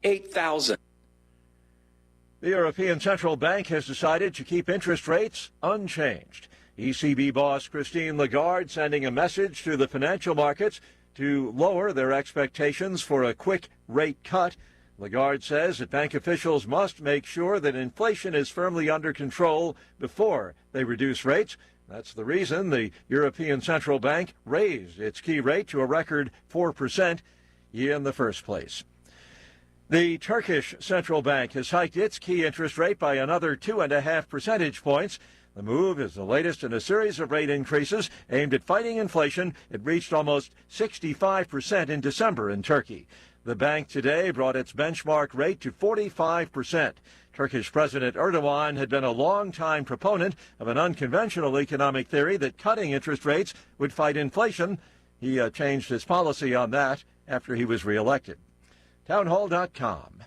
8,000. The European Central Bank has decided to keep interest rates unchanged. ECB boss Christine Lagarde sending a message to the financial markets to lower their expectations for a quick rate cut. Lagarde says that bank officials must make sure that inflation is firmly under control before they reduce rates. That's the reason the European Central Bank raised its key rate to a record 4% in the first place. The Turkish Central Bank has hiked its key interest rate by another 2.5 percentage points. The move is the latest in a series of rate increases aimed at fighting inflation. It reached almost 65% in December in Turkey. The bank today brought its benchmark rate to 45%. Turkish President Erdogan had been a long-time proponent of an unconventional economic theory that cutting interest rates would fight inflation. He changed his policy on that after he was reelected. Townhall.com.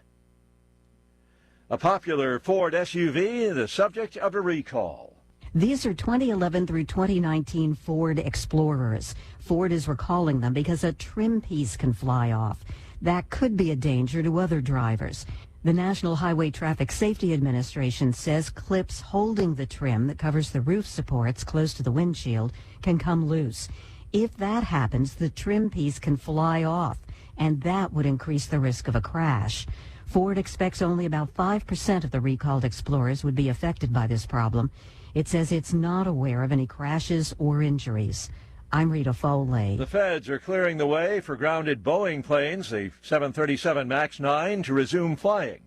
A popular Ford SUV, the subject of a recall. These are 2011 through 2019 Ford Explorers. Ford is recalling them because a trim piece can fly off. That could be a danger to other drivers. The National Highway Traffic Safety Administration says clips holding the trim that covers the roof supports close to the windshield can come loose. If that happens, the trim piece can fly off, and that would increase the risk of a crash. Ford expects only about 5% of the recalled Explorers would be affected by this problem. It says it's not aware of any crashes or injuries. I'm Rita Foley. The feds are clearing the way for grounded Boeing planes, the 737 MAX 9, to resume flying.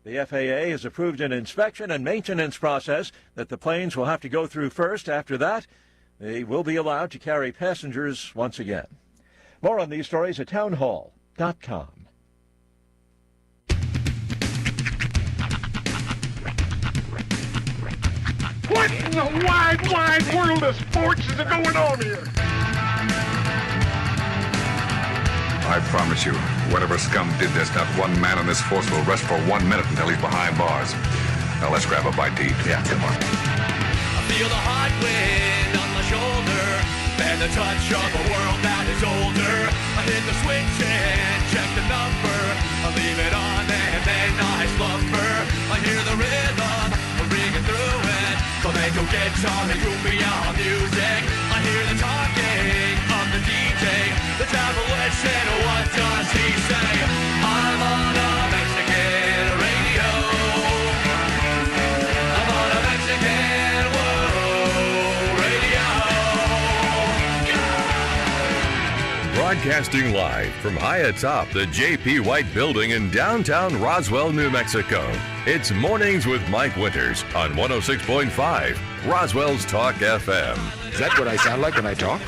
The FAA has approved an inspection and maintenance process that the planes will have to go through first. After that, they will be allowed to carry passengers once again. More on these stories at townhall.com. What in the wide world of sports is going on here? I promise you, whatever scum did this, not one man in this force will rest for 1 minute until he's behind bars. Now let's grab a bite to eat. Yeah, come on. I feel the hot wind on my shoulder and the touch of a world that is older. I hit the switch and check the number. I leave it on and then I slumber. I hear the rhythm ringing through it. Flamenco guitar and cumbia music. I hear the talking of the DJ. The devil listen, what does he say? I'm on a Mexican radio. I'm on a Mexican radio. Broadcasting live from high atop the J.P. White Building in downtown Roswell, New Mexico. It's Mornings with Mike Winters on 106.5 Roswell's Talk FM. Is that what I sound like when I talk?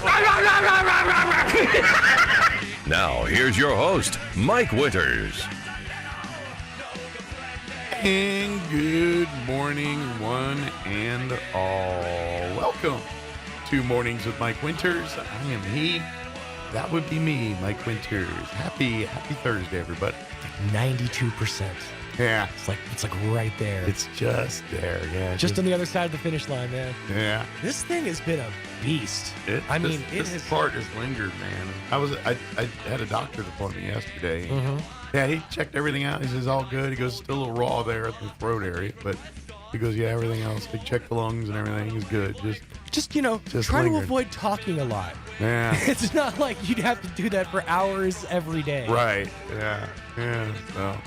Now, here's your host, Mike Winters. And good morning, one and all. Welcome to Mornings with Mike Winters. I am he. That would be me, Mike Winters. Happy Thursday, everybody. 92%. Yeah. It's like right there. It's just there, yeah. Just on the other side of the finish line, man. Yeah. This thing has been a beast. This part has lingered, man. I had a doctor's appointment yesterday. Mm-hmm. Yeah, he checked everything out. He says all good. He goes, still a little raw there at the throat area, but he goes, yeah, everything else. They checked the lungs and everything is good. Just try lingered. to avoid talking a lot. Yeah. It's not like you'd have to do that for hours every day. Right. Yeah. So,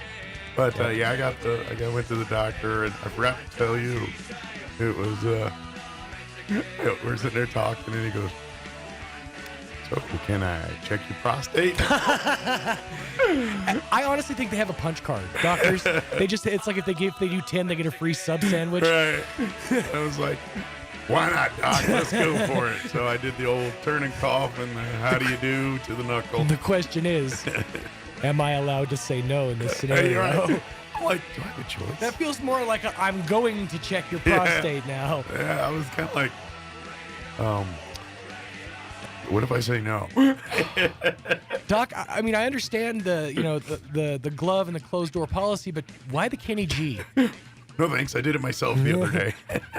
but I went to the doctor, and I forgot to tell you, it was we're sitting there talking, and he goes, "So can I check your prostate?" I honestly think they have a punch card. Doctors, it's like if they do 10, they get a free sub sandwich. Right. I was like, why not, Doc? Let's go for it. So I did the old turn and cough and the how do you do to the knuckle. The question is, am I allowed to say no in this scenario? Right. I'm like, do I have a choice? That feels more like I'm going to check your prostate now. Yeah, I was kind of like, what if I say no? Doc, I mean, I understand the glove and the closed door policy, but why the Kenny G? No thanks, I did it myself the other day.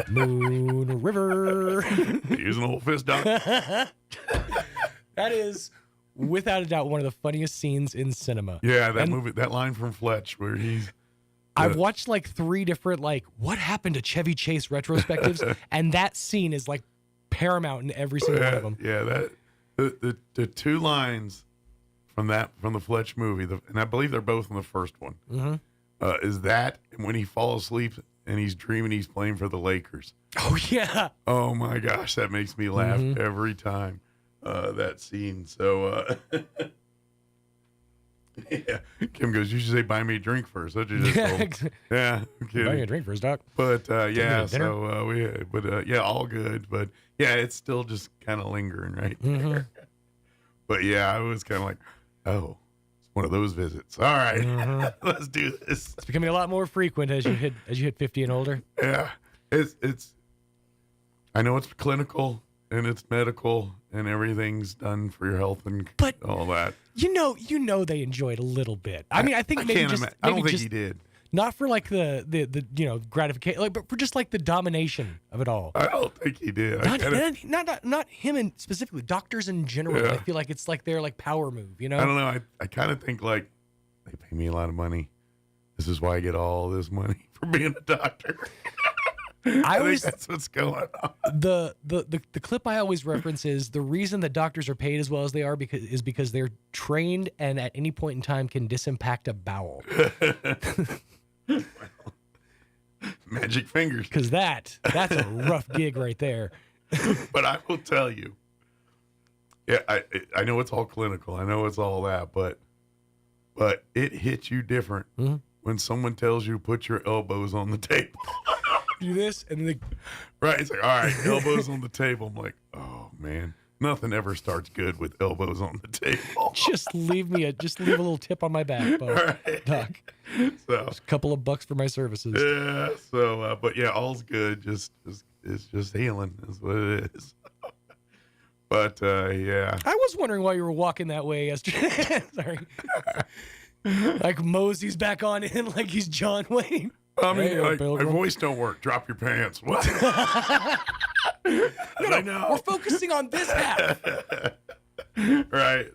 Moon River. Using the whole fist, Doc. That is without a doubt, one of the funniest scenes in cinema. Yeah, that And movie, that line from Fletch where he's. I've watched like 3 different what happened to Chevy Chase retrospectives, and that scene is like paramount in every single one of them. Yeah, the 2 lines from the Fletch movie, and I believe they're both in the first one. Is that and when he falls asleep and he's dreaming he's playing for the Lakers. Oh yeah. Oh my gosh, that makes me laugh every time. That scene. So yeah, Kim goes, you should say buy me a drink first. That's what you just told me. Yeah, I'm kidding. Buy me a drink first, Doc. But yeah, so yeah, all good. But yeah, it's still just kind of lingering right there. But yeah, I was kind of like, oh, it's one of those visits. All right, let's do this. It's becoming a lot more frequent as you hit 50 and older. Yeah, it's. I know it's clinical and it's medical and everything's done for your health and all that. You know they enjoyed a little bit. I mean, I think maybe just I don't think just, he did. Not for like the gratification, but for just like the domination of it all. I don't think he did. Not him and specifically doctors in general. Yeah. I feel like it's like their like power move. You know. I don't know. I kind of think like they pay me a lot of money. This is why I get all this money for being a doctor. I think that's what's going on. The clip I always reference is the reason that doctors are paid as well as they are because they're trained and at any point in time can disimpact a bowel. Magic fingers. Because that's a rough gig right there. But I will tell you, yeah, I know it's all clinical. I know it's all that, but it hits you different when someone tells you put your elbows on the table. Do this and then right. It's like, all right, elbows on the table. I'm like, oh man, nothing ever starts good with elbows on the table. Just leave a little tip on my back, right. Doc. So just a couple of bucks for my services. Yeah. So, but yeah, all's good. It's just healing is what it is. But yeah, I was wondering why you were walking that way yesterday. Sorry. Like Mosey's back on in like he's John Wayne. I mean, like, my voice don't work. Drop your pants. What? No, we're focusing on this half. Right.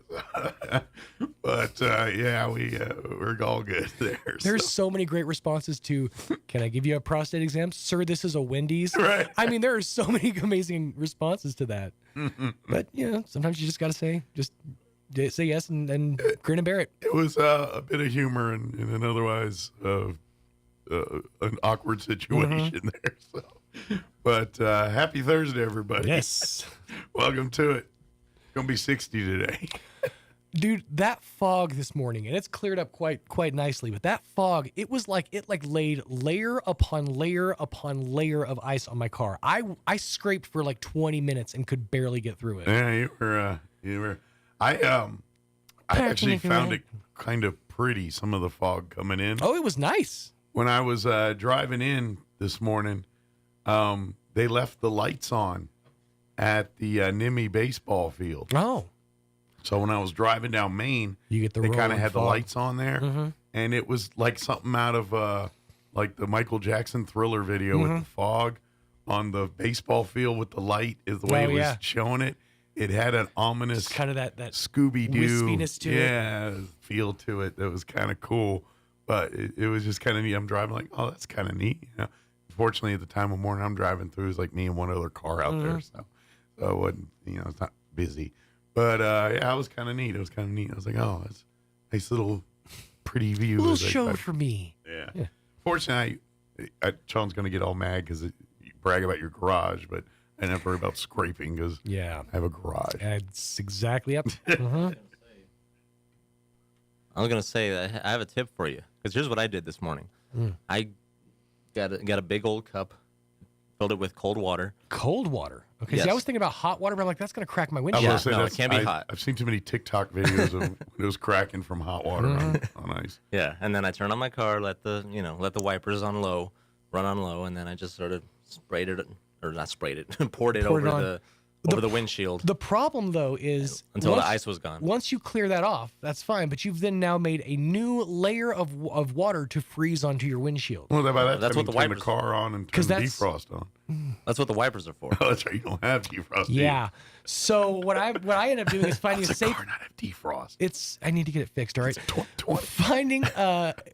But yeah, we're all good there. There's so many great responses to, can I give you a prostate exam? Sir, this is a Wendy's. Right. I mean, there are so many amazing responses to that. But, sometimes you just got to say yes and grin and bear it. It was a bit of humor in an otherwise an awkward situation there. So, but happy Thursday, everybody. Yes. Welcome to it. Gonna be 60 today. Dude, that fog this morning, and it's cleared up quite nicely, but that fog, it was like laid layer upon layer upon layer of ice on my car. I scraped for like 20 minutes and could barely get through it. Yeah, you were. I actually found it kind of pretty, some of the fog coming in. Oh, it was nice. When I was driving in this morning, they left the lights on at the Nimmy baseball field. Oh. So when I was driving down Main, they kind of had fog. the lights on there. And it was like something out of like the Michael Jackson Thriller video with the fog on the baseball field with the light is the way it was showing it. It had an ominous kind of that Scooby-Doo wispiness to it. Feel to it that was kind of cool. But it was just kind of neat. I'm driving like, oh, that's kind of neat. Fortunately, at the time of morning I'm driving through, it was like me and one other car out there. So it wasn't, it's not busy. But yeah, it was kind of neat. It was kind of neat. I was like, oh, that's a nice little pretty view. A little show for me. Yeah. Fortunately, Sean's going to get all mad because you brag about your garage, but I never worry about scraping because I have a garage. That's exactly up. I was going to say, I have a tip for you because here's what I did this morning. I got a big old cup, filled it with cold water. Cold water? Okay, Yes. See, I was thinking about hot water, but I'm like, that's going to crack my windshield. No, it can't be hot. I've seen too many TikTok videos of it was cracking from hot water on ice. Yeah, and then I turned on my car, let the wipers on low, run on low, and then I just sort of poured it over the windshield. The problem, though, is until the ice was gone. Once you clear that off, that's fine, but you've then now made a new layer of water to freeze onto your windshield. Well, that's what the turn the wipers car on and turn the defrost on. That's what the wipers are for. Oh, that's right. You don't have defrost. Yeah. So what I end up doing is finding a safe. Car not have defrost. I need to get it fixed. All right. It's a 2020. Finding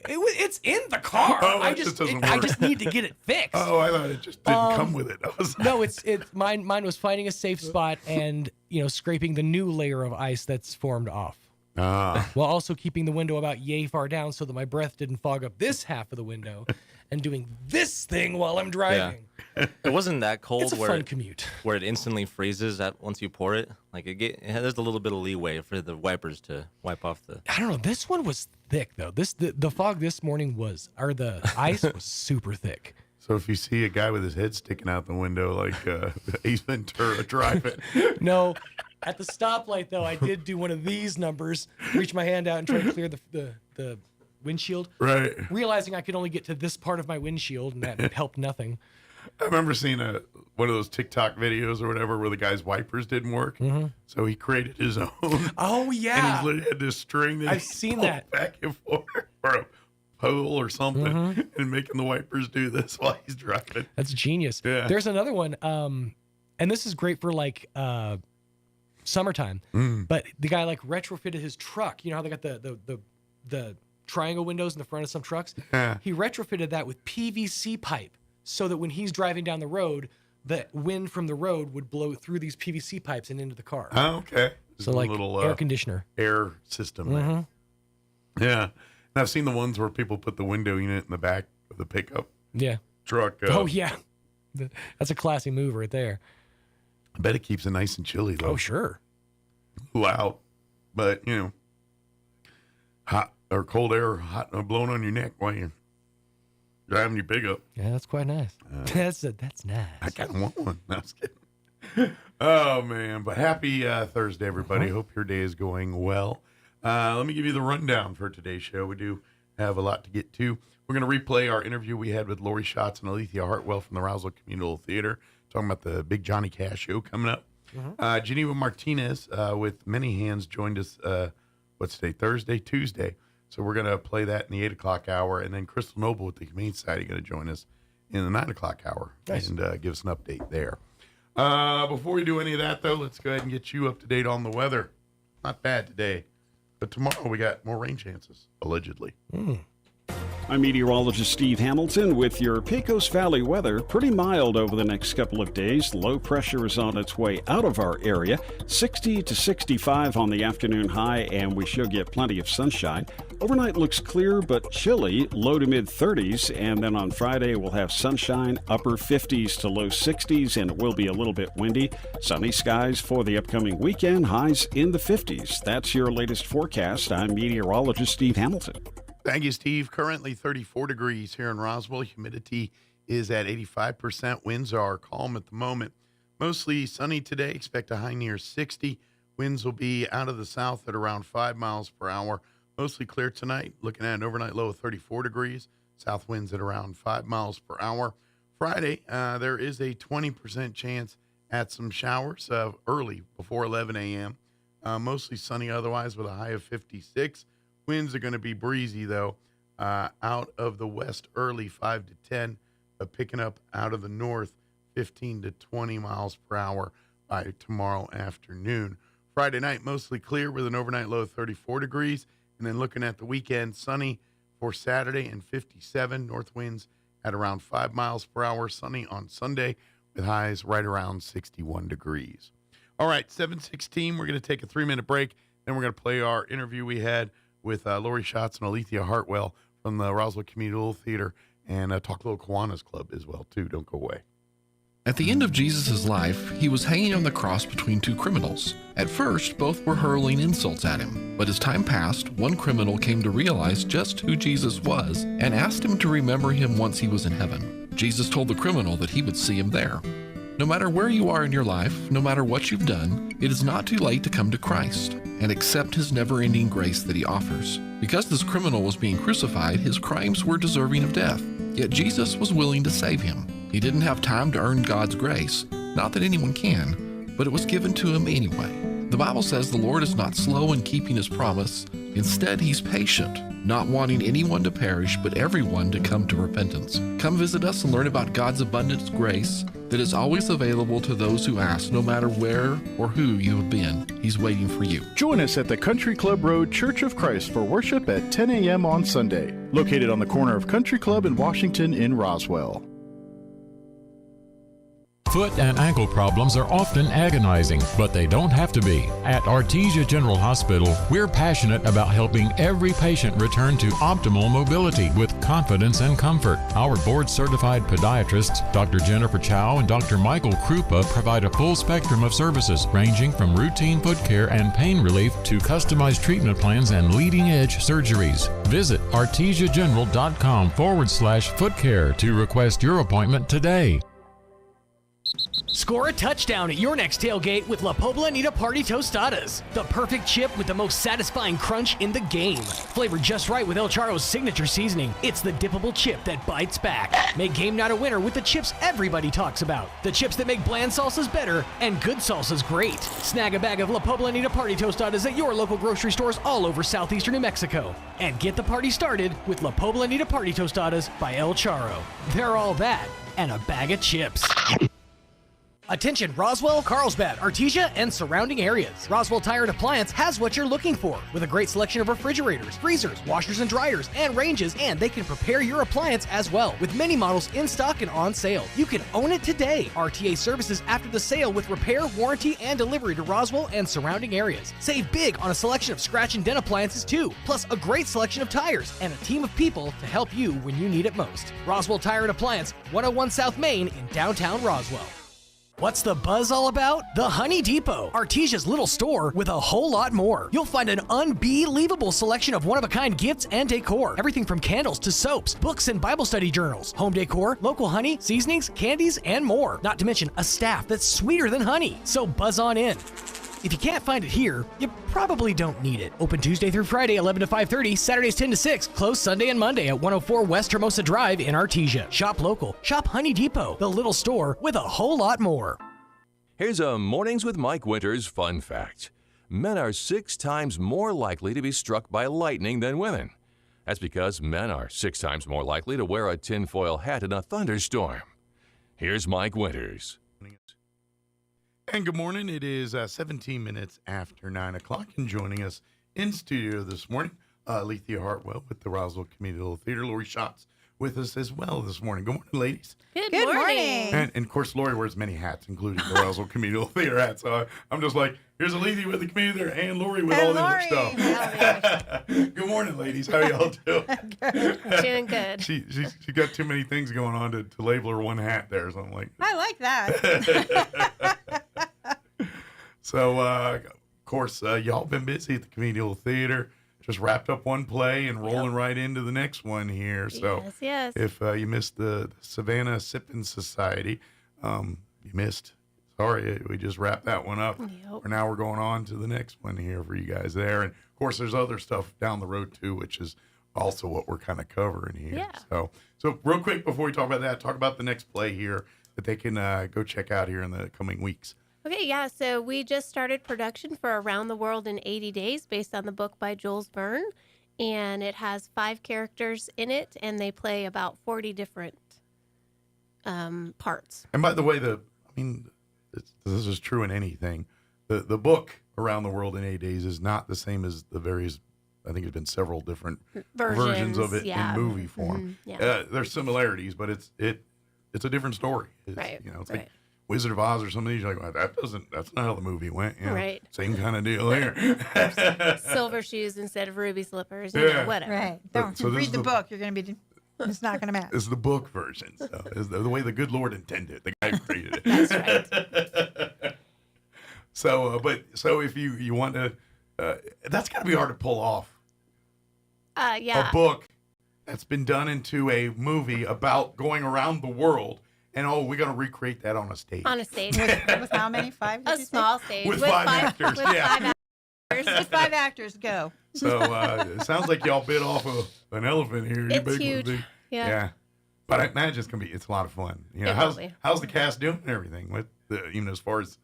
it's in the car. Oh, I it just doesn't I work. just need to get it fixed. Oh, I thought it just didn't come with it. No, it's mine was finding a safe spot and scraping the new layer of ice that's formed off. While also keeping the window about yay far down so that my breath didn't fog up this half of the window and doing this thing while I'm driving. Yeah. It wasn't that cold It's a fun commute. where it instantly freezes once you pour it. Like there's a little bit of leeway for the wipers to wipe off the. I don't know. This one was thick though. The fog this morning the ice was super thick. So if you see a guy with his head sticking out the window like Ace Ventura driving. No, at the stoplight though, I did do one of these numbers, reach my hand out and try to clear the windshield. Right. Realizing I could only get to this part of my windshield and that helped nothing. I remember seeing one of those TikTok videos or whatever where the guy's wipers didn't work. Mm-hmm. So he created his own. Oh, yeah. And he literally had this string that I've seen that. back and forth or a pole or something Mm-hmm. and making the wipers do this while he's driving. That's genius. Yeah. There's another one, and this is great for like summertime. But the guy like retrofitted his truck. You know how they got the triangle windows in the front of some trucks? Yeah. He retrofitted that with PVC pipe so that when he's driving down the road, the wind from the road would blow through these PVC pipes and into the car. Oh, okay. So like little air conditioner. Air system there. Yeah. And I've seen the ones where people put the window unit in the back of the pickup truck. Oh, yeah. That's a classy move right there. I bet it keeps it nice and chilly, though. Oh, sure. Loud. But, hot or cold air blowing on your neck while you're driving your pickup. Yeah, that's quite nice. That's nice. I kind of want one. No, I was kidding. Oh, man. But happy Thursday, everybody. Hope your day is going well. Let me give you the rundown for today's show. We do have a lot to get to. We're going to replay our interview we had with Lori Schatz and Alethea Hartwell from the Roswell Communal Theater, talking about the big Johnny Cash show coming up. Geneva Martinez with Many Hands joined us, what's today, Tuesday. So we're going to play that in the 8 o'clock hour. And then Crystal Noble with the Humane Society going to join us in the 9 o'clock hour and give us an update there. Before we do any of that, though, let's go ahead and get you up to date on the weather. Not bad today. But tomorrow we got more rain chances, allegedly. I'm meteorologist Steve Hamilton with your Pecos Valley weather. Pretty mild over the next couple of days. Low pressure is on its way out of our area. 60 to 65 on the afternoon high, and we should get plenty of sunshine. Overnight looks clear but chilly, low to mid 30s, and then on Friday we'll have sunshine, upper 50s to low 60s, and it will be a little bit windy. Sunny skies for the upcoming weekend, highs in the 50s. That's your latest forecast. I'm meteorologist Steve Hamilton. Thank you, Steve. Currently 34 degrees here in Roswell. Humidity is at 85%. Winds are calm at the moment. Mostly sunny today. Expect a high near 60. Winds will be out of the south at around 5 miles per hour. Mostly clear tonight. Looking at an overnight low of 34 degrees. South winds at around 5 miles per hour. Friday, there is a 20% chance at some showers early before 11 a.m. Mostly sunny otherwise with a high of 56. Winds are going to be breezy, though, out of the west early, 5 to 10, but picking up out of the north, 15 to 20 miles per hour by tomorrow afternoon. Friday night, mostly clear with an overnight low of 34 degrees. And then looking at the weekend, sunny for Saturday and 57. North winds at around 5 miles per hour. Sunny on Sunday with highs right around 61 degrees. All right, 7:16. We're going to take a 3-minute break. Then we're going to play our interview we had with Lori Schatz and Alethea Hartwell from the Roswell Communal Theater, and talk a little Kiwanis Club as well, too. Don't go away. At the end of Jesus' life, he was hanging on the cross between two criminals. At first, both were hurling insults at him, but as time passed, one criminal came to realize just who Jesus was and asked him to remember him once he was in heaven. Jesus told the criminal that he would see him there. No matter where you are in your life, no matter what you've done, it is not too late to come to Christ and accept his never-ending grace that he offers. Because this criminal was being crucified, his crimes were deserving of death. Yet Jesus was willing to save him. He didn't have time to earn God's grace. Not that anyone can, but it was given to him anyway. The Bible says the Lord is not slow in keeping his promise, Instead, he's patient, not wanting anyone to perish, but everyone to come to repentance. Come visit us and learn about God's abundant grace that is always available to those who ask, no matter where or who you have been. He's waiting for you. Join us at the Country Club Road Church of Christ for worship at 10 a.m. on Sunday, located on the corner of Country Club and Washington in Roswell. Foot and ankle problems are often agonizing, but they don't have to be. At Artesia General Hospital, we're passionate about helping every patient return to optimal mobility with confidence and comfort. Our board-certified podiatrists, Dr. Jennifer Chow and Dr. Michael Krupa, provide a full spectrum of services ranging from routine foot care and pain relief to customized treatment plans and leading-edge surgeries. Visit artesiageneral.com/footcare to request your appointment today. Score a touchdown at your next tailgate with La Poblanita Party Tostadas. The perfect chip with the most satisfying crunch in the game. Flavored just right with El Charro's signature seasoning, it's the dippable chip that bites back. Make game night a winner with the chips everybody talks about. The chips that make bland salsas better and good salsas great. Snag a bag of La Poblanita Party Tostadas at your local grocery stores all over southeastern New Mexico. And get the party started with La Poblanita Party Tostadas by El Charro. They're all that and a bag of chips. Attention Roswell, Carlsbad, Artesia, and surrounding areas. Roswell Tire and Appliance has what you're looking for with a great selection of refrigerators, freezers, washers and dryers, and ranges, and they can prepare your appliance as well with many models in stock and on sale. You can own it today. RTA services after the sale with repair, warranty, and delivery to Roswell and surrounding areas. Save big on a selection of scratch and dent appliances too, plus a great selection of tires and a team of people to help you when you need it most. Roswell Tire and Appliance, 101 South Main in downtown Roswell. What's the buzz all about? The Honey Depot, Artesia's little store with a whole lot more. You'll find an unbelievable selection of one-of-a-kind gifts and decor. Everything from candles to soaps, books and Bible study journals, home decor, local honey, seasonings, candies, and more. Not to mention a staff that's sweeter than honey. So buzz on in. If you can't find it here, you probably don't need it. Open Tuesday through Friday, 11 to 5:30, Saturdays 10 to 6, closed Sunday and Monday at 104 West Hermosa Drive in Artesia. Shop local. Shop Honey Depot, the little store with a whole lot more. Here's a Mornings with Mike Winters fun fact. Men are 6 times more likely to be struck by lightning than women. That's because men are 6 times more likely to wear a tinfoil hat in a thunderstorm. Here's Mike Winters. And good morning. It is 17 minutes after 9 o'clock, and joining us in studio this morning, Alethea Hartwell with the Roswell Community Theater. Lori Schatz with us as well this morning. Good morning, ladies. Good morning. And of course, Lori wears many hats, including the Roswell Community Theater hat. So I'm just like, here's Alethea with the Community Theater and Lori with all the other stuff. Good morning, ladies. How y'all doing? Doing good. She got too many things going on to label her one hat there. So I'm like, I like that. So, of course, y'all been busy at the Community Theater. Just wrapped up one play and rolling right into the next one here. So, yes. If you missed the Savannah Sipping Society, you missed. Sorry, we just wrapped that one up. Yep. For now, we're going on to the next one here for you guys there. And, of course, there's other stuff down the road, too, which is also what we're kind of covering here. Yeah. So real quick, before we talk about that, talk about the next play here that they can go check out here in the coming weeks. Okay, yeah, so we just started production for Around the World in 80 Days based on the book by Jules Verne, and it has 5 characters in it, and they play about 40 different parts. And by the way, this is true in anything. The book Around the World in 80 Days is not the same as the various, I think there's been several different versions of it in movie form. Mm-hmm, yeah. There's similarities, but it's a different story. Right. It's like Wizard of Oz or some of these, you're like, well, that's not how the movie went. Right. Same kind of deal here. Silver shoes instead of ruby slippers, whatever. Right. Don't read the book. You're going to be, it's not going to match. It's the book version. So it's the way the good Lord intended. The guy who created it. That's right. So if you want to, that's got to be hard to pull off. Yeah. A book that's been done into a movie about going around the world. And, we got to recreate that on a stage. On a stage. With how many? 5? A small stage. With 5 actors, yeah. With 5 actors, go. So it sounds like y'all bit off an elephant here. It's huge. Yeah. But I imagine it's a lot of fun. How's the cast doing and everything? With as far as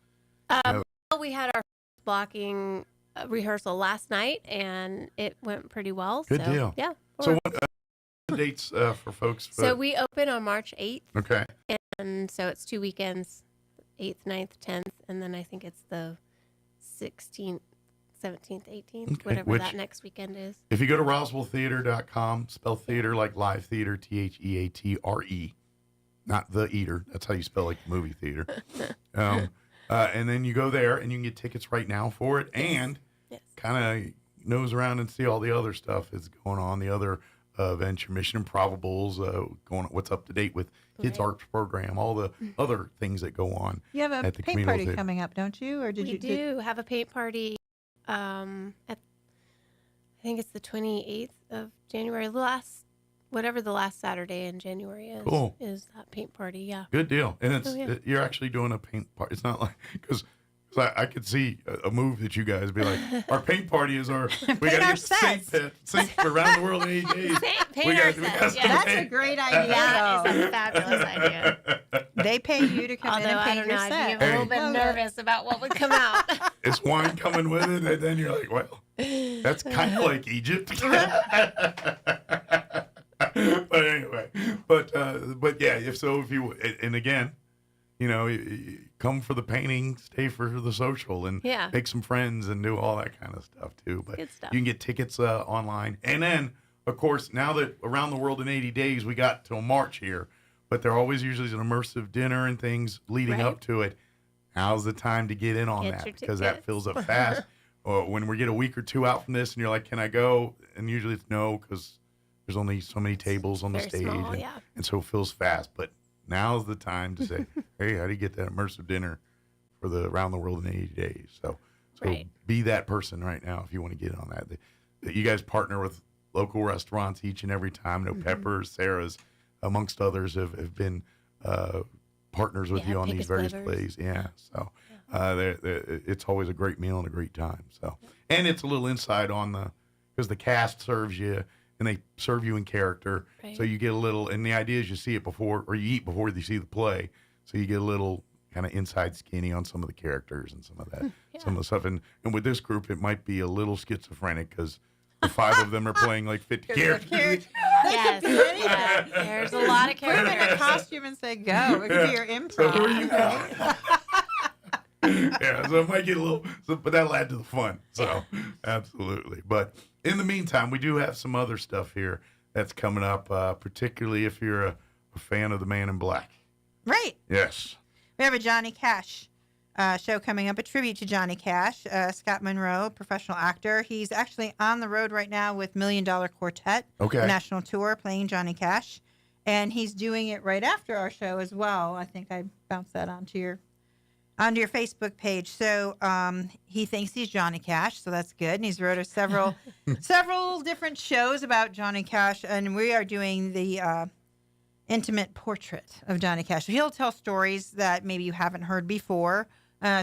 we had our blocking a rehearsal last night, and it went pretty well. Good deal. Yeah. So what the dates for folks? So we open on March 8th. Okay. And so it's 2 weekends, 8th, 9th, 10th, and then I think it's the 16th, 17th, 18th, whatever that next weekend is. If you go to RoswellTheater.com, spell theater like live theater, Theatre, not the eater. That's how you spell like movie theater. And then you go there and you can get tickets right now for it, and kind of nose around and see all the other stuff that's going on, the other events, your Mission Improbables, going what's up to date with Kids Arts Program, all the other things that go on. You have a at the paint party coming up, don't you? Or We do have a paint party at, I think it's the 28th of January, whatever the last Saturday in January is. Cool. Is that paint party? Yeah. Good deal. And it's you're actually doing a paint party. It's not like because I could see a move that you guys be like, our paint party is our we got to get Saint for around the world in 8 days. We got That's a great idea. That is a fabulous idea. They pay you to come in and paint your set. I'd be a little bit nervous about what would come out. Is wine coming with it? And then you're like, well, that's kind of like Egypt. But anyway, but yeah, if you, and again, you know, come for the painting, stay for the social, and make some friends and do all that kind of stuff too. But good stuff. You can get tickets online. And then, of course, now that Around the World in 80 Days, we got till March here, but there always usually is an immersive dinner and things leading up to it. Now's the time to get in on that because that fills up fast. Or when we get a week or two out from this and you're like, can I go? And usually it's no, because there's only so many tables on the stage. Small, and so it feels fast. But now's the time to say, hey, how do you get that immersive dinner for the Around the World in 80 Days? So be that person right now if you want to get on that. You guys partner with local restaurants each and every time. I know Pepper's, Sarah's, amongst others, have been partners with you on these various plays. Yeah. So it's always a great meal and a great time. So, and it's a little insight on because the cast serves you and they serve you in character. Right. So you get a little, and the idea is you see it before, or you eat before you see the play. So you get a little kind of inside skinny on some of the characters and some of that, some of the stuff. And with this group, it might be a little schizophrenic because the 5 of them are playing like 50 characters. Yes. There's a lot of characters. Put them in a costume and say, go. It could be your improv. So who are you now? Yeah, so it might get a little, but that'll add to the fun. So, absolutely. But in the meantime, we do have some other stuff here that's coming up, particularly if you're a fan of the Man in Black. Right. Yes. We have a Johnny Cash show coming up, a tribute to Johnny Cash. Scott Monroe, professional actor. He's actually on the road right now with $1 Million Quartet, national tour, playing Johnny Cash. And he's doing it right after our show as well. I think I bounced that onto your Facebook page. So he thinks he's Johnny Cash, so that's good. And he's wrote several different shows about Johnny Cash, and we are doing the intimate portrait of Johnny Cash. So he'll tell stories that maybe you haven't heard before,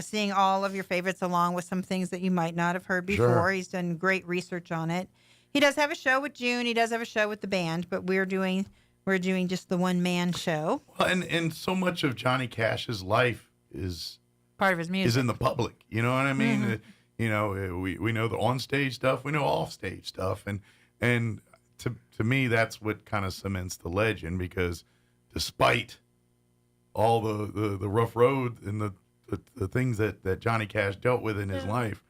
seeing all of your favorites along with some things that you might not have heard before. Sure. He's done great research on it. He does have a show with June. He does have a show with the band, but we're doing just the one-man show. Well, and so much of Johnny Cash's life is part of his music. Is in the public. You know what I mean? Mm-hmm. You know, we know the on-stage stuff. We know off-stage stuff. And to me, that's what kind of cements the legend, because despite all the rough road and the things that Johnny Cash dealt with in his life,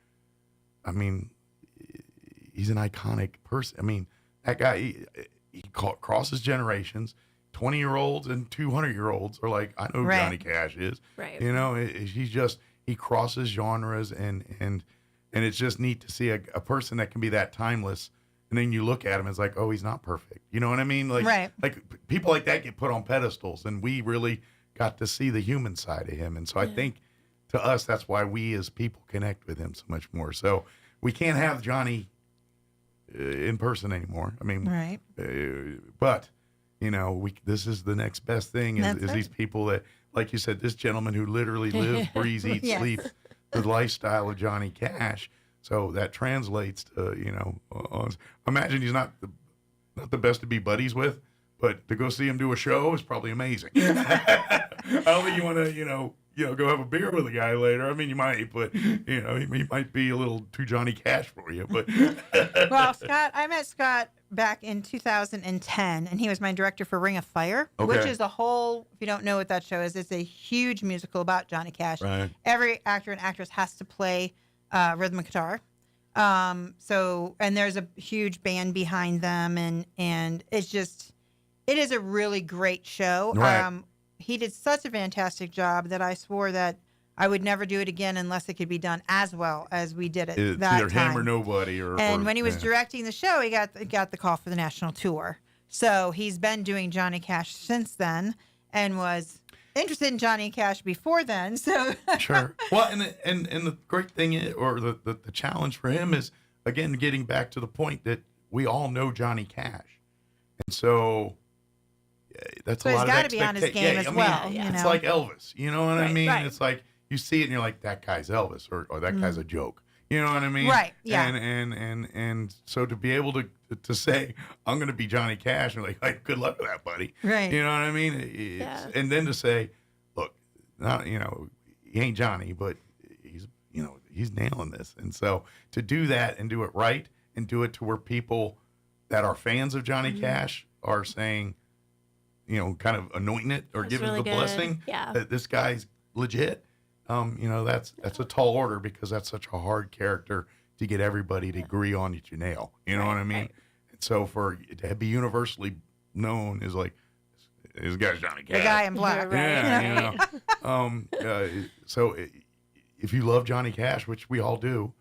I mean, he's an iconic person. I mean, that guy, he crosses generations. 20-year-olds and 200-year-olds are like, I know who Johnny Cash is. Right. You know, he crosses genres, and it's just neat to see a person that can be that timeless. And then you look at him, it's like, oh, he's not perfect. You know what I mean? Like people like that get put on pedestals, and we really got to see the human side of him. And so I think to us, that's why we as people connect with him so much more. So we can't have Johnny in person anymore. I mean, but you know, this is the next best thing is these people that, like you said, this gentleman who literally lives, breathes, eats, sleeps the lifestyle of Johnny Cash. So that translates to, you know, imagine he's not the best to be buddies with, but to go see him do a show is probably amazing. I don't think you want to, you know, go have a beer with a guy later. I mean, you might, but he might be a little too Johnny Cash for you. But well, Scott, I met Scott back in 2010, and he was my director for Ring of Fire, which is a whole. If you don't know what that show is, it's a huge musical about Johnny Cash. Right. Every actor and actress has to play rhythm and guitar. And there's a huge band behind them, and it is a really great show. Right. He did such a fantastic job that I swore that I would never do it again unless it could be done as well as we did it it's that either time. him or nobody. And when he was directing the show, he got the call for the national tour. So he's been doing Johnny Cash since then, and was interested in Johnny Cash before then. So sure. Well, and the great thing is, or the challenge for him is, again, getting back to the point that we all know Johnny Cash, and so that's a lot of he's got to be on his game as well. It's like Elvis. You know what I mean? Right. It's like you see it and you're like, that guy's Elvis, or that guy's a joke. You know what I mean? Right. Yeah. And so to be able to say, I'm going to be Johnny Cash, and like, good luck with that, buddy. Right. You know what I mean? And then to say, look, not he ain't Johnny, but he's nailing this. And so to do that and do it right, and do it to where people that are fans of Johnny Cash are saying, kind of anointing it or giving really it the good. blessing that this guy's legit. That's a tall order, because that's such a hard character to get everybody to agree on that you nail. You know what I mean? Right. And so for it to be universally known is like, this guy's Johnny Cash. The guy in black. Yeah, so if you love Johnny Cash, which we all do,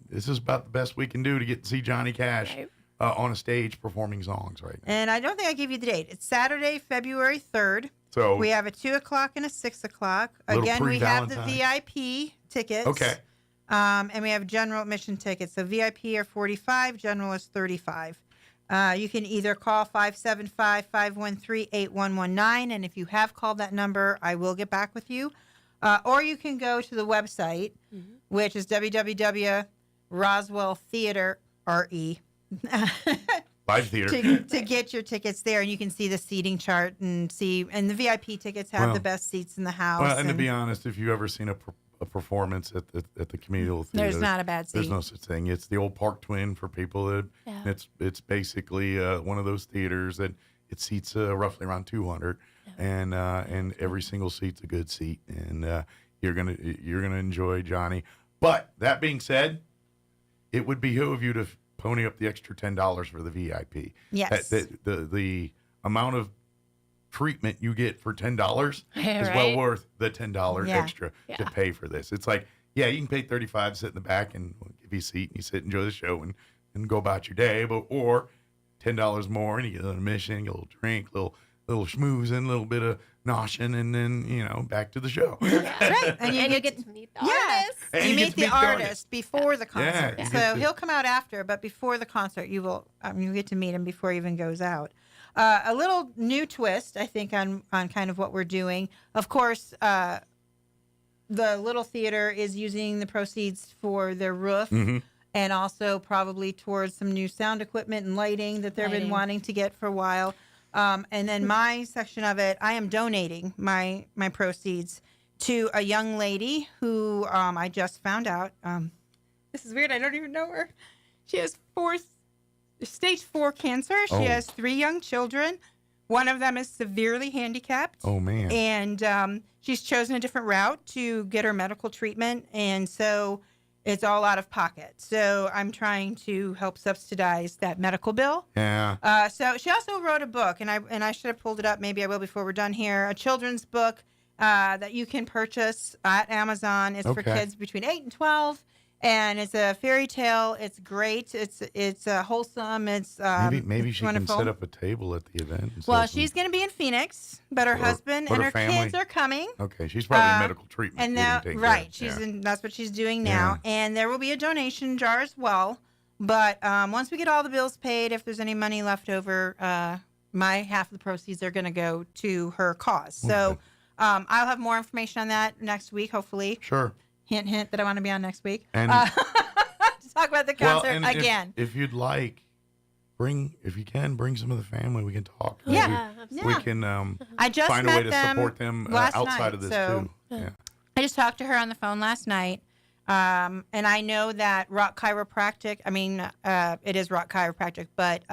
this is about the best we can do to get to see Johnny Cash on a stage performing songs right now. And I don't think I gave you the date. It's Saturday, February 3rd. So we have a 2:00 and a 6:00. Again, we have the VIP tickets. Okay. And we have general admission tickets. So VIP are $45, general is $35. You can either call 575-513-8119, and if you have called that number, I will get back with you. Or you can go to the website, which is www.roswelltheatre.re. Live theater. to get your tickets there, and you can see the seating chart and the VIP tickets have the best seats in the house. Well, and to be honest, if you've ever seen a performance at the Communal Theater, there's not a bad seat. There's no such thing. It's the old Park Twin for people that it's basically one of those theaters that it seats roughly around 200, and every single seat's a good seat, and you're gonna enjoy Johnny. But that being said, it would behoove you to pony up the extra $10 for the VIP. Yes. The amount of treatment you get for $10 is well worth the $10 extra to pay for this. It's like, you can pay $35, sit in the back, and we'll give you a seat, and you sit, enjoy the show, and go about your day. Or $10 more, and you get an admission, get a little drink, little schmoozing, a little bit of noshing, and then back to the show. Right, and you get to meet the artist. You meet the artist before the concert. Yeah, so he'll come out after, but before the concert, you will you get to meet him before he even goes out. A little new twist, I think, on kind of what we're doing. Of course, the Little Theater is using the proceeds for their roof. And also probably towards some new sound equipment and lighting that they've been wanting to get for a while. And then my section of it, I am donating my proceeds to a young lady who I just found out. This is weird. I don't even know her. She has stage 4 cancer. She has 3 young children. One of them is severely handicapped. Oh, man. And she's chosen a different route to get her medical treatment. And so it's all out of pocket. So I'm trying to help subsidize that medical bill. Yeah. So she also wrote a book, and I should have pulled it up. Maybe I will before we're done here. A children's book that you can purchase at Amazon. It's for kids between 8 and 12, and it's a fairy tale. It's great. It's wholesome. It's maybe she wonderful. can set up a table at the event. Well, she's going to be in Phoenix, but her husband and her kids are coming. Okay, she's probably in medical treatment. And now, that's what she's doing now. Yeah. And there will be a donation jar as well. But once we get all the bills paid, if there's any money left over, my half of the proceeds are going to go to her cause. So I'll have more information on that next week, hopefully. Sure. Hint, hint that I want to be on next week. And to talk about the concert again. If you'd like, bring some of the family. We can talk. Yeah, we can I just find a way met to them support them last outside night, of this so too. Yeah. I just talked to her on the phone last night. And I know that Rock Chiropractic, it is Rock Chiropractic, but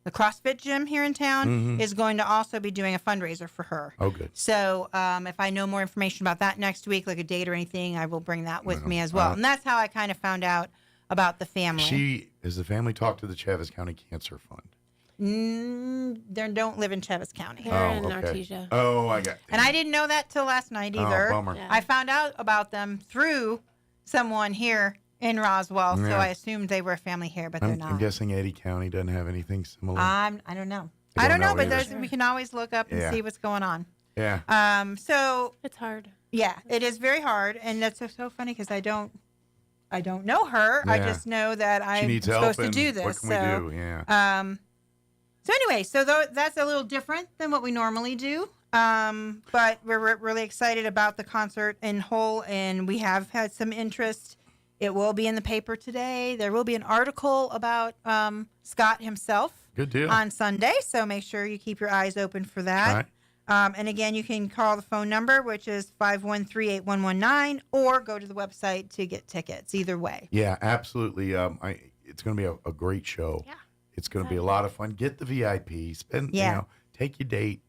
the CrossFit gym here in town is going to also be doing a fundraiser for her. Oh, good. So if I know more information about that next week, like a date or anything, I will bring that with me as well. And that's how I kind of found out about the family. Has the family talked to the Chaves County Cancer Fund? They don't live in Chaves County. They're in Artesia. Oh, I got. And I didn't know that till last night either. Oh, bummer. Yeah. I found out about them through someone here in Roswell, so Yeah. I assumed they were a family here, but they're not. I'm guessing Eddy County doesn't have anything similar. I don't know. I don't know but either. we can always look up and see what's going on. Yeah. So it's hard. Yeah, it is very hard, and that's so funny because I don't know her. I just know that She I'm needs supposed help, to do and this. what can we do? Yeah. So anyway, that's a little different than what we normally do. But we're really excited about the concert in whole, and we have had some interest. It will be in the paper today. There will be an article about Scott himself. Good deal. On Sunday, so make sure you keep your eyes open for that. Right. And again, you can call the phone number, which is 513-8119, or go to the website to get tickets. Either way. Yeah, absolutely. It's going to be a great show. Yeah. It's going to be a lot of fun. Get the VIP. Take your date.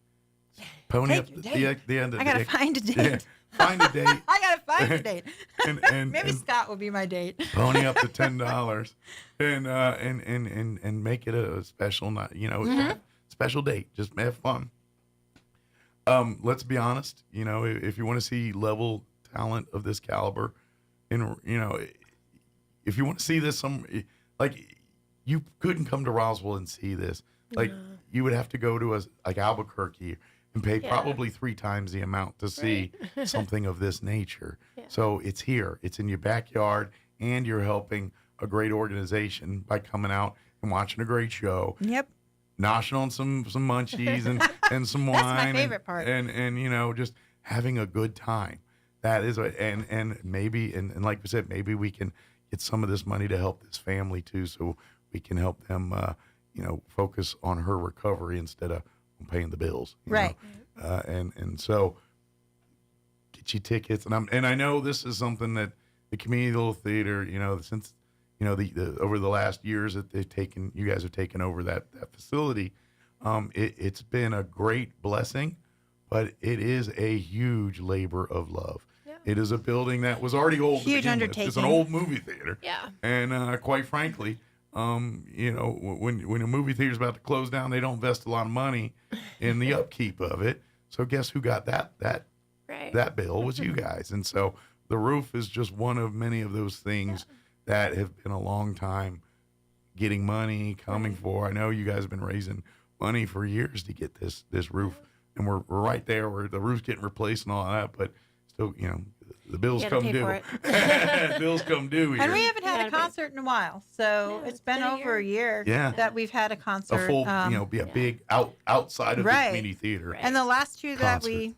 Pony up the end of the I gotta find a date. Yeah, find a date. I gotta find a date. and Maybe Scott will be my date. Pony up the $10 and make it a special night. Special date. Just have fun. Let's be honest. If you want to see level talent of this caliber, and if you want to see this, you couldn't come to Roswell and see this. You would have to go to Albuquerque and pay probably 3 times the amount to see something of this nature. Yeah. So it's here. It's in your backyard, and you're helping a great organization by coming out and watching a great show. Yep. Noshing on some munchies and some wine. That's my favorite part. And just having a good time. That is and maybe and like we said, maybe we can get some of this money to help this family too, so we can help them focus on her recovery instead of paying the bills. Right. And so get you tickets. And I know this is something that the community little theater, since the over the last years that you guys have taken over that facility, it's been a great blessing, but it is a huge labor of love. Yeah. It is a building that was already old. Huge undertaking. It's an old movie theater. Yeah. And quite frankly, when a movie theater's about to close down, they don't invest a lot of money in the upkeep of it. So guess who got that bill was you guys. And so the roof is just one of many of those things that have been a long time getting money coming for. I know you guys have been raising money for years to get this roof, and we're right there where the roof's getting replaced and all that, but still, the bills come due. Bills come due here. And we haven't had a concert in a while, so it's been over a year that we've had a concert. A full, be a big outside of the community theater. And the last two the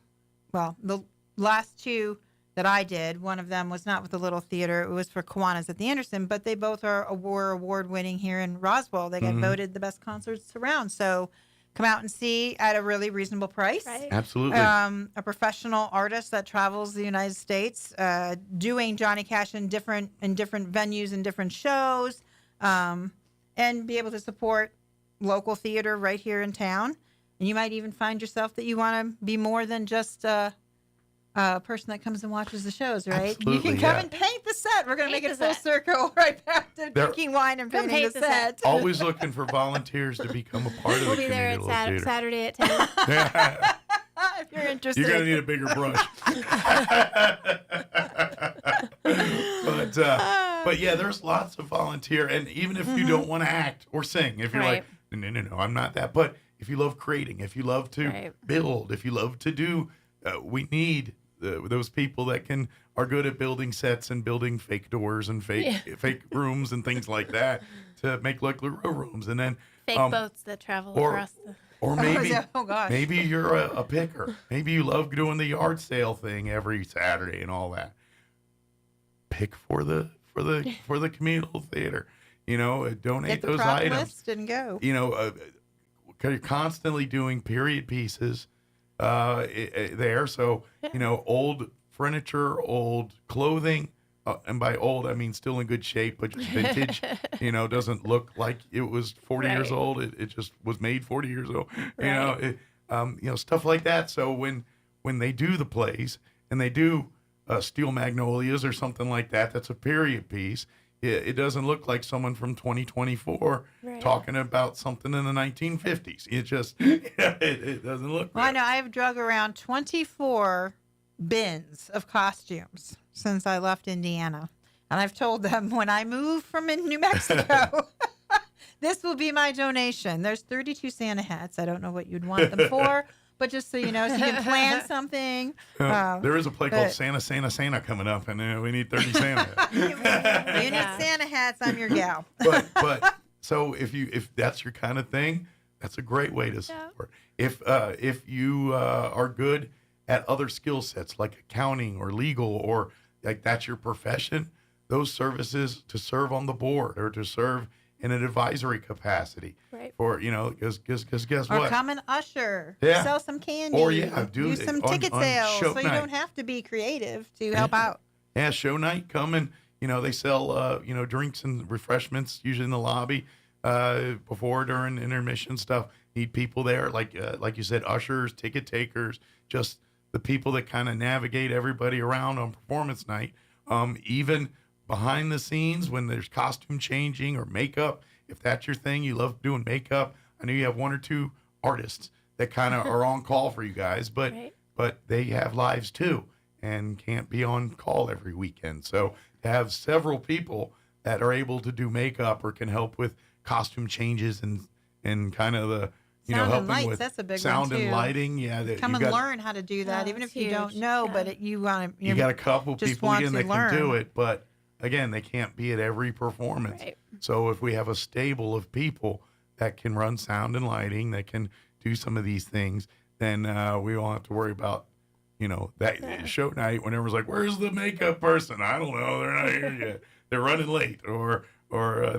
last two that I did, one of them was not with the Little Theater. It was for Kiwanis at the Anderson, but they both were award-winning here in Roswell. They got voted the best concerts around. So come out and see at a really reasonable price. Right. Absolutely. A professional artist that travels the United States, doing Johnny Cash in different venues and different shows, and be able to support local theater right here in town. And you might even find yourself that you want to be more than just a person that comes and watches the shows, right? Absolutely, you can come and paint the set. We're going to make it full circle right back to drinking wine and painting the set. Always looking for volunteers to become a part of the community. We'll be there Saturday at 10. If you're interested. You're going to need a bigger brush. But yeah, there's lots of volunteer. And even if you don't want to act or sing, if you're like, no, I'm not that. But if you love creating, if you love to build, if you love to do, we need those people that are good at building sets and building fake doors and fake rooms and things like that to make like real rooms, and then fake boats that travel across the. Or maybe you're a picker. Maybe you love doing the yard sale thing every Saturday and all that. Pick for the communal theater. Donate Get the those prop items. list and go. You're constantly doing period pieces there. So, old furniture, old clothing. And by old, I mean still in good shape, but just vintage, doesn't look like it was 40 years old. It just was made 40 years old, stuff like that. So when they do the plays and they do Steel Magnolias or something like that, that's a period piece. It doesn't look like someone from 2024 talking about something in the 1950s. It just, it doesn't look Well, right. I know I've drug around 24 bins of costumes since I left Indiana. And I've told them when I move from New Mexico, this will be my donation. There's 32 Santa hats. I don't know what you'd want them for, but just so you know, so you can plan something. There is a play called Santa coming up, and we need 30 Santa hats. You need Santa hats, I'm your gal. but so if that's your kind of thing, that's a great way to support. If you are good at other skill sets like accounting or legal, or like that's your profession, those services to serve on the board or to serve in an advisory capacity, for because guess or what? come and usher, Yeah. sell some candy, Or do some ticket sales, show so you night. don't have to be creative to help out. Yeah, show night, come and they sell drinks and refreshments usually in the lobby before, during intermission stuff. Need people there, like you said, ushers, ticket takers, just the people that kind of navigate everybody around on performance night. Even behind the scenes when there's costume changing or makeup, if that's your thing, you love doing makeup. I know you have one or two artists that kind of are on call for you guys, but they have lives too and can't be on call every weekend. So to have several people that are able to do makeup or can help with costume changes and kind of the Sound and helping lights, with that's a big sound one, and too. lighting. Yeah, Come and learn how to do that, even if you don't know. But you want to. You got a couple people again that learn. can do it, but again, they can't be at every performance. So if we have a stable of people that can run sound and lighting, that can do some of these things, then we won't have to worry about that show night when everyone's like, "Where's the makeup person?" I don't know. They're not here yet. They're running late, or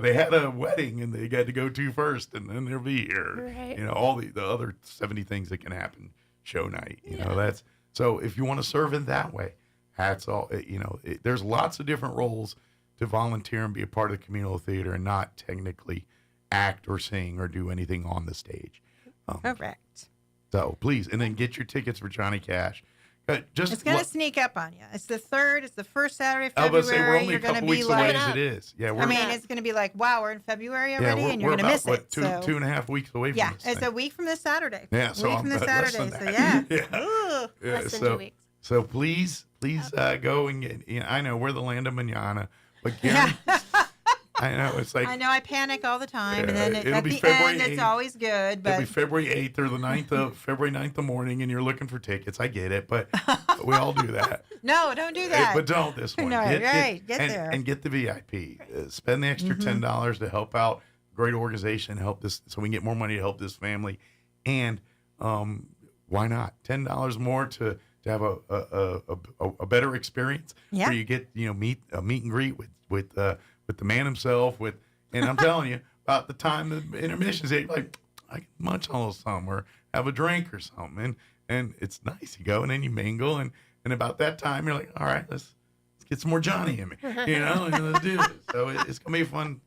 they had a wedding and they got to go to first, and then they'll be here. All the other 70 things that can happen show night. That's so. If you want to serve in that way, that's all. There's lots of different roles to volunteer and be a part of the communal theater and not technically act or sing or do anything on the stage. Correct. So please, and then get your tickets for Johnny Cash. It's going to sneak up on you. It's the 3rd. It's the first Saturday of I was February. about to say, we're only You're a couple going to weeks be away like, as it is. Yeah, it's going to be like, wow, we're in February already, and you're we're going to miss about, it. What, two and a half weeks away from this it's thing. a week from this Saturday. Yeah, so a week I'm from this less Saturday. than So that. yeah. Less than 2 weeks. So please go and get. I know we're the land of manana, but guarantee, I know it's like I know I panic all the time, and then it'll at be the February end, 8th. it's always good. It'll But be February 8th or the 9th of February 9th in the morning, and you're looking for tickets. I get it, but we all do that. no, don't do that. But don't this one. No, get there. And get the VIP. Spend the extra $10 to help out a great organization, help this, so we can get more money to help this family. And why not? $10 more to have a better experience. Yeah. Where you get meet and greet with the man himself. And I'm telling you, about the time the intermissions, like I can munch on a little something or have a drink or something, and it's nice. You go and then you mingle, and about that time you're like, all right, let's get some more Johnny in me, and let's do this. So it's gonna be fun.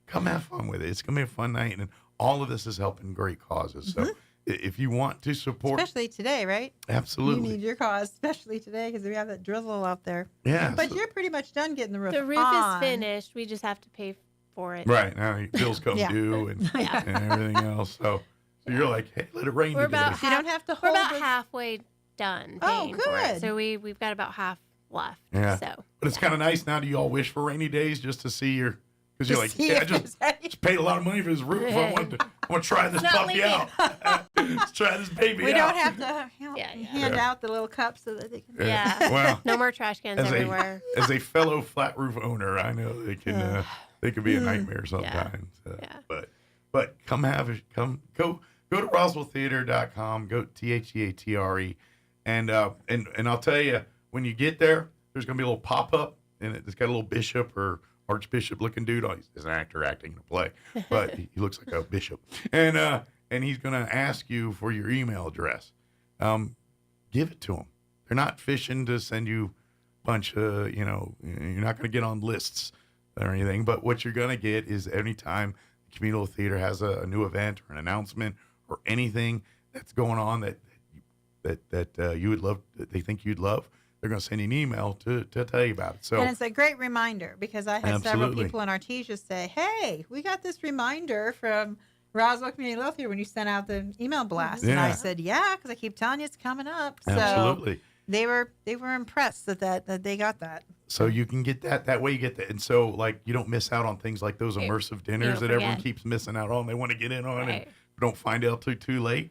Come have fun with it. It's gonna be a fun night, and all of this is helping great causes. So if you want to support, especially today, right? Absolutely, you need your cause, especially today because we have that drizzle out there. Yeah, but you're pretty much done getting the roof. The roof is finished. We just have to pay for it. Right now, bills come due and everything else. So you're like, hey, let it rain. We're today. about you don't have to. We're about halfway done. Paying for it. Good. So we've got about half left. Yeah. So, but it's kind of nice now. Do you all wish for rainy days just to see your? Because you're like, I just paid a lot of money for this roof. I want to try this puppy out. Let's try this baby out. We don't have to hand out the little cups so that they can. Yeah. Well, no more trash cans everywhere. As a fellow flat roof owner, I know they can be a nightmare sometimes. But come go to RoswellTheater.com. Go THEATRE, and I'll tell you, when you get there, there's gonna be a little pop up, and it's got a little bishop or archbishop looking dude. He's an actor acting in a play, but he looks like a bishop, and he's gonna ask you for your email address. Give it to him. They're not fishing to send you bunch of, you're not going to get on lists or anything, but what you're going to get is anytime the communal theater has a new event or an announcement or anything that's going on that you would love, that they think you'd love, they're going to send you an email to tell you about it. So, and it's a great reminder because I had several people in Artesia say, hey, we got this reminder from Roswell Community Little Theater when you sent out the email blast. Yeah. And I said, yeah, because I keep telling you it's coming up. Absolutely. So they were impressed that they got that. So you can get that way you get that. And so, like, you don't miss out on things like those immersive dinners that everyone keeps missing out on. They want to get in on and don't find out too late.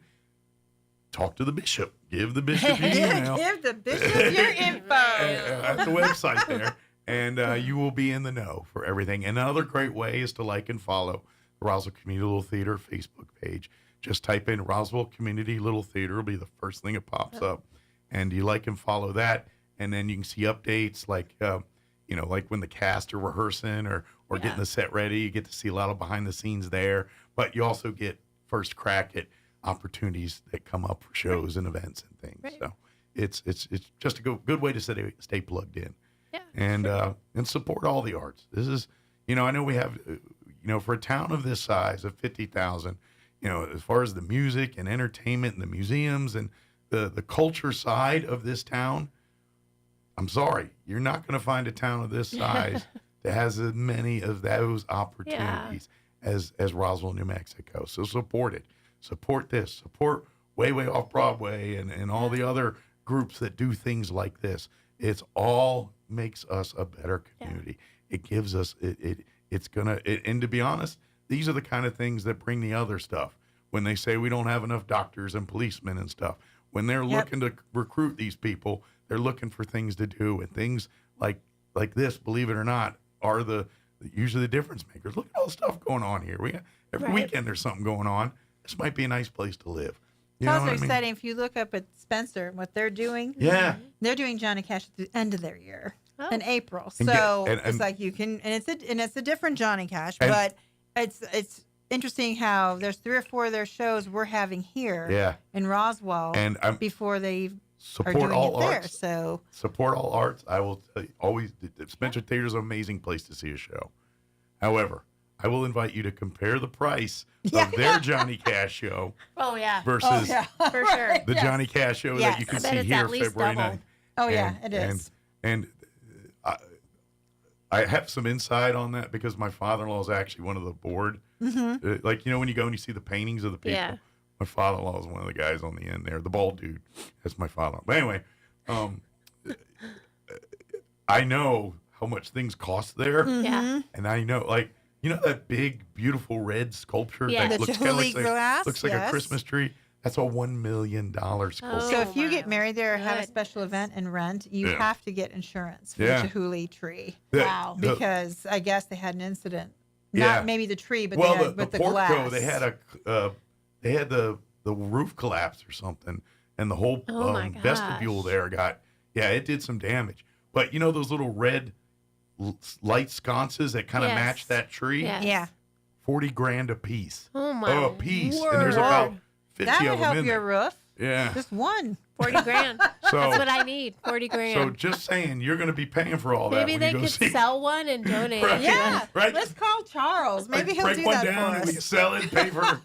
Talk to the bishop. Give the bishop your email. Give the bishop your info. At the website there. And you will be in the know for everything. And another great way is to like and follow the Roswell Community Little Theater Facebook page. Just type in Roswell Community Little Theater. It'll be the first thing that pops up. And you like and follow that. And then you can see updates like, like when the cast are rehearsing or getting the set ready. You get to see a lot of behind the scenes there. But you also get first crack at opportunities that come up for shows and events and things. Right. So it's just a good way to stay plugged in. Yeah. And support all the arts. This is, I know we have, for a town of this size of 50,000, as far as the music and entertainment and the museums and the culture side of this town, I'm sorry, you're not going to find a town of this size that has as many of those opportunities as Roswell, New Mexico. So support it. Support this. Support Way Off Broadway and all the other groups that do things like this. It's all makes us a better community. It gives us and to be honest, these are the kind of things that bring the other stuff. When they say we don't have enough doctors and policemen and stuff, when they're looking to recruit these people, they're looking for things to do, and things like this, believe it or not, are usually the difference makers. Look at all the stuff going on here. Every weekend there's something going on. This might be a nice place to live. It's also exciting if you look up at Spencer and what they're doing. Yeah. They're doing Johnny Cash at the end of their year in April. So it's like you can, and it's a different Johnny Cash, but it's interesting how there's 3 or 4 of their shows we're having here in Roswell before they support are doing all it there. arts. So support all arts. I will tell you, always, the Spencer Theater is an amazing place to see a show. However, I will invite you to compare the price of their Johnny Cash show versus for sure. the Johnny Cash show that you can see here February 9th. Oh, it is. And I have some insight on that because my father-in-law is actually one of the board. Mm-hmm. Like, when you go and you see the paintings of the people. Yeah. My father-in-law is one of the guys on the end there. The bald dude. That's my father-in-law. But anyway, I know how much things cost there. Mm-hmm. And I know, that big, beautiful red sculpture that looks kind of looks like a Christmas tree? That's a $1 million sculpture. So if you get married there or have a special event and rent, you have to get insurance for the Chihuly tree. Wow. Because I guess they had an incident. Not maybe the tree, but the Portco, glass. they had the roof collapse or something, and the whole vestibule there it did some damage. But those little red light sconces that kind of match that tree? Yeah. $40,000 a piece. Oh my! A piece, word. and there's about 50 that of would them help in your there. roof. Yeah. Just one. $40,000. That's what I need. $40,000. So just saying, you're going to be paying for all that. Maybe they could sell one and donate. Right. Yeah. Right. Let's call Charles. Maybe he'll break do one that down for and us. we can sell it, pay for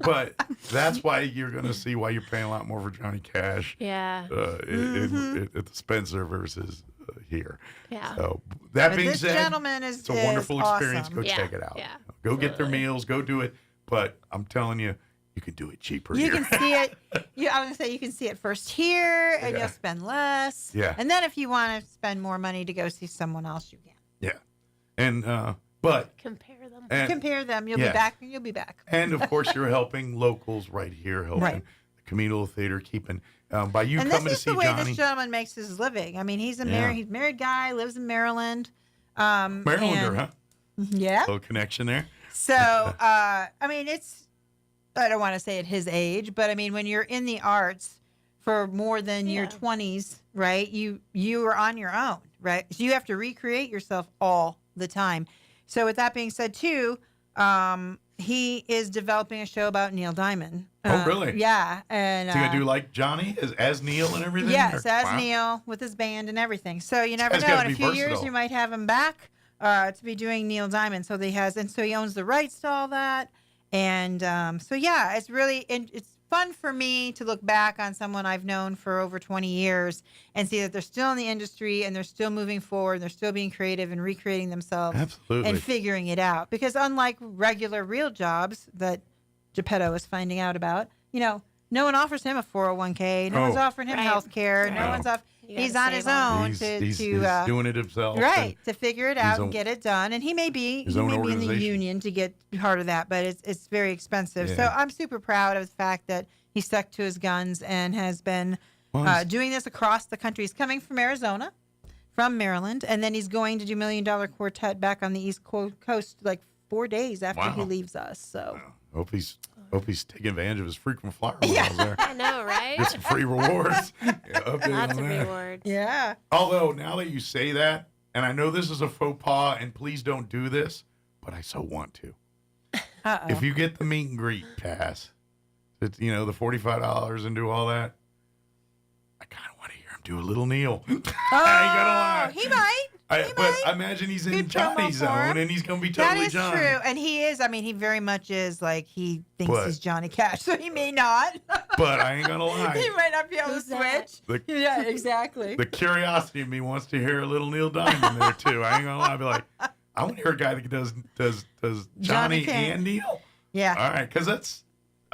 but that's why you're going to see why you're paying a lot more for Johnny Cash. Yeah. At the Spencer versus here. Yeah. So that being this said, gentleman it's a wonderful experience. awesome. Go check it out. Yeah. Go get their meals. Go do it. But I'm telling you, you can do it cheaper. You here. can see it. I was going to say you can see it first here, and you'll spend less. Yeah. And then if you want to spend more money to go see someone else, you can. Yeah. And but compare them. You'll be back. You'll be back. And of course, you're helping locals right here, helping the communal theater, keeping by you and coming to see Johnny. this is the way this gentleman makes his living. I mean, he's a married guy, lives in Maryland. Marylander, huh? Yeah. Little connection there. So, I mean, I don't want to say at his age, but I mean, when you're in the arts for more than your 20s, right? You are on your own, right? So you have to recreate yourself all the time. So with that being said, too, He is developing a show about Neil Diamond. Oh, really? Yeah. And is he going to do like Johnny as Neil and everything? Yes, or? as Wow. Neil with his band and everything. So you never know. In a few years, you might have him back to be doing Neil Diamond. So he owns the rights to all that. And it's really it's fun for me to look back on someone I've known for over 20 years and see that they're still in the industry and they're still moving forward. They're still being creative and recreating themselves. Absolutely. And figuring it out. Because unlike regular real jobs that Geppetto is finding out about, no one offers him a 401k. No one's offering him health care. No one's off. He's on his own He's to doing it himself. Right, to figure it out and get it done. And he may be in the union to get part of that, but it's very expensive. Yeah. So I'm super proud of the fact that he stuck to his guns and has been doing this across the country. He's coming from Arizona, from Maryland, and then he's going to do $1 Million Quartet back on the East Coast like 4 days after he leaves us. So hope he's taking advantage of his frequent flyer miles there. I know, right? Get some free rewards. Lots of rewards. Yeah. Although now that you say that, and I know this is a faux pas, and please don't do this, but I so want to. Uh-oh. If you get the meet and greet pass, it's, the $45 and do all that, I kind of want to hear him do a little Neil. I ain't gonna lie. He might. But I imagine he's in Johnny's zone, and he's going to be totally Johnny. That is true. And he is. I mean, he very much is like he thinks he's Johnny Cash, so he may not. But I ain't going to lie. He might not be able to switch. Yeah, exactly. The curiosity of me wants to hear a little Neil Diamond there, too. I ain't going to lie. I'll be like, I want to hear a guy that does Johnny and Neil. Yeah. All right. Because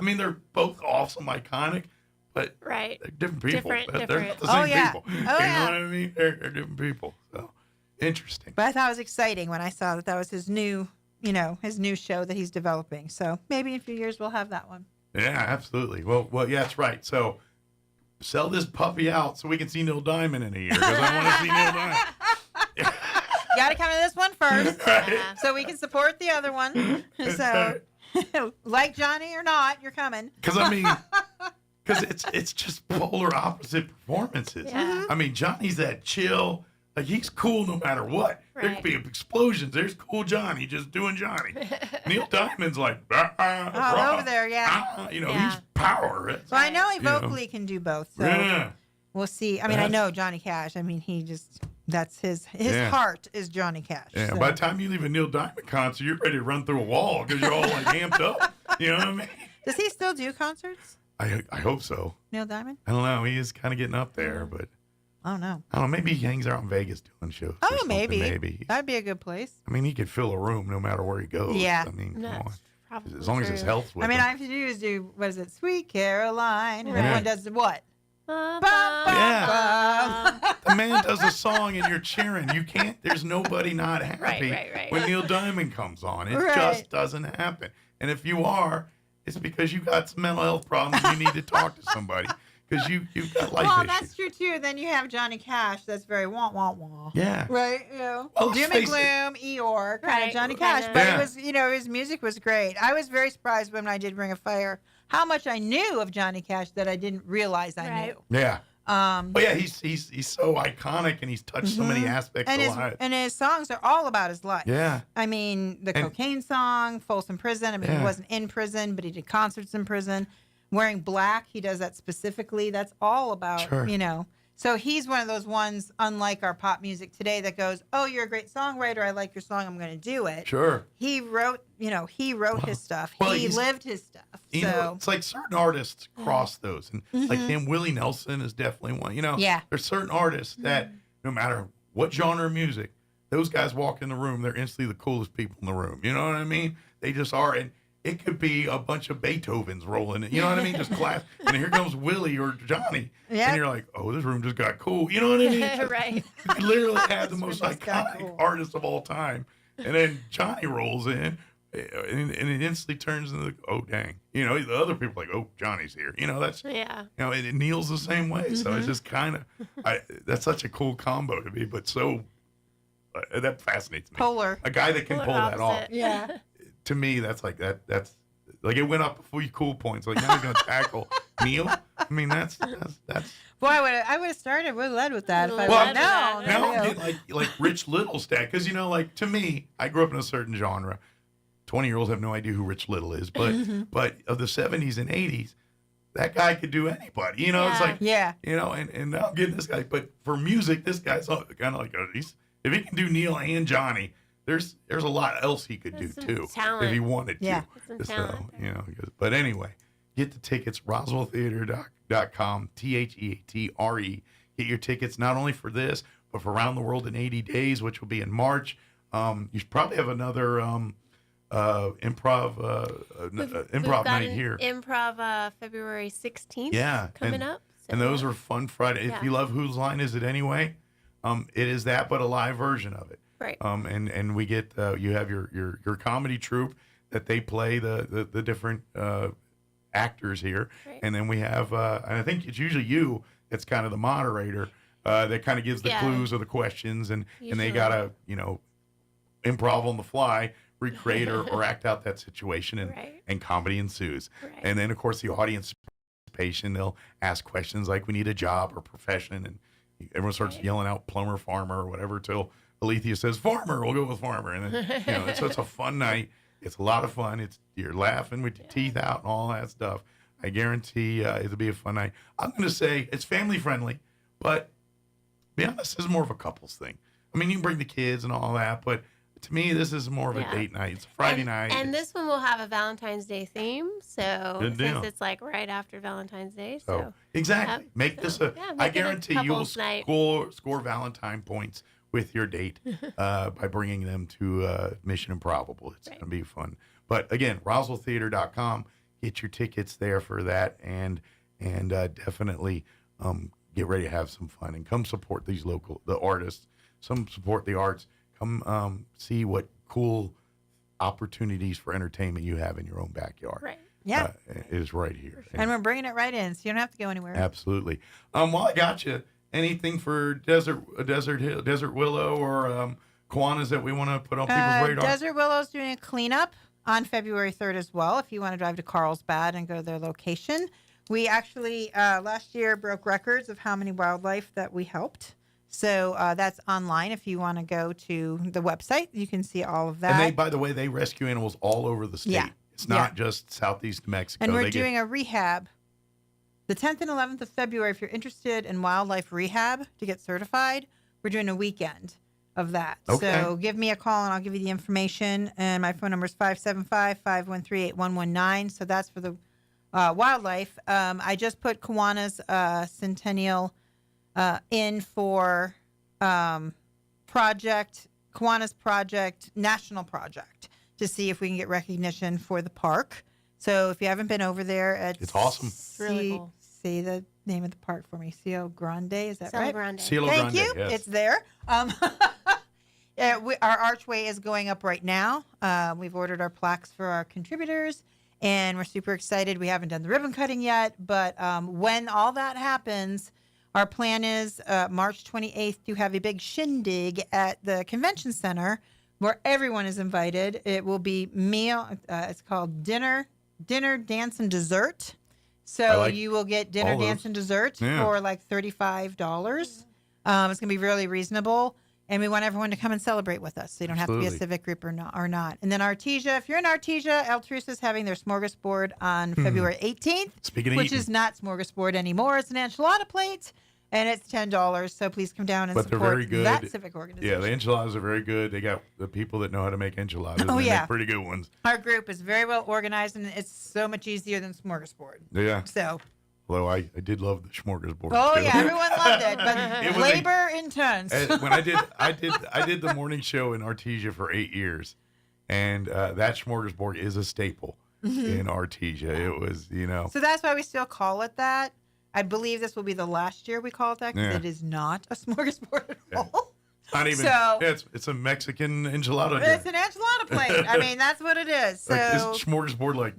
they're both awesome, iconic. But right. They're different people. Different. They're not the same people. Oh, you know what I mean? They're different people. So. Interesting. But I thought it was exciting when I saw that was his new show that he's developing. So maybe in a few years we'll have that one. Yeah, absolutely. Well, yeah, that's right. So sell this puppy out so we can see Neil Diamond in a year because I want to see Neil Diamond. You got to come to this one first, right. So we can support the other one. So, like Johnny or not, you're coming. Because it's just polar opposite performances. Yeah. I mean, Johnny's that chill. Like, he's cool no matter what. Right. There could be explosions. There's cool Johnny just doing Johnny. Neil Diamond's like, over there, yeah. He's power. So I know he vocally can do both. So we'll see. I mean, I know Johnny Cash. I mean, that's his heart is Johnny Cash. Yeah, so. By the time you leave a Neil Diamond concert, you're ready to run through a wall because you're all like amped up. You know what I mean? Does he still do concerts? I hope so. Neil Diamond? I don't know. He is kind of getting up there, but. I don't know. Maybe he hangs out in Vegas doing shows. Oh, maybe. That'd be a good place. I mean, he could fill a room no matter where he goes. Yeah. I mean, come on. As long as his health's with him. I have to do, what is it, Sweet Caroline? And everyone does what? Yeah. The man does a song and you're cheering. You can't, there's nobody not happy Right. when Neil Diamond comes on. It just doesn't happen. And if you are, it's because you got some mental health problems and you need to talk to somebody. Because you've got life issues. That's true, too. Then you have Johnny Cash. That's very wah. Yeah. Right? Doom and gloom, Eeyore, kind of Johnny Cash. But it was, his music was great. I was very surprised when I did Ring of Fire how much I knew of Johnny Cash that I didn't realize I knew. Yeah. He's so iconic and he's touched so many aspects of life. And his songs are all about his life. Yeah. I mean, the cocaine song, Folsom Prison. I mean, he wasn't in prison, but he did concerts in prison. Wearing black, he does that specifically. That's all about, So he's one of those ones, unlike our pop music today, that goes, "Oh, you're a great songwriter. I like your song. I'm going to do it." Sure. He wrote his stuff. Well, he lived his stuff. It's like certain artists cross those, and like him, Willie Nelson is definitely one. There's certain artists that no matter what genre of music, those guys walk in the room, they're instantly the coolest people in the room. You know what I mean? They just are, and it could be a bunch of Beethovens rolling it. You know what I mean? Just class. And here comes Willie or Johnny. Yep. And you're like, oh, this room just got cool. You know what I mean? Right. You literally have the most iconic artist of all time. And then Johnny rolls in, and it instantly turns into, oh, dang. The other people are like, oh, Johnny's here. That's, and Neil's the same way. So it's just kind of, that's such a cool combo to me, but so, that fascinates me. Polar. A guy that can pull that off. Yeah. To me, that's like that. That's like it went up a few cool points. Like now he's gonna tackle Neil. I mean, that's. Boy, I would have started. Would have led with that if I would. No. Now I'm getting like Rich Little stat because like to me, I grew up in a certain genre. 20-year-olds have no idea who Rich Little is, but of the 70s and 80s, that guy could do anybody. You know, it's like, you know, and I'll give this guy. But for music, this guy's kind of like, if he can do Neil and Johnny, there's a lot else he could do too, talent. if he wanted to. Yeah. So, you know, but anyway, get the tickets, RoswellTheater.com, TheaTre. Get your tickets not only for this, but for Around the World in 80 Days, which will be in March. You should probably have another improv night here. Improv February 16th. Yeah, coming up. So, and those are fun Friday. If you love Whose Line Is It Anyway, it is that, but a live version of it. Right. And we get you have your comedy troupe that they play the different actors here, and then we have and I think it's usually you that's kind of the moderator that kind of gives the clues or the questions, and they gotta improv on the fly, recreate or act out that situation, and comedy ensues. And then of course the audience participation, they'll ask questions like, we need a job or profession, and everyone starts yelling out plumber, farmer, or whatever till Alethea says farmer. We'll go with farmer, and then so it's a fun night. It's a lot of fun. You're laughing with your teeth out and all that stuff. I guarantee it'll be a fun night. I'm going to say it's family friendly, but to be honest, this is more of a couples thing. I mean, you can bring the kids and all that, but to me, this is more of a date night. It's a Friday night. And this one will have a Valentine's Day theme, so since it's like right after Valentine's Day. So exactly. Make this I guarantee you will score Valentine points with your date by bringing them to Mission Improbable. It's going to be fun. But again, RoswellTheater.com. Get your tickets there for that, and definitely get ready to have some fun and come support the artists. Some support the arts. Come see what cool opportunities for entertainment you have in your own backyard. Right. Yeah. Is right here. And we're bringing it right in, so you don't have to go anywhere. Absolutely. While I got you, anything for Desert Willow or Kiwanis that we want to put on people's radar? Desert Willow's doing a cleanup on February 3rd as well, if you want to drive to Carlsbad and go to their location. We actually, last year, broke records of how many wildlife that we helped. So that's online. If you want to go to the website, you can see all of that. And by the way, they rescue animals all over the state. Yeah. It's not just southeast New Mexico. And we're doing a rehab the 10th and 11th of February. If you're interested in wildlife rehab to get certified, we're doing a weekend of that. Okay. So give me a call and I'll give you the information. And my phone number is 575-513-8119. So that's for the wildlife. I just put Kiwanis Centennial in for Kiwanis Project, National Project, to see if we can get recognition for the park. So if you haven't been over there, it's awesome. It's really cool. Say the name of the park for me. Cielo Grande, is that right? Cielo Grande. Thank you. Yes. It's there. Our archway is going up right now. We've ordered our plaques for our contributors, and we're super excited. We haven't done the ribbon cutting yet, but when all that happens, our plan is March 28th to have a big shindig at the convention center where everyone is invited. It will be meal. It's called dinner, dance, and dessert. So you will get dinner, dance, and dessert for like $35. It's going to be really reasonable. And we want everyone to come and celebrate with us. So you don't have to be a civic group or not. And then Artesia, if you're in Artesia, El Truce is having their smorgasbord on February 18th. Speaking of which eating. is not smorgasbord anymore. It's an enchilada plate. And it's $10, so please come down and But they're support very good. that civic organization. Yeah, the enchiladas are very good. They got the people that know how to make enchiladas. Oh, and they yeah. make pretty good ones. Our group is very well organized, and it's so much easier than smorgasbord. Yeah. So. Although I did love the smorgasbord. Oh, too. yeah, everyone loved it, but It was labor intense. When I did the morning show in Artesia for 8 years, and that smorgasbord is a staple in Artesia. It was, So that's why we still call it that. I believe this will be the last year we call it that, because it is not a smorgasbord at all. Not even. So, it's a Mexican enchilada. It's an enchilada plate. I mean, that's what it is. So like, is smorgasbord like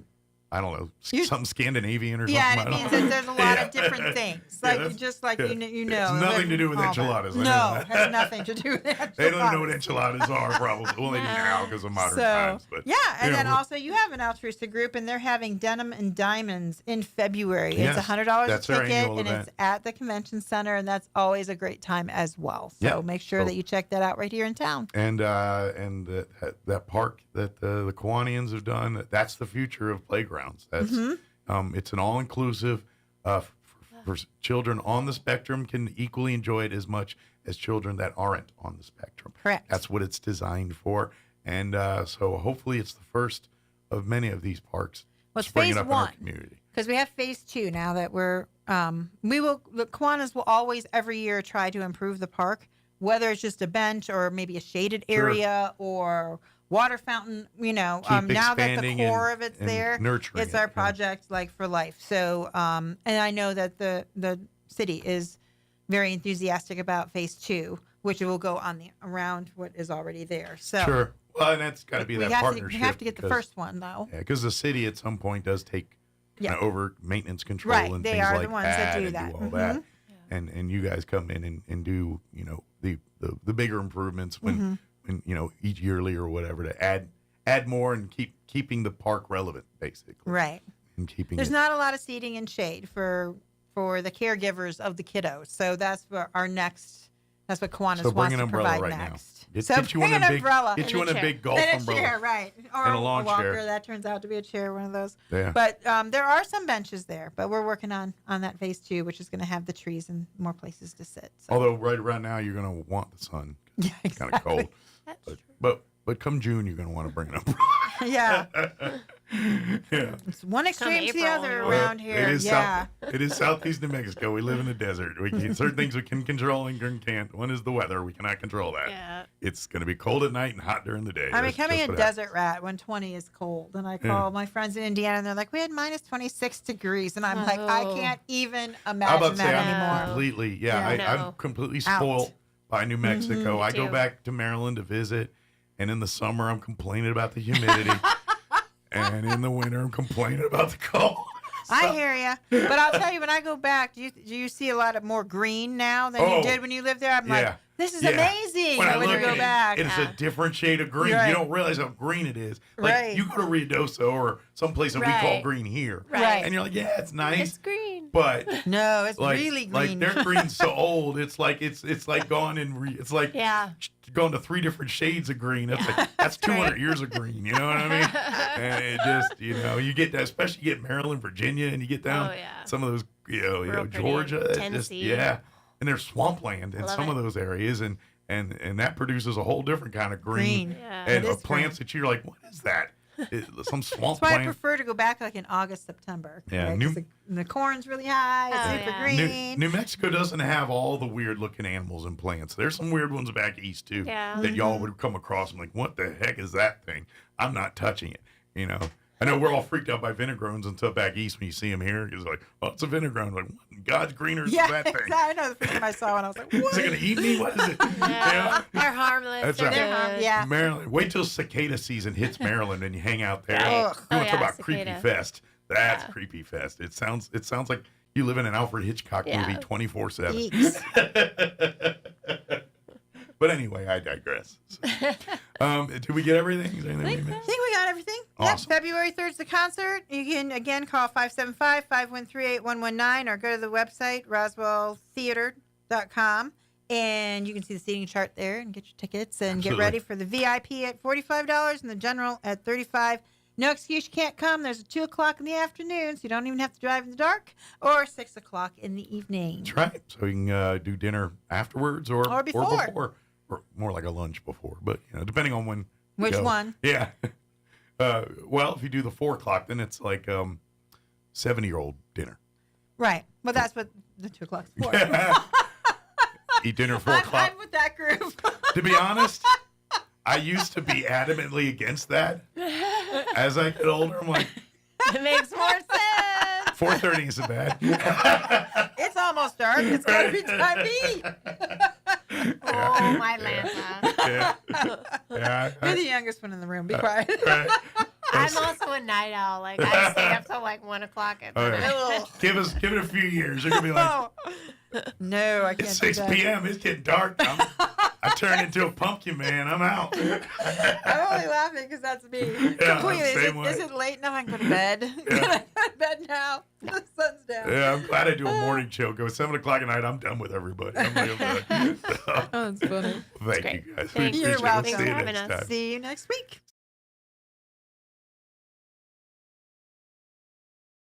I don't know, something Scandinavian or something. Yeah, and it means that there's a lot of different things. Like, just like you know. It's nothing to do with enchiladas. No, it has nothing to do with enchiladas. They don't even know what enchiladas are, probably. Well, they do now because of modern times. But, yeah, and then also you have an altruistic group, and they're having Denim and Diamonds in February. Yes, it's $100 that's a our ticket, annual and event. it's at the convention center, and that's always a great time as well. So make sure that you check that out right here in town. And that park that the Kiwanians have done, that's the future of playgrounds. That's it's an all-inclusive for children on the spectrum can equally enjoy it as much as children that aren't on the spectrum. Correct. That's what it's designed for. And so hopefully it's the first of many of these parks springing up in our community. Because we have phase 2 now that the Kiwanis will always every year try to improve the park, whether it's just a bench or maybe a shaded area or water fountain, now that the core of it's there, it's our project like for life. So, and I know that the city is very enthusiastic about phase 2, which will go on around what is already there. So sure. Well, and that's got to be that partnership. We have to get the first one though. Yeah, because the city at some point does take over maintenance control right. and they things are like the ones that, that do and that. do all that. And you guys come in and do the bigger improvements when each yearly or whatever to add more and keeping the park relevant basically. Right. And keeping There's not a lot of seating and shade for the caregivers of the kiddos. So that's what our next. That's what Kiwanis wants to provide right next. Now. So get you one of umbrella. Get you in a big golf and a umbrella. chair, right? Or and a lawn walker. chair. That turns out to be a chair, one of those. Yeah. But there are some benches there. But we're working on that phase 2, which is going to have the trees and more places to sit. So. Although right around now you're going to want the sun. Yeah, exactly. It's kind of cold. But come June you're going to want to bring it up. Yeah. Yeah. It's one extreme to the other around here. It is southeast New Mexico. We live in a desert. We can, certain things we can control and can't. One is the weather. We cannot control that. Yeah. It's going to be cold at night and hot during the day. I'm That's becoming just a what desert rat when 20 is cold. And I call my friends in Indiana and they're like, we had minus 26 degrees. And I'm like, I can't even imagine that anymore. Completely. Yeah, I'm completely spoiled by New Mexico. I go back to Maryland to visit. And in the summer, I'm complaining about the humidity. And in the winter, I'm complaining about the cold. I hear you. But I'll tell you, when I go back, do you see a lot of more green now than you did when you lived there? I'm like, this is amazing when you go back. It's a different shade of green. Right. You don't realize how green it is. Like, you go to Ruidoso or someplace that we call green here. Right. And you're like, yeah, it's nice. It's green. But no, it's really green. Like their green's so old. It's like gone it's like going to 3 different shades of green. That's 200 years of green. You know what I mean? And it just you get that, especially you get Maryland, Virginia, and you get down some of those Georgia, Tennessee. and there's swampland in some of those areas, and that produces a whole different kind of green. Yeah. And plants that you're like, what is that? Some swamp That's why plant. I prefer to go back like in August, September. Yeah, right? The corn's really high, it's super green. New Mexico doesn't have all the weird looking animals and plants. There's some weird ones back east too that y'all would come across. I'm like, what the heck is that thing? I'm not touching it. I know we're all freaked out by vinegrones until back east when you see them here. It's like, oh, it's a vinegrone. Like, what in God's greener is that thing? Yeah, I know the first time I saw one, I was like, what? Is it going to eat me? What is it? They're harmless. That's right. Yeah. Maryland. Wait till cicada season hits Maryland and you hang out there. Right. You want to talk about cicada. Creepy Fest. That's Creepy Fest. It sounds like you live in an Alfred Hitchcock movie 24/7. But anyway, I digress. So, did we get everything? Is there anything we missed? I think we got everything. Awesome. Yep, February 3rd is the concert. You can, again, call 575-513-8119 or go to the website, roswelltheater.com, and you can see the seating chart there and get your tickets and get ready for the VIP at $45 and the general at $35. No excuse you can't come. There's a 2 o'clock in the afternoon, so you don't even have to drive in the dark, or 6 o'clock in the evening. That's right. So you can do dinner afterwards or before. Or more like a lunch before, but depending on when. Which one? Yeah. Well, if you do the 4 o'clock, then it's like 70-year-old dinner. Right. Well, that's what the 2 o'clock's for. Eat dinner 4 o'clock. I'm with that group. To be honest, I used to be adamantly against that. As I get older, I'm like, it makes more sense. 4:30 isn't bad. It's almost dark. It's got to be time to eat. Oh, my Lanta. Yeah. You're the youngest one in the room. Be quiet. Right. I'm also a night owl. Like, I stay up till like 1 o'clock at night. Give it a few years. You're gonna be like, no, I can't. It's 6 p.m. It's getting dark. I turn into a pumpkin man. I'm out. I'm only laughing because that's me. Yeah, completely. Is it late now? I can go to bed. Can I go to bed now? The sun's down. Yeah, I'm glad I do a morning show. Go 7 o'clock at night. I'm done with everybody. I'm like, Oh, that's funny. Thank you guys. Thank You're welcome. See you next time. See you next week.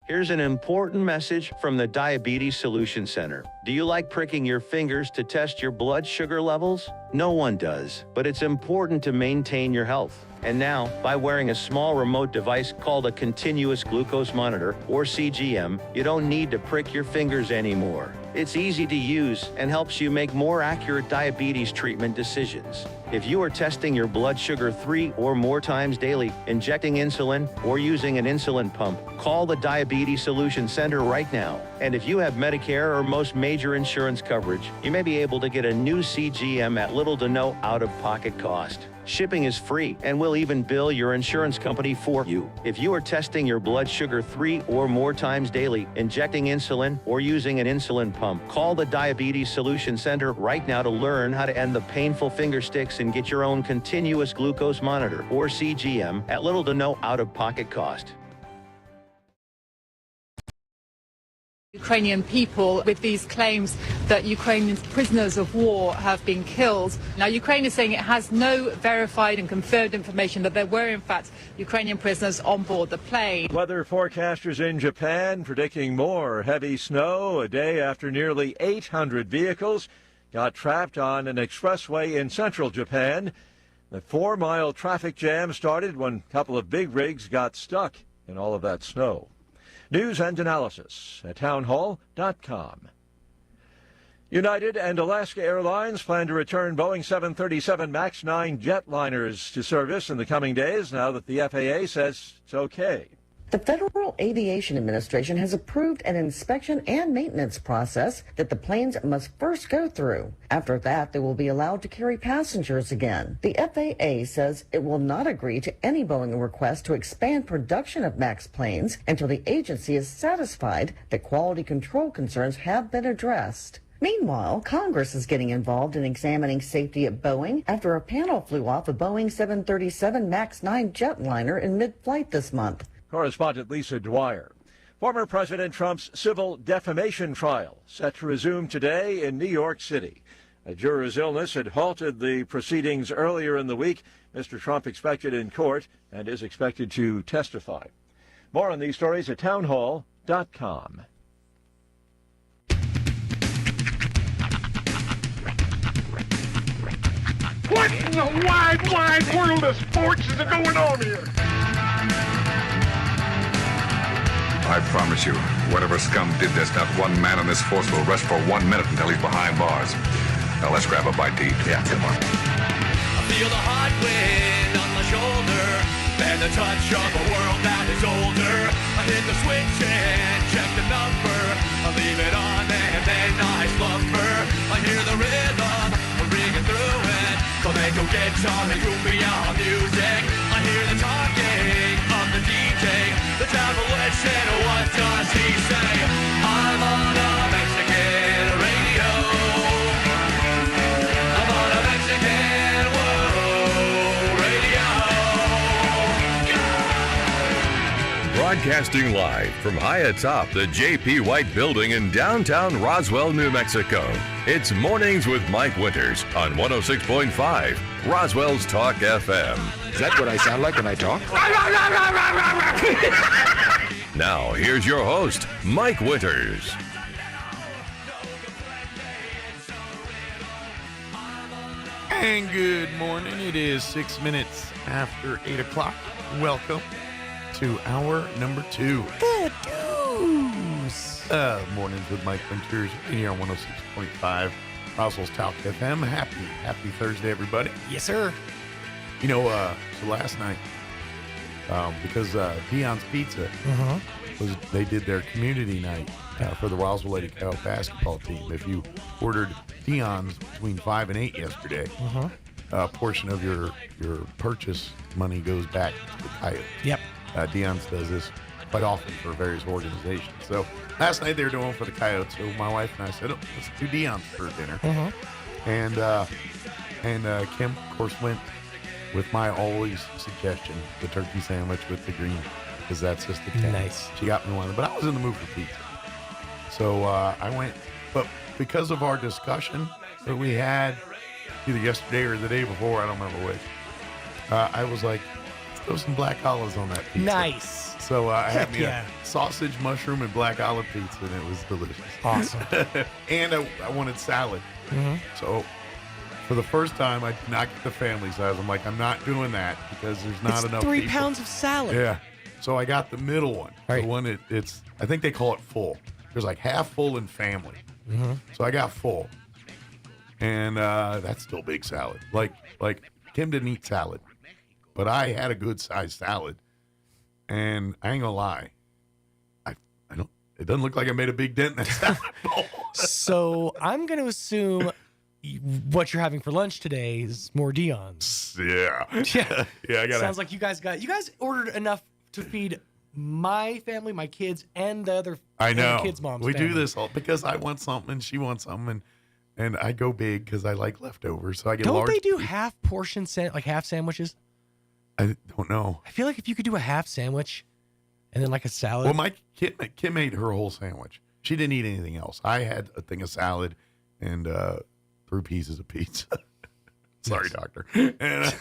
Here's an important message from the Diabetes Solution Center. Do you like pricking your fingers to test your blood sugar levels? No one does, but it's important to maintain your health. And now, by wearing a small remote device called a continuous glucose monitor, or CGM, you don't need to prick your fingers anymore. It's easy to use and helps you make more accurate diabetes treatment decisions. If you are testing your blood sugar 3 or more times daily, injecting insulin, or using an insulin pump, call the Diabetes Solution Center right now. And if you have Medicare or most major insurance coverage, you may be able to get a new CGM at little to no out-of-pocket cost. Shipping is free, and we'll even bill your insurance company for you. If you are testing your blood sugar 3 or more times daily, injecting insulin, or using an insulin pump, call the Diabetes Solution Center right now to learn how to end the painful finger sticks and get your own continuous glucose monitor, or CGM, at little to no out-of-pocket cost. Ukrainian people with these claims that Ukrainian prisoners of war have been killed. Now, Ukraine is saying it has no verified and confirmed information that there were, in fact, Ukrainian prisoners on board the plane. Weather forecasters in Japan predicting more heavy snow a day after nearly 800 vehicles got trapped on an expressway in central Japan. The 4-mile traffic jam started when a couple of big rigs got stuck in all of that snow. News and analysis at townhall.com. United and Alaska Airlines plan to return Boeing 737 MAX 9 jetliners to service in the coming days now that the FAA says it's okay. The Federal Aviation Administration has approved an inspection and maintenance process that the planes must first go through. After that, they will be allowed to carry passengers again. The FAA says it will not agree to any Boeing request to expand production of MAX planes until the agency is satisfied that quality control concerns have been addressed. Meanwhile, Congress is getting involved in examining safety at Boeing after a panel flew off a Boeing 737 MAX 9 jetliner in mid-flight this month. Correspondent Lisa Dwyer. Former President Trump's civil defamation trial set to resume today in New York City. A juror's illness had halted the proceedings earlier in the week. Mr. Trump expected in court and is expected to testify. More on these stories at townhall.com. What in the wide, wide world of sports is going on here? I promise you, whatever scum did this, not one man in this force will rest for 1 minute until he's behind bars. Now let's grab a bite to eat. Yeah, come on. I feel the hot wind on my shoulder and the touch of a world that is older. I hit the switch and check the number. I leave it on and then I slumber. I hear the rhythm ringing through it. Flamenco guitar and cumbia music. I hear the talking of the DJ. The travel and what does he say? I'm on a Mexican radio. I'm on a Mexican radio. Broadcasting live from high atop the J.P. White Building in downtown Roswell, New Mexico. It's Mornings with Mike Winters on 106.5 Roswell's Talk FM. Is that what I sound like when I talk? Now, here's your host, Mike Winters. And good morning. It is 6 minutes after 8 o'clock. Welcome to hour number 2. Good news. Mornings with Mike Winters here on 106.5 Roswell's Talk FM. Happy Thursday, everybody. Yes, sir. You know, so last night, because Dion's Pizza they did their community night for the Roswell Lady Cow basketball team. If you ordered Dion's between 5 and 8 yesterday, a portion of your purchase money goes back to the Coyote. Yep. Dion's does this quite often for various organizations. So last night they were doing one for the Coyotes. So my wife and I said, oh, let's do Dion's for dinner. And Kim, of course, went with my always suggestion, the turkey sandwich with the green, because that's just the 10. Nice. She got me one, but I was in the mood for pizza. So I went, but because of our discussion that we had either yesterday or the day before, I don't remember which, I was like, let's throw some black olives on that pizza. Nice. So I had me a sausage, mushroom, and black olive pizza, and it was delicious. Awesome. And I wanted salad. So for the first time, I did not get the family size. I'm like, I'm not doing that because there's not enough 3 people. pounds of salad. Yeah. So I got the middle one. The one it's, I think they call it full. There's like half full and family. So I got full. And that's still big salad. Like Kim didn't eat salad, but I had a good sized salad. And I ain't gonna lie, I don't. It doesn't look like I made a big dent in that salad bowl. So I'm gonna assume what you're having for lunch today is more Dion's. Yeah. Yeah. I got. Sounds like you guys ordered enough to feed my family, my kids, and the other. I know. Kids' moms. We family. do this all because I want something and she wants something, and I go big because I like leftovers. So I get. Don't large they do half portion like half sandwiches? I don't know. I feel like if you could do a half sandwich and then like a salad. Well, my Kim ate her whole sandwich. She didn't eat anything else. I had a thing of salad and 3 pieces of pizza. Sorry, doctor. And,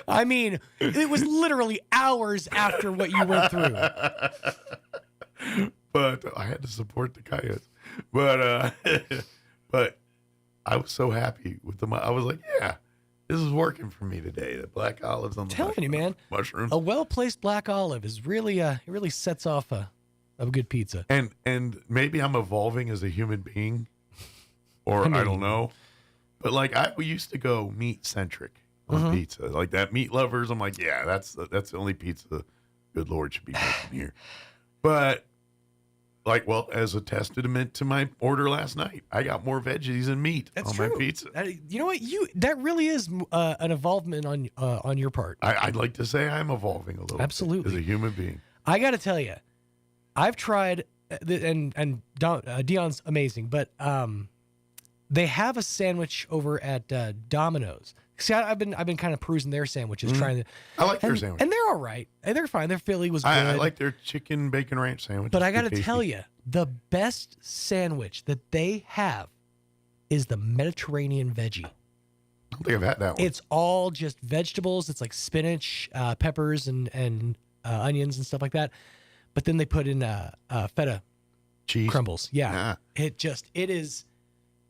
I mean, it was literally hours after what you went through. But I had to support the Coyotes. But I was so happy with them. I was like, yeah. This is working for me today. The black olives on the telling you, man, mushrooms. A well-placed black olive is really it really sets off a good pizza. And maybe I'm evolving as a human being, or I don't know. But like we used to go meat centric on pizza, like that meat lovers. I'm like, yeah, that's the only pizza the good Lord should be making here. But like, well, as a testament to my order last night, I got more veggies and meat on my pizza. You know what? That really is an evolvement on your part. I'd like to say I'm evolving a little. Absolutely. Bit as a human being. I got to tell you, I've tried, and Dion's amazing, but they have a sandwich over at Domino's. See, I've been kind of perusing their sandwiches, trying to. I like their sandwich, and they're all right. They're fine. Their Philly was good. I like their chicken bacon ranch sandwich. But I got to tell you, the best sandwich that they have is the Mediterranean veggie. I don't think I've had that one. It's all just vegetables. It's like spinach, peppers, and onions and stuff like that. But then they put in feta cheese crumbles. Yeah, it is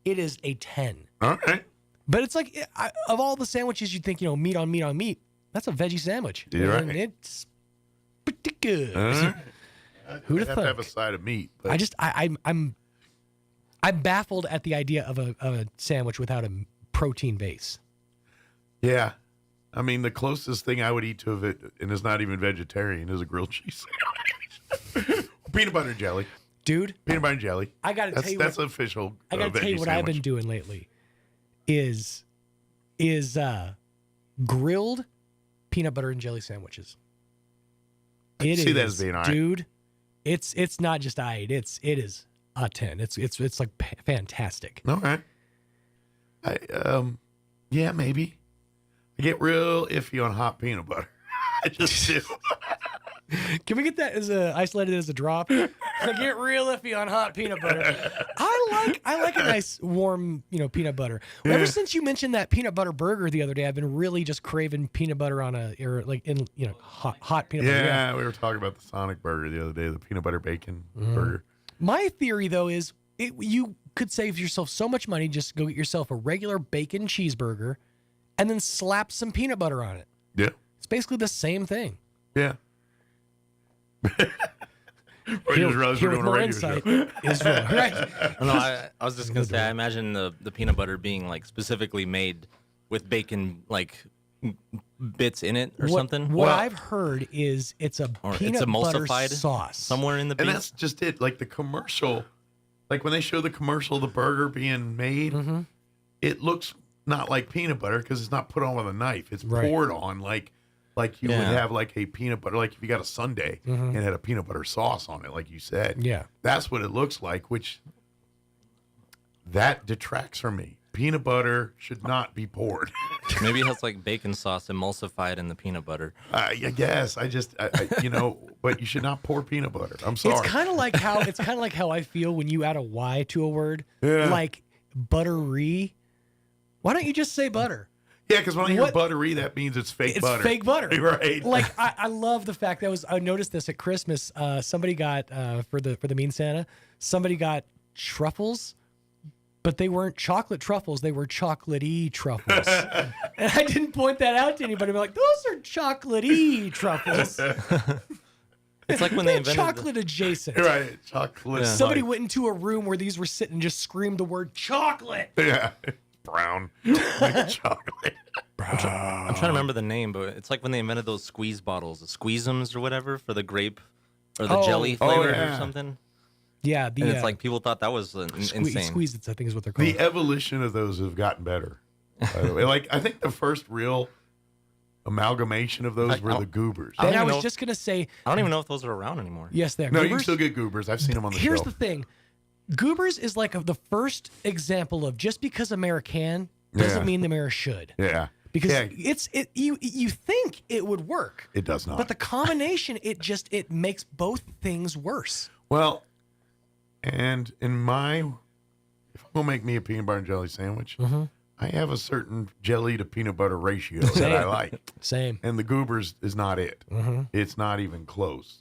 a 10. All right. But it's like, of all the sandwiches you'd think, meat on meat on meat, that's a veggie sandwich. You're right. And it's pretty good. Who'd have to have a side of meat? But I'm baffled at the idea of a sandwich without a protein base. Yeah. I mean, the closest thing I would eat to it, and it's not even vegetarian, is a grilled cheese sandwich. Peanut butter and jelly. Dude. Peanut butter and jelly. I got to tell you that's official. I got to tell you what I've been doing lately is grilled peanut butter and jelly sandwiches. I see that as being all right. Dude, it's not just it is a 10. It's like fantastic. All right. Yeah, maybe. I get real iffy on hot peanut butter. I just do. Can we get that isolated as a drop? I get real iffy on hot peanut butter. I like a nice warm, peanut butter. Well, ever since you mentioned that peanut butter burger the other day, I've been really just craving peanut butter on hot peanut butter. Yeah, we were talking about the Sonic burger the other day, the peanut butter bacon burger. My theory though is you could save yourself so much money. Just go get yourself a regular bacon cheeseburger, and then slap some peanut butter on it. Yeah, it's basically the same thing. Yeah. Here with more insight, Israel. Right. No, I was just gonna say, I imagine the peanut butter being like specifically made with bacon like bits in it or something. What I've heard is it's a peanut butter sauce somewhere in the beef. And that's just it. Like the commercial, like when they show the commercial, the burger being made, it looks not like peanut butter because it's not put on with a knife. It's poured on like like you would have like a peanut butter, like if you got a sundae and had a peanut butter sauce on it, like you said. Yeah. That's what it looks like, which that detracts from me. Peanut butter should not be poured. Maybe it has like bacon sauce emulsified in the peanut butter. I guess I but you should not pour peanut butter. I'm sorry. It's kind of like how I feel when you add a Y to a word, like buttery. Why don't you just say butter? Yeah, because when I hear buttery, that means it's fake butter. It's fake butter, right? Like I love the fact that I noticed this at Christmas. Somebody got for the Mean Santa, somebody got truffles. But they weren't chocolate truffles; they were chocolatey truffles. And I didn't point that out to anybody. I'm like, those are chocolatey truffles. It's like when they invented chocolate adjacent, right? Chocolate. Yeah. Somebody went into a room where these were sitting and just screamed the word chocolate. Yeah, brown like chocolate. I'm trying to remember the name, but it's like when they invented those squeeze bottles, the Squeezums or whatever for the grape or the jelly flavor or something. Yeah, and it's like people thought that was insane. Squeeze-its, I think is what they're called. The evolution of those have gotten better. By the way, like I think the first real amalgamation of those were the Goobers. And I was just gonna say, I don't even know if those are around anymore. Yes, they're. No, Goobers? you can still get Goobers. I've seen them on the Here's shelf. the thing, Goobers is like the first example of just because American doesn't mean the Ameri should. Yeah. Because you think it would work. It does not. But the combination, it makes both things worse. Well, and if I'm gonna make me a peanut butter and jelly sandwich, I have a certain jelly to peanut butter ratio that I like. Same. And the Goobers is not it. It's not even close.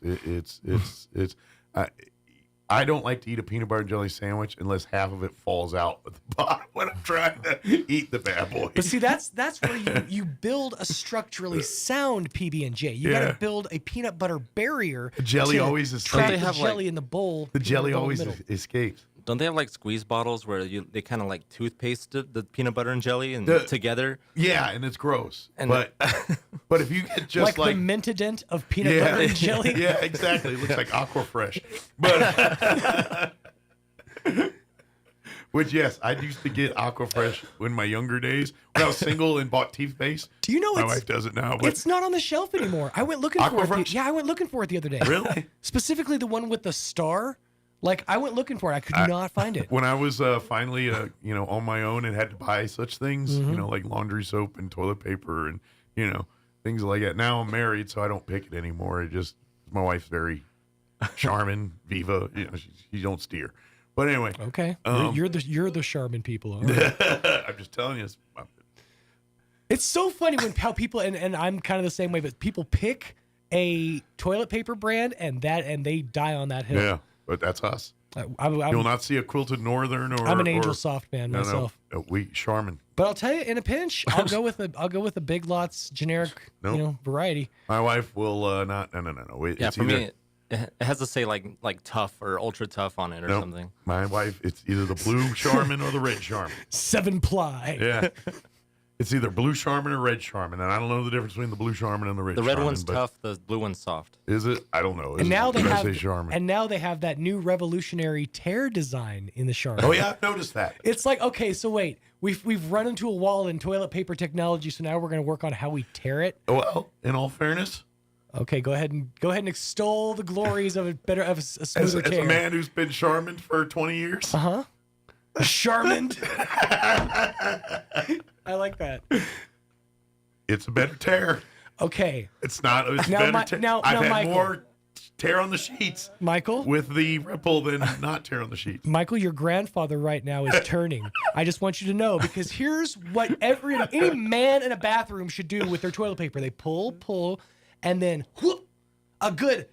I don't like to eat a peanut butter and jelly sandwich unless half of it falls out at the bottom when I'm trying to eat the bad boy. But see, that's where you build a structurally sound PB&J. You got to build a peanut butter barrier. The jelly to always escapes. trap the jelly in the bowl. The jelly in the always middle. escapes. Don't they have like squeeze bottles where they kind of like toothpaste the peanut butter and jelly and together? Yeah, and it's gross. And but if you get just like the Mentadent of peanut butter and jelly. Yeah, exactly. It looks like Aquafresh. But which yes, I used to get Aquafresh in my younger days when I was single and bought toothpaste. Do you know my wife does it now? But it's not on the shelf anymore. I went looking for it. I went looking for it the other day. Really? Specifically the one with the star. Like I went looking for it. I could not find it. When I was finally on my own and had to buy such things, like laundry soap and toilet paper and things like that. Now I'm married, so I don't pick it anymore. It just my wife's very Charmin, Viva. She don't steer. But anyway, okay, you're the Charmin people. All right. I'm just telling you. It's so funny how people and I'm kind of the same way, but people pick a toilet paper brand and they die on that hill. Yeah, but that's us. You'll not see a Quilted Northern or I'm an Angel Soft man myself. No, we Charmin. But I'll tell you, in a pinch, I'll go with a Big Lots generic variety. My wife will not. No. For me, it has to say like tough or ultra tough on it or something. My wife, it's either the blue Charmin or the red Charmin. 7-ply. Yeah. It's either blue Charmin or red Charmin, and I don't know the difference between the blue Charmin and the red. The red Charmin, one's tough. The blue one's soft. Is it? I don't know. And now they Charmin. have that new revolutionary tear design in the Charmin. Oh yeah, I've noticed that. It's like, okay, so wait, we've run into a wall in toilet paper technology, so now we're going to work on how we tear it. Well, in all fairness. Okay, go ahead and extol the glories of a smoother tear. As a man who's been Charmin for 20 years. Charmin. I like that. It's a better tear. Okay. It's not. It's now, better. I've had more tear on the sheets, Michael, with the ripple than not tear on the sheets. Michael, your grandfather right now is turning. I just want you to know, because here's what any man in a bathroom should do with their toilet paper. They pull, and then whoop, a good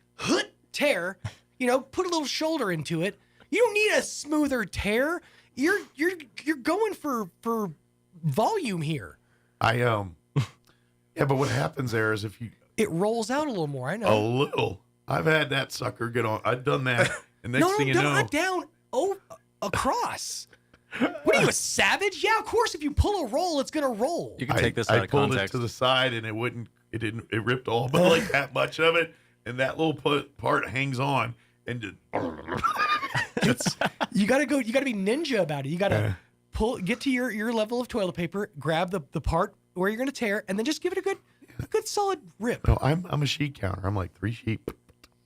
tear. Put a little shoulder into it. You don't need a smoother tear. You're going for volume here. Yeah, but what happens there is it rolls out a little more. I know. A little. I've had that sucker get on. I've done that. And next thing you know, not down. Across. What are you, a savage? Yeah, of course. If you pull a roll, it's gonna roll. You can take this out of context. I pulled it to the side, and it ripped all but like that much of it, and that little part hangs on, and you gotta be ninja about it. You gotta get to your level of toilet paper, grab the part where you're gonna tear, and then just give it a good good solid rip. No, I'm a sheet counter. I'm like 3 sheet,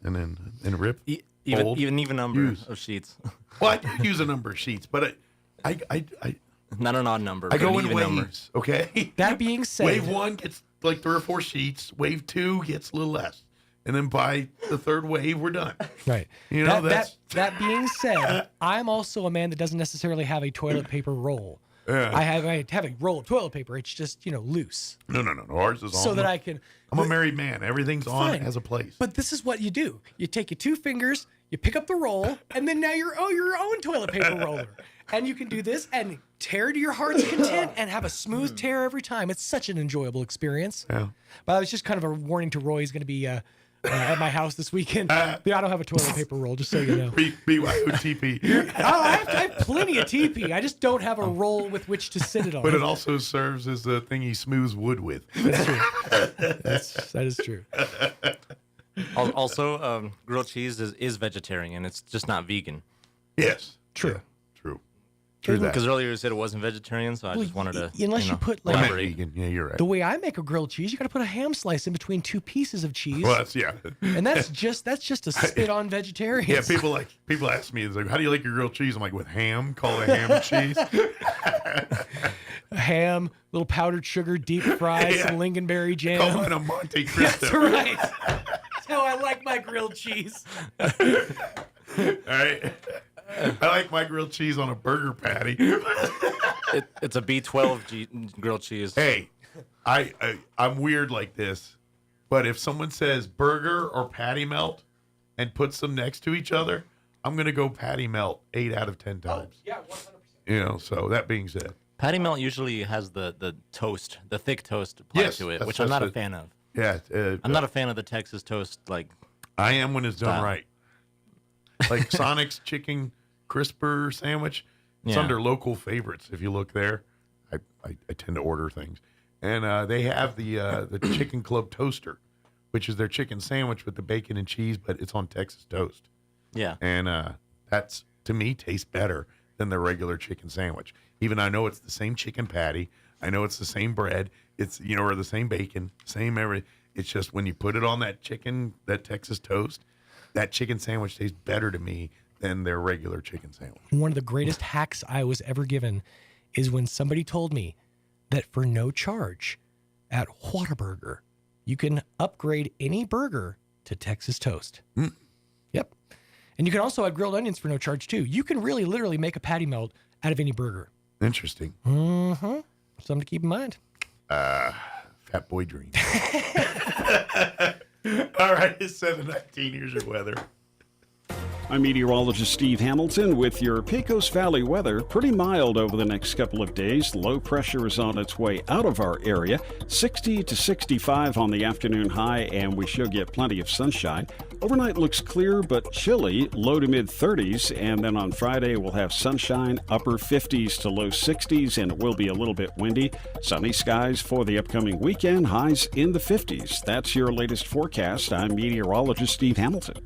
and then rip. Even number of sheets. Well, I do use a number of sheets, but I not an odd number. I but go an in even waves. Okay. That being said, wave 1 gets like 3 or 4 sheets. Wave 2 gets a little less, and then by the 3rd wave, we're done. Right. You know that being said, I'm also a man that doesn't necessarily have a toilet paper roll. Yeah. I have a roll of toilet paper. It's just loose. No. Ours is on. So that I can. I'm a married man. Everything's on. Fine. It has a place. But this is what you do. You take your 2 fingers, you pick up the roll, and then now you're your own toilet paper roller. And you can do this and tear to your heart's content and have a smooth tear every time. It's such an enjoyable experience. Yeah. But it's just kind of a warning to Roy. He's going to be at my house this weekend. I don't have a toilet paper roll, just so you know. BYOTP. I have plenty of TP. I just don't have a roll with which to sit it on. But it also serves as the thing he smooths wood with. That's true. That is true. Also, grilled cheese is vegetarian. It's just not vegan. Yes. True. Yeah, true that. Because earlier you said it wasn't vegetarian, so I just wanted to. Unless you put like elaborate. Yeah, you're right. The way I make a grilled cheese, you got to put a ham slice in between 2 pieces of cheese. Well, yeah. And that's just a spit on vegetarians. Yeah, people ask me, it's like, how do you like your grilled cheese? I'm like, with ham. Call it ham and cheese. Ham, little powdered sugar, deep fried, some lingonberry jam. Call it a Monte Cristo. That's right. That's how I like my grilled cheese. All right. I like my grilled cheese on a burger patty. It's a B12 grilled cheese. Hey, I'm weird like this, but if someone says burger or patty melt and puts them next to each other, I'm going to go patty melt 8 out of 10 times. Oh, yeah, 100%. So that being said. Patty melt usually has the toast, the thick toast applied to it, which I'm not a fan of. Yeah. I'm not a fan of the Texas toast. I am when it's done right. Like Sonic's chicken crisper sandwich. It's under local favorites. If you look there, I tend to order things. And they have the Chicken Club Toaster, which is their chicken sandwich with the bacon and cheese, but it's on Texas toast. Yeah. And that's, to me, tastes better than their regular chicken sandwich. Even I know it's the same chicken patty. I know it's the same bread. It's, or the same bacon, same everything. It's just when you put it on that Texas toast, that chicken sandwich tastes better to me than their regular chicken sandwich. One of the greatest hacks I was ever given is when somebody told me that for no charge at Whataburger, you can upgrade any burger to Texas toast. Mm. Yep. And you can also add grilled onions for no charge, too. You can really literally make a patty melt out of any burger. Interesting. Mm-hmm. Something to keep in mind. Fat boy dream. All right, it's 7:19. Here's your weather. I'm meteorologist Steve Hamilton with your Pecos Valley weather. Pretty mild over the next couple of days. Low pressure is on its way out of our area. 60 to 65 on the afternoon high, and we should get plenty of sunshine. Overnight looks clear but chilly, low to mid 30s, and then on Friday we'll have sunshine, upper 50s to low 60s, and it will be a little bit windy. Sunny skies for the upcoming weekend, highs in the 50s. That's your latest forecast. I'm meteorologist Steve Hamilton.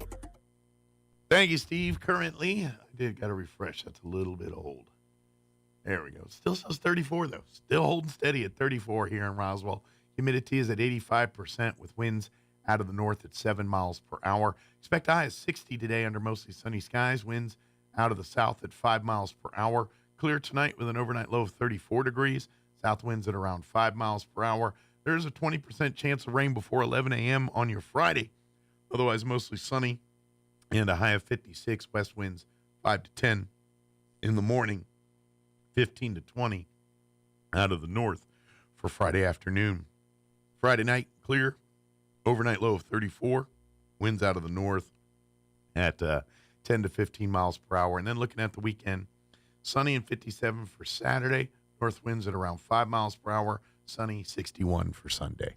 Thank you, Steve. Currently, I got to refresh. That's a little bit old. There we go. Still says 34, though. Still holding steady at 34 here in Roswell. Humidity is at 85% with winds out of the north at 7 miles per hour. Expect high of 60 today under mostly sunny skies. Winds out of the south at 5 miles per hour. Clear tonight with an overnight low of 34 degrees. South winds at around 5 miles per hour. There's a 20% chance of rain before 11 a.m. on your Friday. Otherwise, mostly sunny. And a high of 56, west winds 5 to 10 in the morning, 15 to 20 out of the north for Friday afternoon. Friday night, clear, overnight low of 34, winds out of the north at 10 to 15 miles per hour. And then looking at the weekend, sunny and 57 for Saturday, north winds at around 5 miles per hour, sunny 61 for Sunday.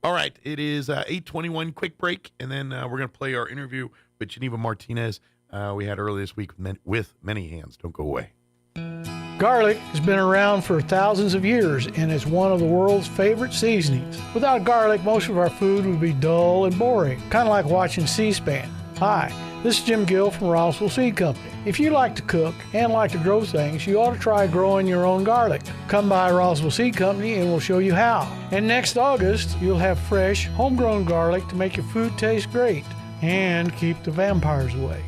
All right, it is 8:21, quick break, and then we're going to play our interview with Geneva Martinez we had earlier this week with Many Hands. Don't go away. Garlic has been around for thousands of years and is one of the world's favorite seasonings. Without garlic, most of our food would be dull and boring, kind of like watching C-SPAN. Hi, This is Jim Gill from Roswell Seed Company. If you like to cook and like to grow things, you ought to try growing your own garlic. Come by Roswell Seed Company and we'll show you how. And next August, you'll have fresh, homegrown garlic to make your food taste great and keep the vampires away.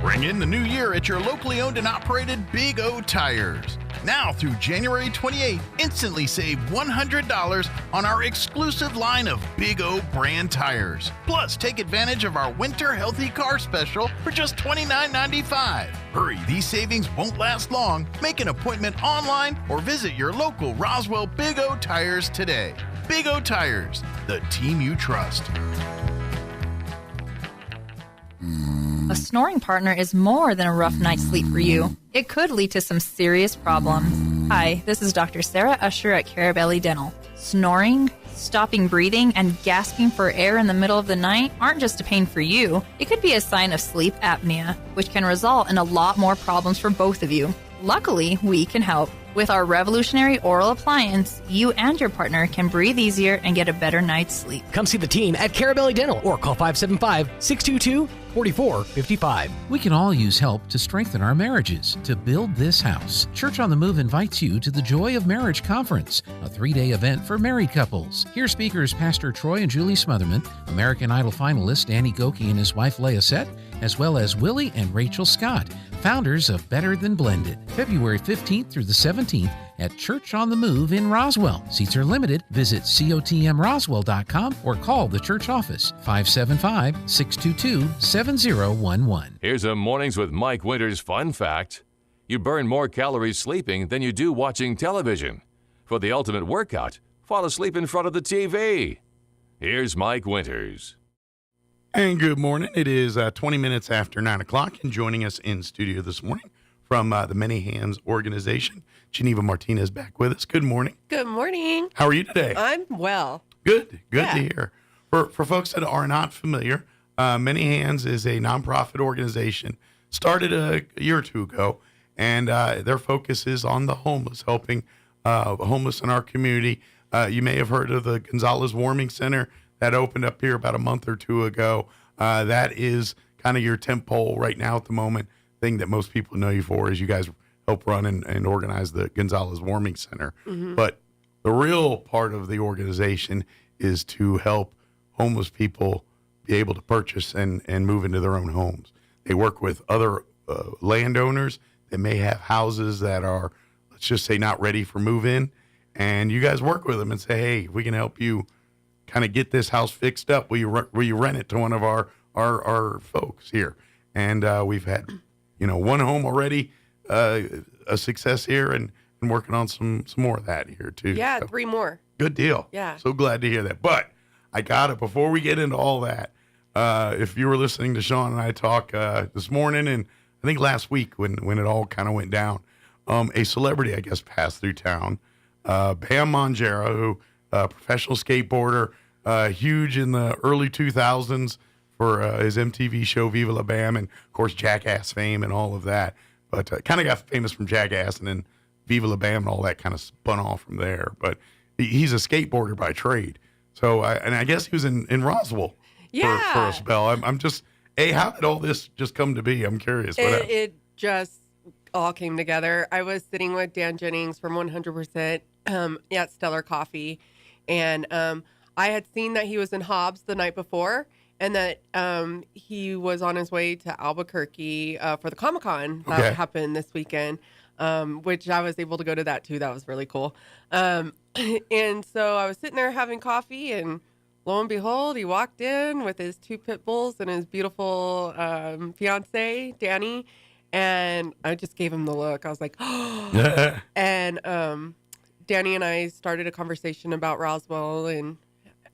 Bring in the new year at your locally owned and operated Big O Tires. Now through January 28th, instantly save $100 on our exclusive line of Big O brand tires. Plus, take advantage of our Winter Healthy Car Special for just $29.95. Hurry, these savings won't last long. Make an appointment online or visit your local Roswell Big O Tires today. Big O Tires, the team you trust. A snoring partner is more than a rough night's sleep for you. It could lead to some serious problems. Hi, this is Dr. Sarah Usher at Carabelli Dental. Snoring, stopping breathing, and gasping for air in the middle of the night aren't just a pain for you. It could be a sign of sleep apnea, which can result in a lot more problems for both of you. Luckily, we can help. With our revolutionary oral appliance, you and your partner can breathe easier and get a better night's sleep. Come see the team at Carabelli Dental or call 575-622-4455. We can all use help to strengthen our marriages, to build this house. Church on the Move invites you to the Joy of Marriage Conference, a 3-day event for married couples. Hear speakers Pastor Troy and Julie Smotherman, American Idol finalist Danny Goki and his wife Leah Sett, as well as Willie and Rachel Scott, founders of Better Than Blended. February 15th through the 17th at Church on the Move in Roswell. Seats are limited. Visit cotmroswell.com or call the church office, 575-622-7011. Here's a Mornings with Mike Winters fun fact. You burn more calories sleeping than you do watching television. For the ultimate workout, fall asleep in front of the TV. Here's Mike Winters. And good morning. It is 20 minutes after 9 o'clock, and joining us in studio this morning from the Many Hands organization, Geneva Martinez back with us. Good morning. Good morning. How are you today? I'm well. Good to hear. For folks that are not familiar, Many Hands is a nonprofit organization started a year or two ago, and their focus is on the homeless, helping homeless in our community. You may have heard of the Gonzalez Warming Center that opened up here about a month or two ago. That is kind of your tentpole right now at the moment. Thing that most people know you for is you guys help run and organize the Gonzalez Warming Center. Mm-hmm. But the real part of the organization is to help homeless people be able to purchase and move into their own homes. They work with other landowners that may have houses that are, let's just say, not ready for move-in. And you guys work with them and say, hey, we can help you kind of get this house fixed up. Will you rent it to one of our folks here? And we've had, one home already, a success here, and working on some more of that here too. Yeah, so, 3 more. Good deal. Yeah. So glad to hear that. But I got it. Before we get into all that, if you were listening to Sean and I talk this morning, and I think last week when it all kind of went down, a celebrity, I guess, passed through town. Bam Margera, who professional skateboarder, huge in the early 2000s for his MTV show Viva La Bam, and of course Jackass fame and all of that. But kind of got famous from Jackass, and then Viva La Bam and all that kind of spun off from there. But he's a skateboarder by trade. So I guess he was in Roswell for a spell. I'm just, how did all this just come to be? I'm curious. It just all came together. I was sitting with Dan Jennings from 100% at Stellar Coffee, and I had seen that he was in Hobbs the night before, and that he was on his way to Albuquerque for the Comic-Con that happened this weekend, which I was able to go to that too. That was really cool. And so I was sitting there having coffee, and lo and behold, he walked in with his 2 pit bulls and his beautiful fiance, Danny, and I just gave him the look. I was like, oh. And Danny and I started a conversation about Roswell and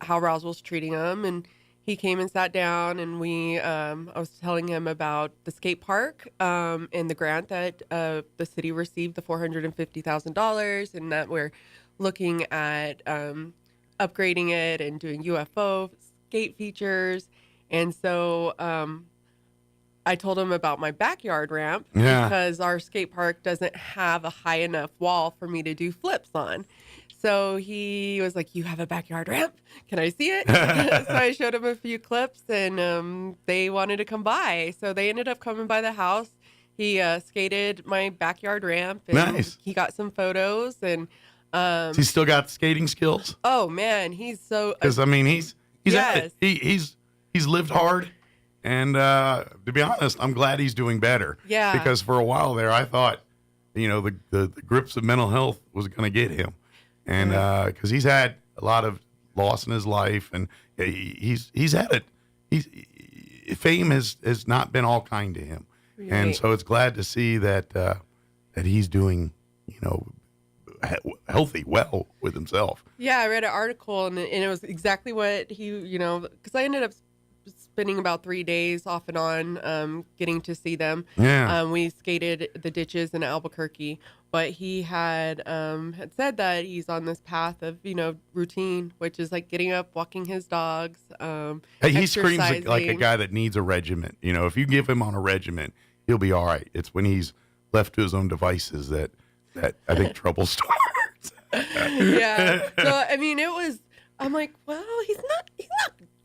how Roswell's treating him, and he came and sat down, and I was telling him about the skate park and the grant that the city received, the $450,000, and that we're looking at upgrading it and doing UFO skate features. And so I told him about my backyard ramp because our skate park doesn't have a high enough wall for me to do flips on. So he was like, "You have a backyard ramp? Can I see it?" So I showed him a few clips, and they wanted to come by. So they ended up coming by the house. He skated my backyard ramp. And Nice. He got some photos, and He's still got skating skills. oh man, he's so. Because I mean, he's at Yes. it. He's lived hard, and to be honest, I'm glad he's doing better. Yeah. Because for a while there, I thought, the grips of mental health was going to get him, and because he's had a lot of loss in his life, and he's had it. Fame has not been all kind to him, and Right. so it's glad to see that he's doing healthy, well with himself. Yeah, I read an article, and it was exactly what he, because I ended up spending about 3 days off and on getting to see them. Yeah. We skated the ditches in Albuquerque, but he had said that he's on this path of, routine, which is like getting up, walking his dogs, Hey, he screams like a exercising. guy that needs a regiment. If you give him on a regiment, he'll be all right. It's when he's left to his own devices that I think trouble starts. Yeah. So I mean, I'm like, well, he's not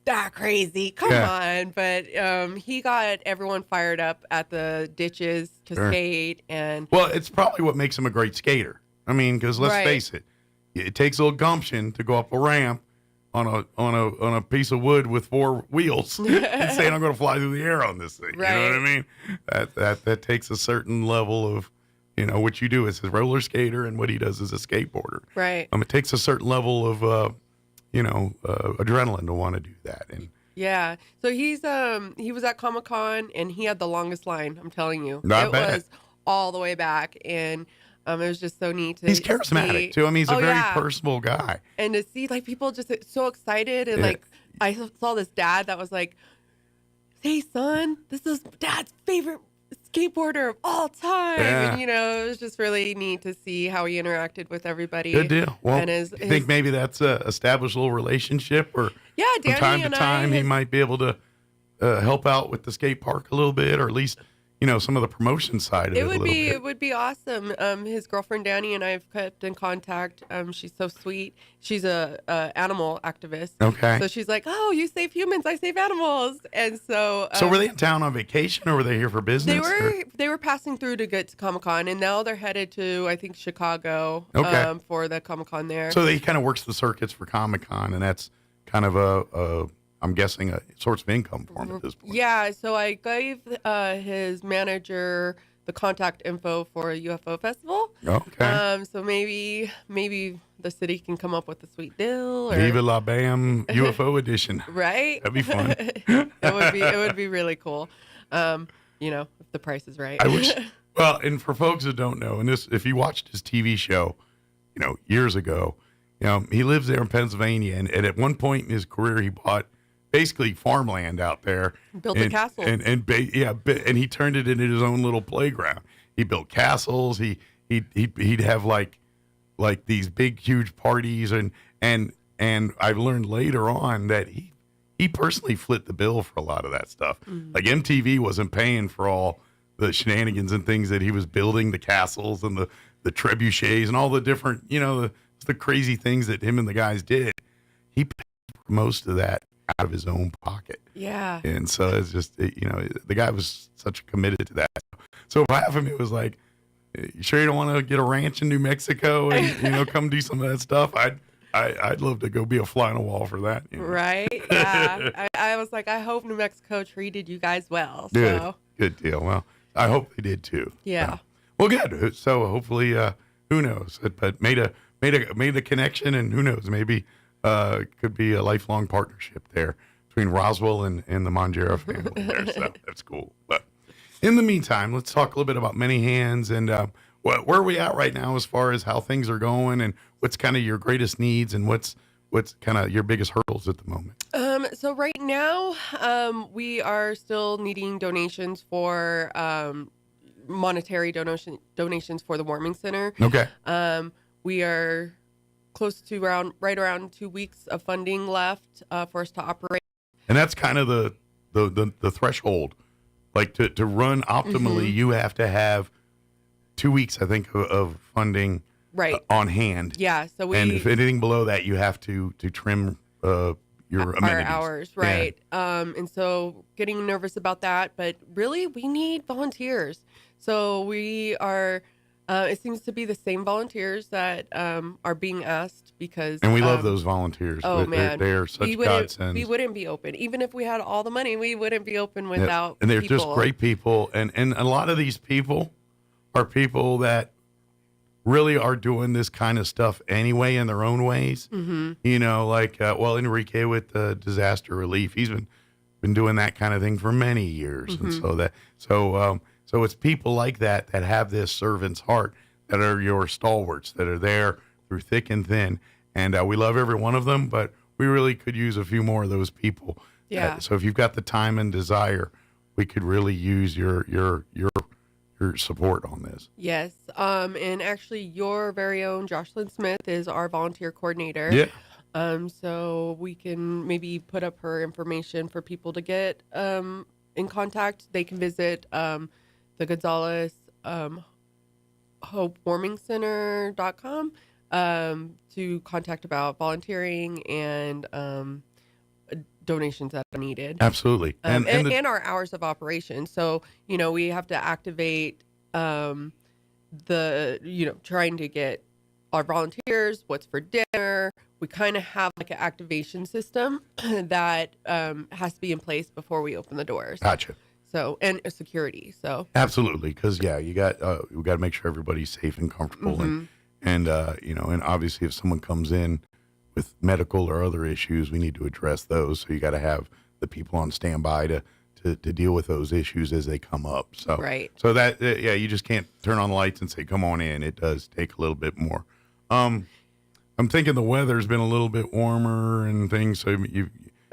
that crazy. Come on. But he got everyone fired up at the ditches to skate, and Well, it's probably what makes him a great skater. I mean, because let's Right. face it, it takes a little gumption to go up a ramp on a piece of wood with four wheels and saying I'm going to fly through the air on this thing. You know what I Right. mean? That takes a certain level of what you do as a roller skater and what he does as a skateboarder. Right. It takes a certain level of adrenaline to want to do that. And yeah. So he was at Comic-Con, and he had the longest line, I'm telling you. I it bet. was all the way back, and it was just so neat to he's charismatic see. too. I mean, he's a Oh, very yeah. personable guy. And to see like people just so excited, and Yeah. like I saw this dad that was like, "Hey son, this is Dad's favorite skateboarder of all time." Yeah. And it was just really neat to see how he interacted with everybody. Good deal. Well, and you think maybe that's a established little relationship, or Yeah, from Danny time to and I time he has- might be able to help out with the skate park a little bit, or at least some of the promotion side of it. It would a little be bit. it would be awesome. His girlfriend Danny and I have kept in contact. She's so sweet. She's a animal activist. Okay. So she's like, "Oh, you save humans, I save animals." And so So were they in town on vacation, or were they here for business? They were passing through to get to Comic-Con, and now they're headed to, I think, Chicago Okay. for the Comic-Con there. So he kind of works the circuits for Comic-Con, and that's kind of I'm guessing a source of income for him at this point. Yeah, so I gave his manager the contact info for a UFO festival. Okay. So maybe the city can come up with a sweet deal. Or, Viva La Bam UFO edition. Right? That'd be fun. it would be really cool. If the price is right. I wish. Well, and for folks that don't know, and if you watched his TV show, years ago, he lives there in Pennsylvania, and at one point in his career, he bought basically farmland out there, Built a and, castle. and he turned it into his own little playground. He built castles. He'd have like these big huge parties, and I've learned later on that he personally flit the bill for a lot of that stuff. Mm-hmm. Like MTV wasn't paying for all the shenanigans and things that he was building, the castles and the trebuchets and all the different the crazy things that him and the guys did. He paid for most of that out of his own pocket. Yeah. And so it's just, the guy was such committed to that. So if half of me was like, you sure you don't want to get a ranch in New Mexico and, come do some of that stuff? I'd love to go be a fly on a wall for that. Right? Yeah. I was like, I hope New Mexico treated you guys well. Good. So. Good deal. Well, I hope they did too. Yeah. Well, good. So hopefully, who knows? But made the connection, and who knows? Maybe could be a lifelong partnership there between Roswell and the Monjero family there. So that's cool. But in the meantime, let's talk a little bit about Many Hands and where are we at right now as far as how things are going, and what's kind of your greatest needs, and what's kind of your biggest hurdles at the moment. So right now, we are still needing donations for monetary donations for the warming center. Okay. We are close to right around 2 weeks of funding left for us to operate. And that's kind of the threshold. Like to run optimally, you have to have 2 weeks, I think, of funding on hand. Yeah. So and if anything below that, you have to trim your amenities. Our hours, right? And so getting nervous about that, but really we need volunteers. So we are. It seems to be the same volunteers that are being asked because. And we love those volunteers. Oh man, they are such godsends. We wouldn't be open even if we had all the money. We wouldn't be open without. And they're people. just great people, and a lot of these people are people that really are doing this kind of stuff anyway in their own ways. Mm-hmm. You know, like Enrique with disaster relief, he's been doing that kind of thing for many years, Mm-hmm. and so it's people like that have this servant's heart, that are your stalwarts, that are there through thick and thin, and we love every one of them, but we really could use a few more of those people. Yeah. So if you've got the time and desire, we could really use your support on this. Yes. And actually, your very own Jocelyn Smith is our volunteer coordinator. Yeah. So we can maybe put up her information for people to get in contact. They can visit the Gonzales HopeWarmingCenter.com to contact about volunteering and donations that are needed. Absolutely. And our hours of operation. So, we have to activate trying to get our volunteers, what's for dinner. We kind of have like an activation system that has to be in place before we open the doors. Gotcha. So, and security. So absolutely, because we got to make sure everybody's safe and comfortable, Mm-hmm. and obviously if someone comes in with medical or other issues, we need to address those. So you got to have the people on standby to deal with those issues as they come up. So right. So that you just can't turn on the lights and say come on in. It does take a little bit more. I'm thinking the weather's been a little bit warmer and things. So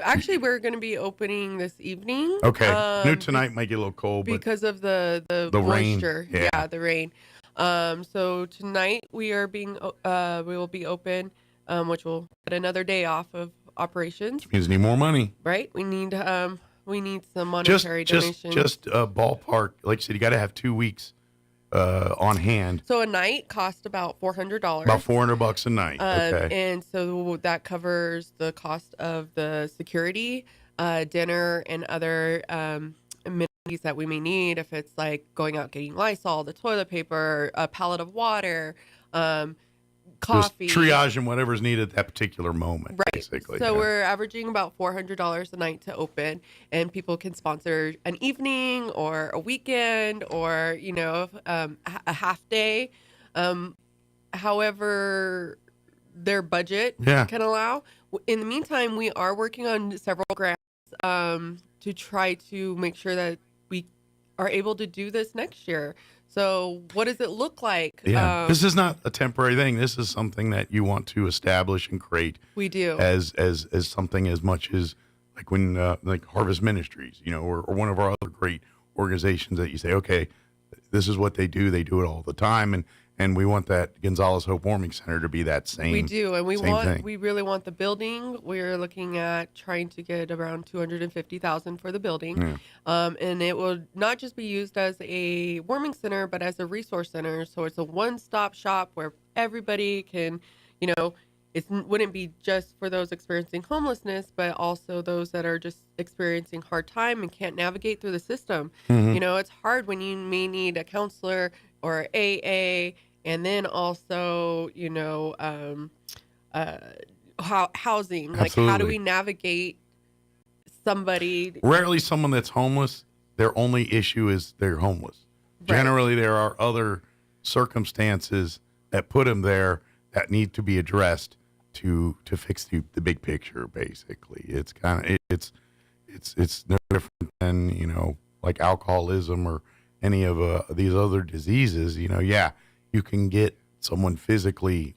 actually, we're going to be opening this evening. Okay. New tonight might get a little cold, because of the moisture. Rain. Yeah, the rain. So tonight we will be open, which will get another day off of operations. Which means need more money. Right. We need some monetary donations. Just ballpark. Like I said, you got to have 2 weeks on hand. So a night cost about $400. About $400 a night. Okay. And so that covers the cost of the security, dinner, and other amenities that we may need. If it's like going out getting Lysol, the toilet paper, a pallet of water, coffee, just triage and whatever's needed at that particular moment. Right. Basically. So we're averaging about $400 a night to open, and people can sponsor an evening or a weekend or a half day, however their budget can allow. In the meantime, we are working on several grants to try to make sure that we are able to do this next year. So what does it look like? Yeah, this is not a temporary thing. This is something that you want to establish and create. We do as something as much as like when like Harvest Ministries, or one of our other great organizations that you say, okay, this is what they do. They do it all the time, and we want that Gonzales Hope Warming Center to be that same. We do, and thing. We really want the building. We're looking at trying to get around $250,000 for the building, and it will not just be used as a warming center, but as a resource center. So it's a one-stop shop where everybody can, it wouldn't be just for those experiencing homelessness, but also those that are just experiencing hard time and can't navigate through the system. Mm-hmm. It's hard when you may need a counselor or AA. And then also, housing. Like, Absolutely. how do we navigate somebody? Rarely someone that's homeless, their only issue is they're homeless. Right. Generally, there are other circumstances that put them there that need to be addressed to fix the big picture. Basically, it's kind of it's no different than like alcoholism or any of these other diseases. You can get someone physically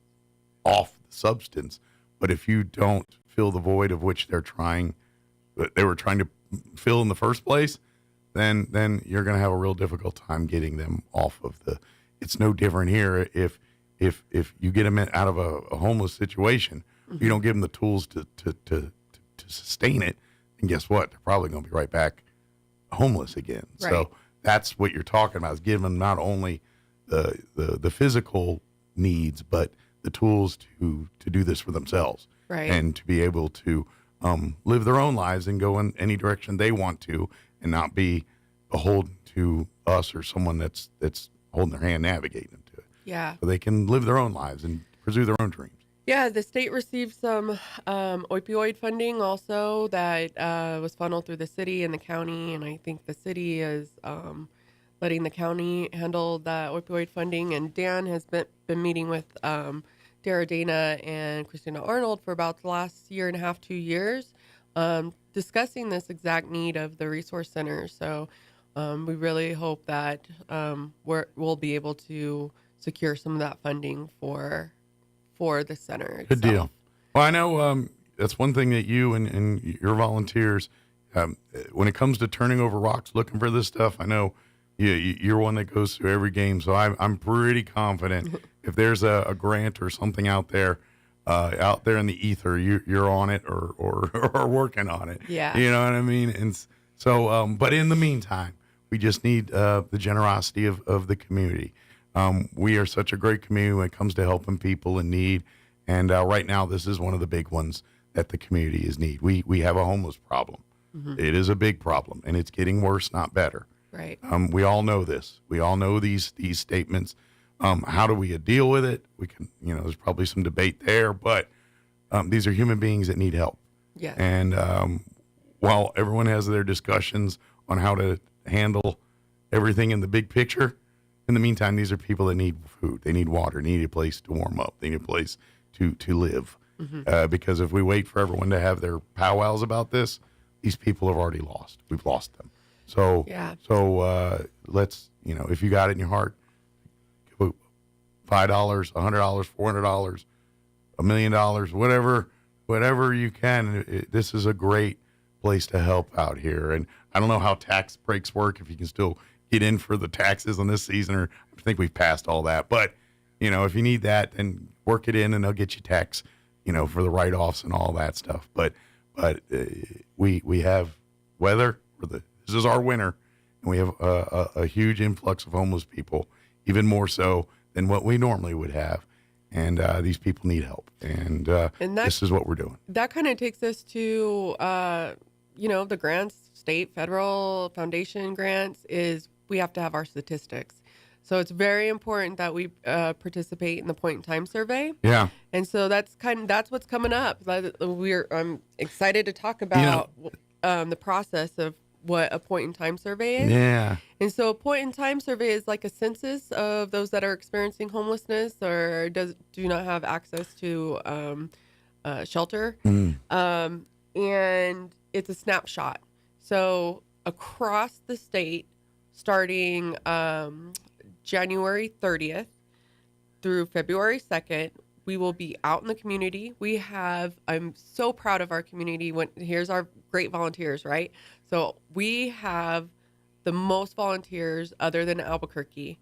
off the substance, but if you don't fill the void of which they were trying to fill in the first place, then you're going to have a real difficult time getting them off of the. It's no different here. If you get them out of a homeless situation, you don't give them the tools to sustain it, and guess what? They're probably going to be right back homeless again. Right. So that's what you're talking about, is giving them not only the physical needs, but the tools to do this for themselves, Right. and to be able to live their own lives and go in any direction they want to, and not be beholden to us or someone that's holding their hand, navigating them to it. Yeah. So they can live their own lives and pursue their own dreams. Yeah, the state received some opioid funding also that was funneled through the city and the county, and I think the city is letting the county handle the opioid funding. And Dan has been meeting with Dara Dana and Christina Arnold for about the last year and a half, 2 years, discussing this exact need of the resource center. So we really hope that we'll be able to secure some of that funding for the center itself. Good deal. Well, I know that's one thing that you and your volunteers, when it comes to turning over rocks, looking for this stuff, I know you're one that goes through every game. So I'm pretty confident if there's a grant or something out there in the ether, you're on it or working on it. Yeah. You know what I mean? And so, but in the meantime, we just need the generosity of the community. We are such a great community when it comes to helping people in need. And right now, this is one of the big ones that the community is need. We have a homeless problem. Mm-hmm. It is a big problem, and it's getting worse, not better. Right. We all know this. We all know these statements. How do we deal with it? We can, there's probably some debate there, but these are human beings that need help. Yeah. And while everyone has their discussions on how to handle everything in the big picture, in the meantime, these are people that need food. They need water. They need a place to warm up. They need a place to live. Mm-hmm. Because if we wait for everyone to have their powwows about this, these people have already lost. We've lost them. So, Yeah. Let's, if you got it in your heart, give $5, $100, $400, $1 million, whatever you can. This is a great place to help out here. And I don't know how tax breaks work, if you can still get in for the taxes on this season, or I think we've passed all that. But, if you need that, then work it in and they'll get you tax, for the write-offs and all that stuff. But we have weather this is our winter, and we have a huge influx of homeless people, even more so than what we normally would have. And these people need help. And this is what we're doing. That kind of takes us to, the grants, state, federal, foundation grants, is we have to have our statistics. So it's very important that we participate in the point in time survey. Yeah. And so that's what's coming up. I'm excited to talk about the process of what a point in time survey is. Yeah. And so a point in time survey is like a census of those that are experiencing homelessness or do not have access to shelter. Mm. And it's a snapshot. So across the state, starting January 30th through February 2nd, we will be out in the community. I'm so proud of our community. Here's our great volunteers, right? So we have the most volunteers other than Albuquerque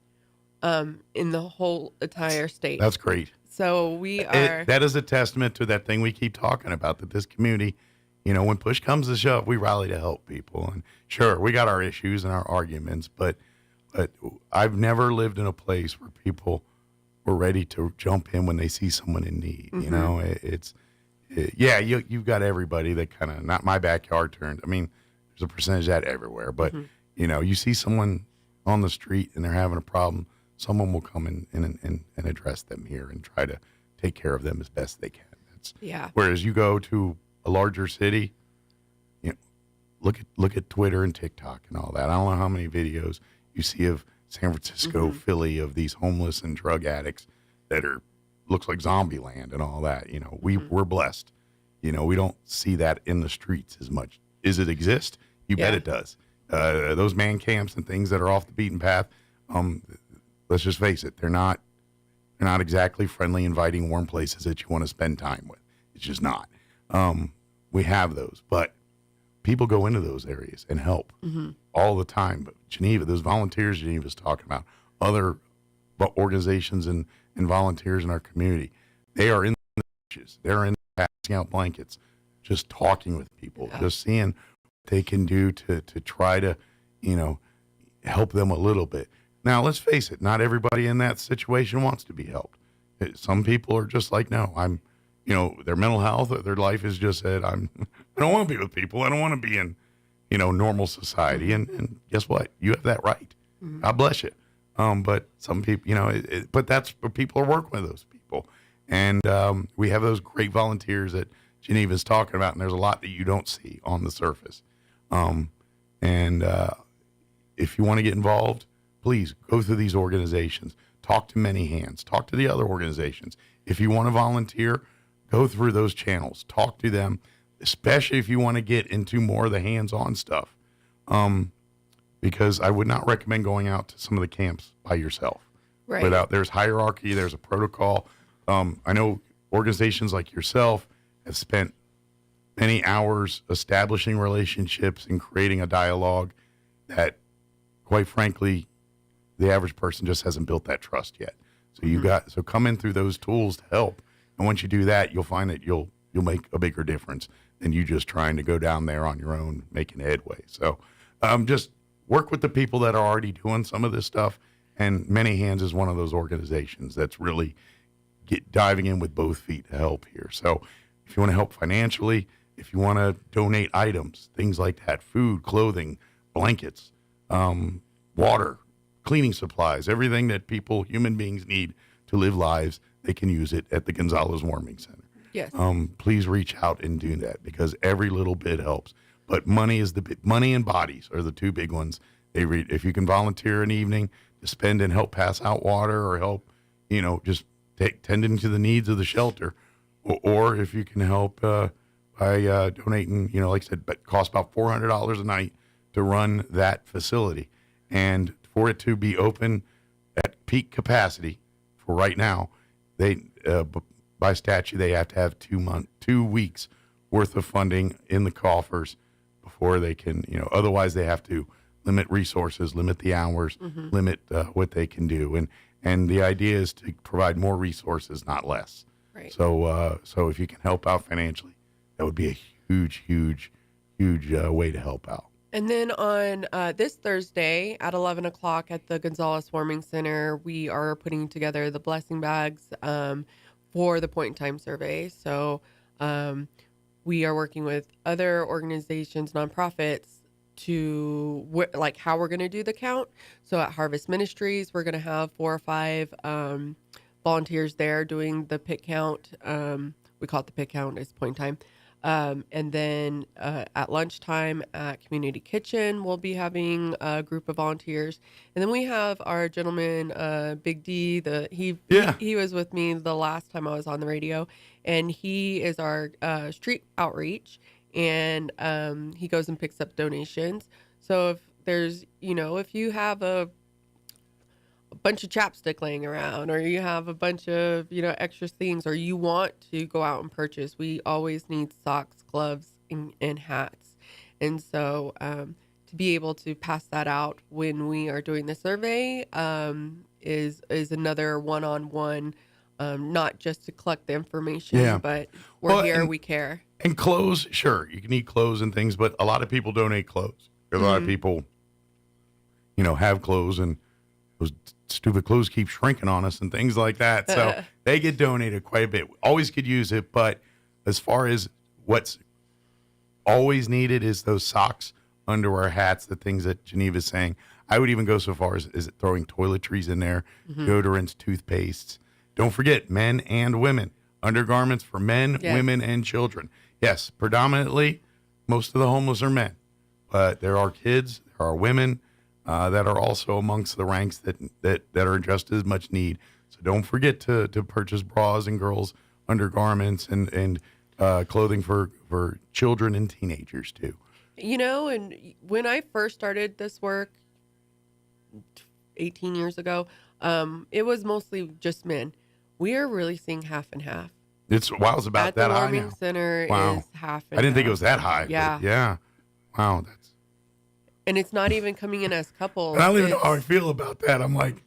in the whole entire state. That's great. So that is a testament to that thing we keep talking about, that this community, when push comes to shove, we rally to help people. And sure, we got our issues and our arguments, but I've never lived in a place where people were ready to jump in when they see someone in need. Mm-hmm. You've got everybody that kind of, not my backyard turned. I mean, there's a percentage of that everywhere, but you see someone on the street and they're having a problem, someone will come in and address them here and try to take care of them as best they can. Whereas you go to a larger city, look at Twitter and TikTok and all that. I don't know how many videos you see of San Francisco, Mm-hmm. Philly, of these homeless and drug addicts that looks like zombie land and all that. We're blessed. We don't see that in the streets as much. Does it exist? You bet it does. Those man camps and things that are off the beaten path. Let's just face it. They're not exactly friendly, inviting, warm places that you want to spend time with. It's just not. We have those, but people go into those areas and help all the time. But Geneva, those volunteers Geneva's talking about, other organizations and volunteers in our community, they are in the churches. They're in passing out blankets, just talking with people, just seeing what they can do to try to, help them a little bit. Now, let's face it, not everybody in that situation wants to be helped. Some people are just like, no, I'm, their mental health, their life is just said, I don't want to be with people. I don't want to be in, normal society. And guess what? You have that right. Mm-hmm. God bless you. But some people, but that's what people are working with, those people. And we have those great volunteers that Geneva's talking about, and there's a lot that you don't see on the surface. And if you want to get involved, please go through these organizations. Talk to Many Hands. Talk to the other organizations. If you want to volunteer, go through those channels. Talk to them, especially if you want to get into more of the hands-on stuff. Because I would not recommend going out to some of the camps by yourself. Right. There's hierarchy, there's a protocol. I know organizations like yourself have spent many hours establishing relationships and creating a dialogue that, quite frankly, the average person just hasn't built that trust yet. So come in through those tools to help. And once you do that, you'll find that you'll make a bigger difference than you just trying to go down there on your own, making headway. So just work with the people that are already doing some of this stuff. And Many Hands is one of those organizations that's really diving in with both feet to help here. So if you want to help financially, if you want to donate items, things like that, food, clothing, blankets, water, cleaning supplies, everything that human beings need to live lives, they can use it at the Gonzalez Warming Center. Yes. Please reach out and do that, because every little bit helps. But money and bodies are the two big ones. If you can volunteer an evening to spend and help pass out water, or help, just tending to the needs of the shelter, or if you can help by donating, like I said, but costs about $400 a night to run that facility. And for it to be open at peak capacity for right now, they by statute they have to have 2 weeks worth of funding in the coffers before they can, otherwise they have to limit resources, limit the hours, limit what they can do. And the idea is to provide more resources, not less. Right. So if you can help out financially, that would be a huge, huge, huge way to help out. And then on this Thursday at 11 o'clock at the Gonzalez Warming Center, we are putting together the blessing bags for the Point in Time survey. So we are working with other organizations, nonprofits, to how we're going to do the count. So at Harvest Ministries, we're going to have 4 or 5 volunteers there doing the pit count. We call it the pit count. It's Point in Time. And then at lunchtime at Community Kitchen, we'll be having a group of volunteers. And then we have our gentleman, Big D. He was with me the last time I was on the radio, and he is our street outreach, and he goes and picks up donations. So if there's, if you have a bunch of chapstick laying around, or you have a bunch of extra things, or you want to go out and purchase, we always need socks, gloves, and hats. And so to be able to pass that out when we are doing the survey is another one-on-one, not just to collect the information, but we're here, we care. And clothes, sure, you can need clothes and things, but a lot of people donate clothes. There's a lot of people have clothes, and those stupid clothes keep shrinking on us and things like that. So they get donated quite a bit. Always could use it, but as far as what's always needed is those socks, underwear, hats, the things that Geneva's saying. I would even go so far as throwing toiletries in there, deodorants, toothpastes. Don't forget, men and women. Undergarments for men, women, and children. Yes, predominantly, most of the homeless are men. But there are kids, there are women, that are also amongst the ranks that are just as much need. So don't forget to purchase bras and girls' undergarments and clothing for children and teenagers too. And when I first started this work 18 years ago, it was mostly just men. We are really seeing half and half. It's about at that the high warming now. center Wow. is half and I didn't think it half. was that high. Yeah. Yeah. Wow. And it's not even coming in as couples. I don't even know how I feel about that. I'm like,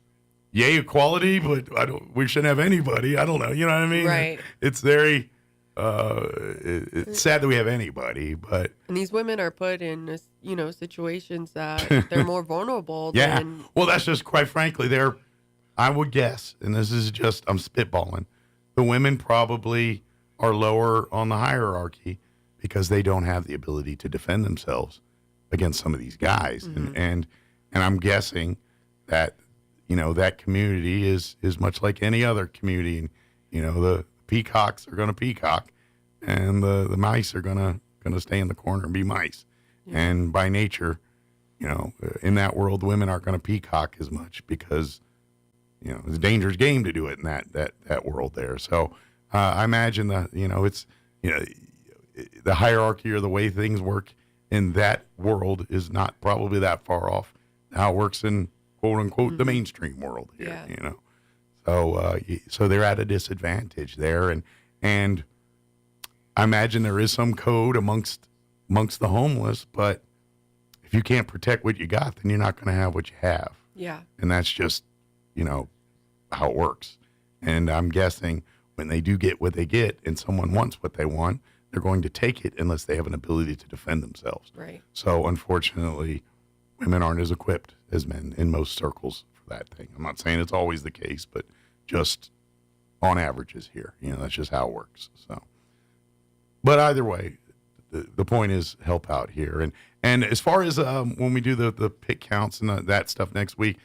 yay, equality, but we shouldn't have anybody. I don't know. You know what I mean? Right. It's very, it's sad that we have anybody, but. And these women are put in, situations that they're more vulnerable Yeah. than. Well, that's just quite frankly, I would guess, and this is just, I'm spitballing, the women probably are lower on the hierarchy because they don't have the ability to defend themselves against some of these guys. Mm-hmm. And I'm guessing that, that community is much like any other community. And, the peacocks are going to peacock, and the mice are going to stay in the corner and be mice. Yeah. And by nature, in that world, women aren't going to peacock as much because, it's a dangerous game to do it in that world there. So I imagine it's, the hierarchy or the way things work in that world is not probably that far off how it works in quote unquote the mainstream world here, So they're at a disadvantage there. And I imagine there is some code amongst the homeless, but if you can't protect what you got, then you're not going to have what you have. Yeah. And that's just, how it works. And I'm guessing when they do get what they get and someone wants what they want, they're going to take it unless they have an ability to defend themselves. Right. So unfortunately, women aren't as equipped as men in most circles for that thing. I'm not saying it's always the case, but just on averages here, that's just how it works. So, but either way, the point is help out here. And as far as when we do the pick counts and that stuff next week,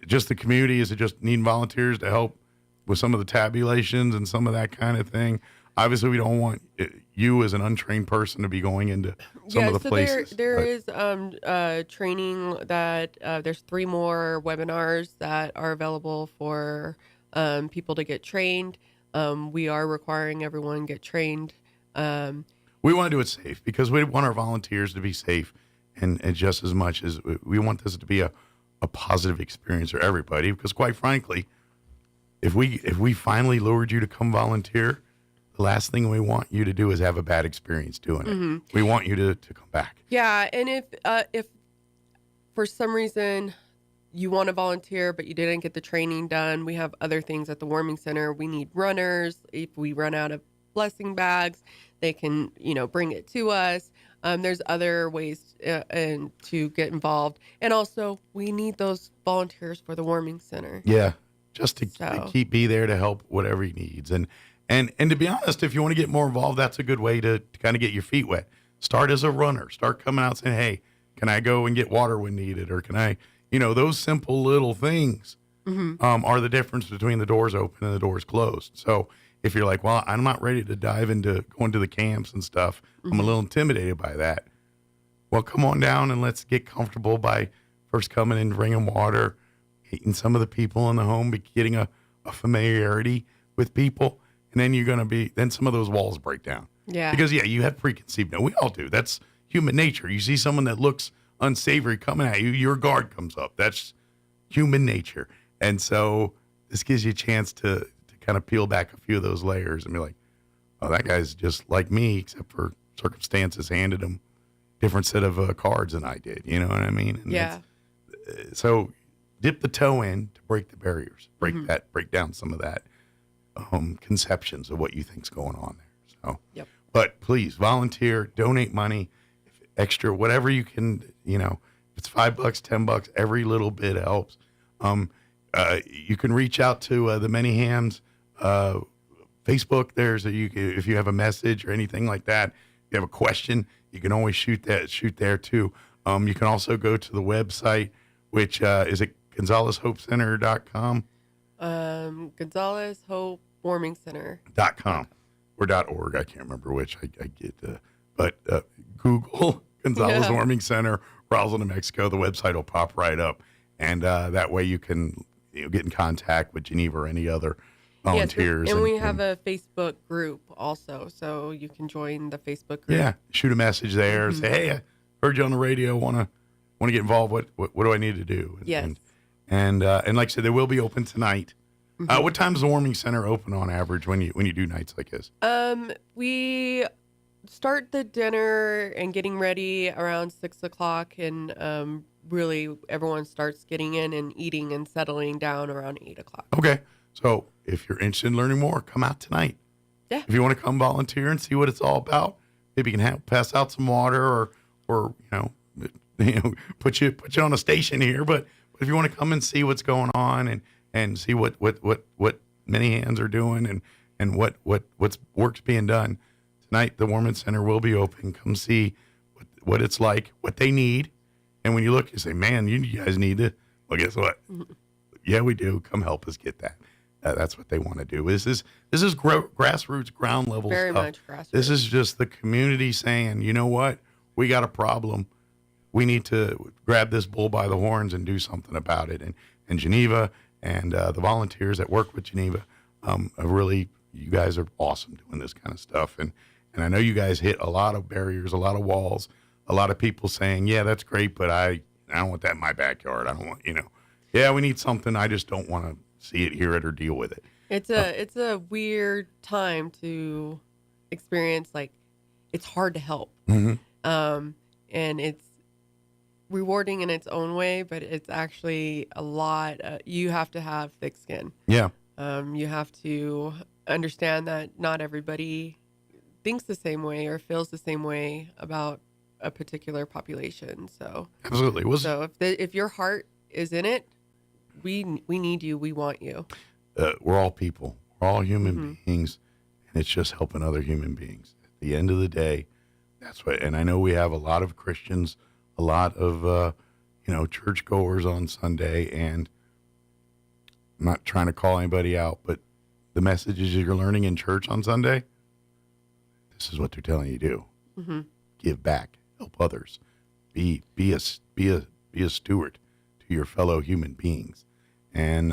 just the community, is it just needing volunteers to help with some of the tabulations and some of that kind of thing? Obviously, we don't want you as an untrained person to be going into some of the places. There is training that there's 3 more webinars that are available for people to get trained. We are requiring everyone get trained. We want to do it safe because we want our volunteers to be safe, and just as much as we want this to be a positive experience for everybody. Because quite frankly, if we finally lured you to come volunteer, the last thing we want you to do is have a bad experience doing it. We want you to come back. Yeah, and if for some reason you want to volunteer but you didn't get the training done, we have other things at the warming center. We need runners. If we run out of blessing bags, they can bring it to us. There's other ways and to get involved, and also we need those volunteers for the warming center. Yeah, just to be there to help whatever he needs. And to be honest, if you want to get more involved, that's a good way to kind of get your feet wet. Start as a runner. Start coming out saying, hey, can I go and get water when needed? Or can I, those simple little things are the difference between the doors open and the doors closed. So if you're like, well, I'm not ready to dive into going to the camps and stuff, I'm a little intimidated by that. Well, come on down and let's get comfortable by first coming in, bringing water, meeting some of the people in the home, getting a familiarity with people. And then then some of those walls break down. Yeah. Because, you have preconceived. No, we all do. That's human nature. You see someone that looks unsavory coming at you, your guard comes up. That's human nature. And so this gives you a chance to kind of peel back a few of those layers and be like, oh, that guy's just like me, except for circumstances handed him different set of cards than I did. You know what I mean? And yeah. So dip the toe in to break the barriers, break down some of that conceptions of what you think's going on there. So, yep. But please volunteer, donate money, extra, whatever you can, if it's $5, $10, every little bit helps. You can reach out to the Many Hams Facebook. If you have a message or anything like that, if you have a question, you can always shoot there too. You can also go to the website, which is at GonzalezHopeCenter.com. Gonzalez Hope Warming Center. .com or .org. I can't remember which. I get, but Google Gonzalez Warming Center, Roswell, New Mexico. The website will pop right up, and that way you can get in contact with Geneva or any other volunteers. Yes, and we have a Facebook group also, so you can join the Facebook group. Yeah, shoot a message there. Say, hey, I heard you on the radio. Want to get involved? What do I need to do? Yes. And like I said, they will be open tonight. What time does the warming center open on average when you do nights like this? We start the dinner and getting ready around 6:00, and really everyone starts getting in and eating and settling down around 8:00. Okay, so if you're interested in learning more, come out tonight. Yeah. If you want to come volunteer and see what it's all about, maybe you can pass out some water or put you on a station here. But if you want to come and see what's going on and see what many hands are doing and what's work's being done. Tonight, the Warman Center will be open. Come see what it's like, what they need. And when you look, you say, man, you guys need it. Well, guess what? Yeah, we do. Come help us get that. That's what they want to do. This is grassroots, ground level Very stuff. much grassroots. This is just the community saying, you know what? We got a problem. We need to grab this bull by the horns and do something about it. And Geneva and the volunteers that work with Geneva, you guys are awesome doing this kind of stuff. And I know you guys hit a lot of barriers, a lot of walls, a lot of people saying, yeah, that's great, but I don't want that in my backyard. I don't want, yeah, we need something. I just don't want to see it, hear it, or deal with it. It's a weird time to experience. Like, it's hard to help. Mm-hmm. And it's rewarding in its own way, but it's actually a lot. You have to have thick skin. Yeah. You have to understand that not everybody thinks the same way or feels the same way about a particular population. So absolutely. So if your heart is in it, we need you. We want you. We're all people. We're all human beings, and it's just helping other human beings. At the end of the day, that's what. And I know we have a lot of Christians, a lot of churchgoers on Sunday, and I'm not trying to call anybody out, but the messages you're learning in church on Sunday, this is what they're telling you to do. Mm-hmm. Give back, help others, be a steward to your fellow human beings, and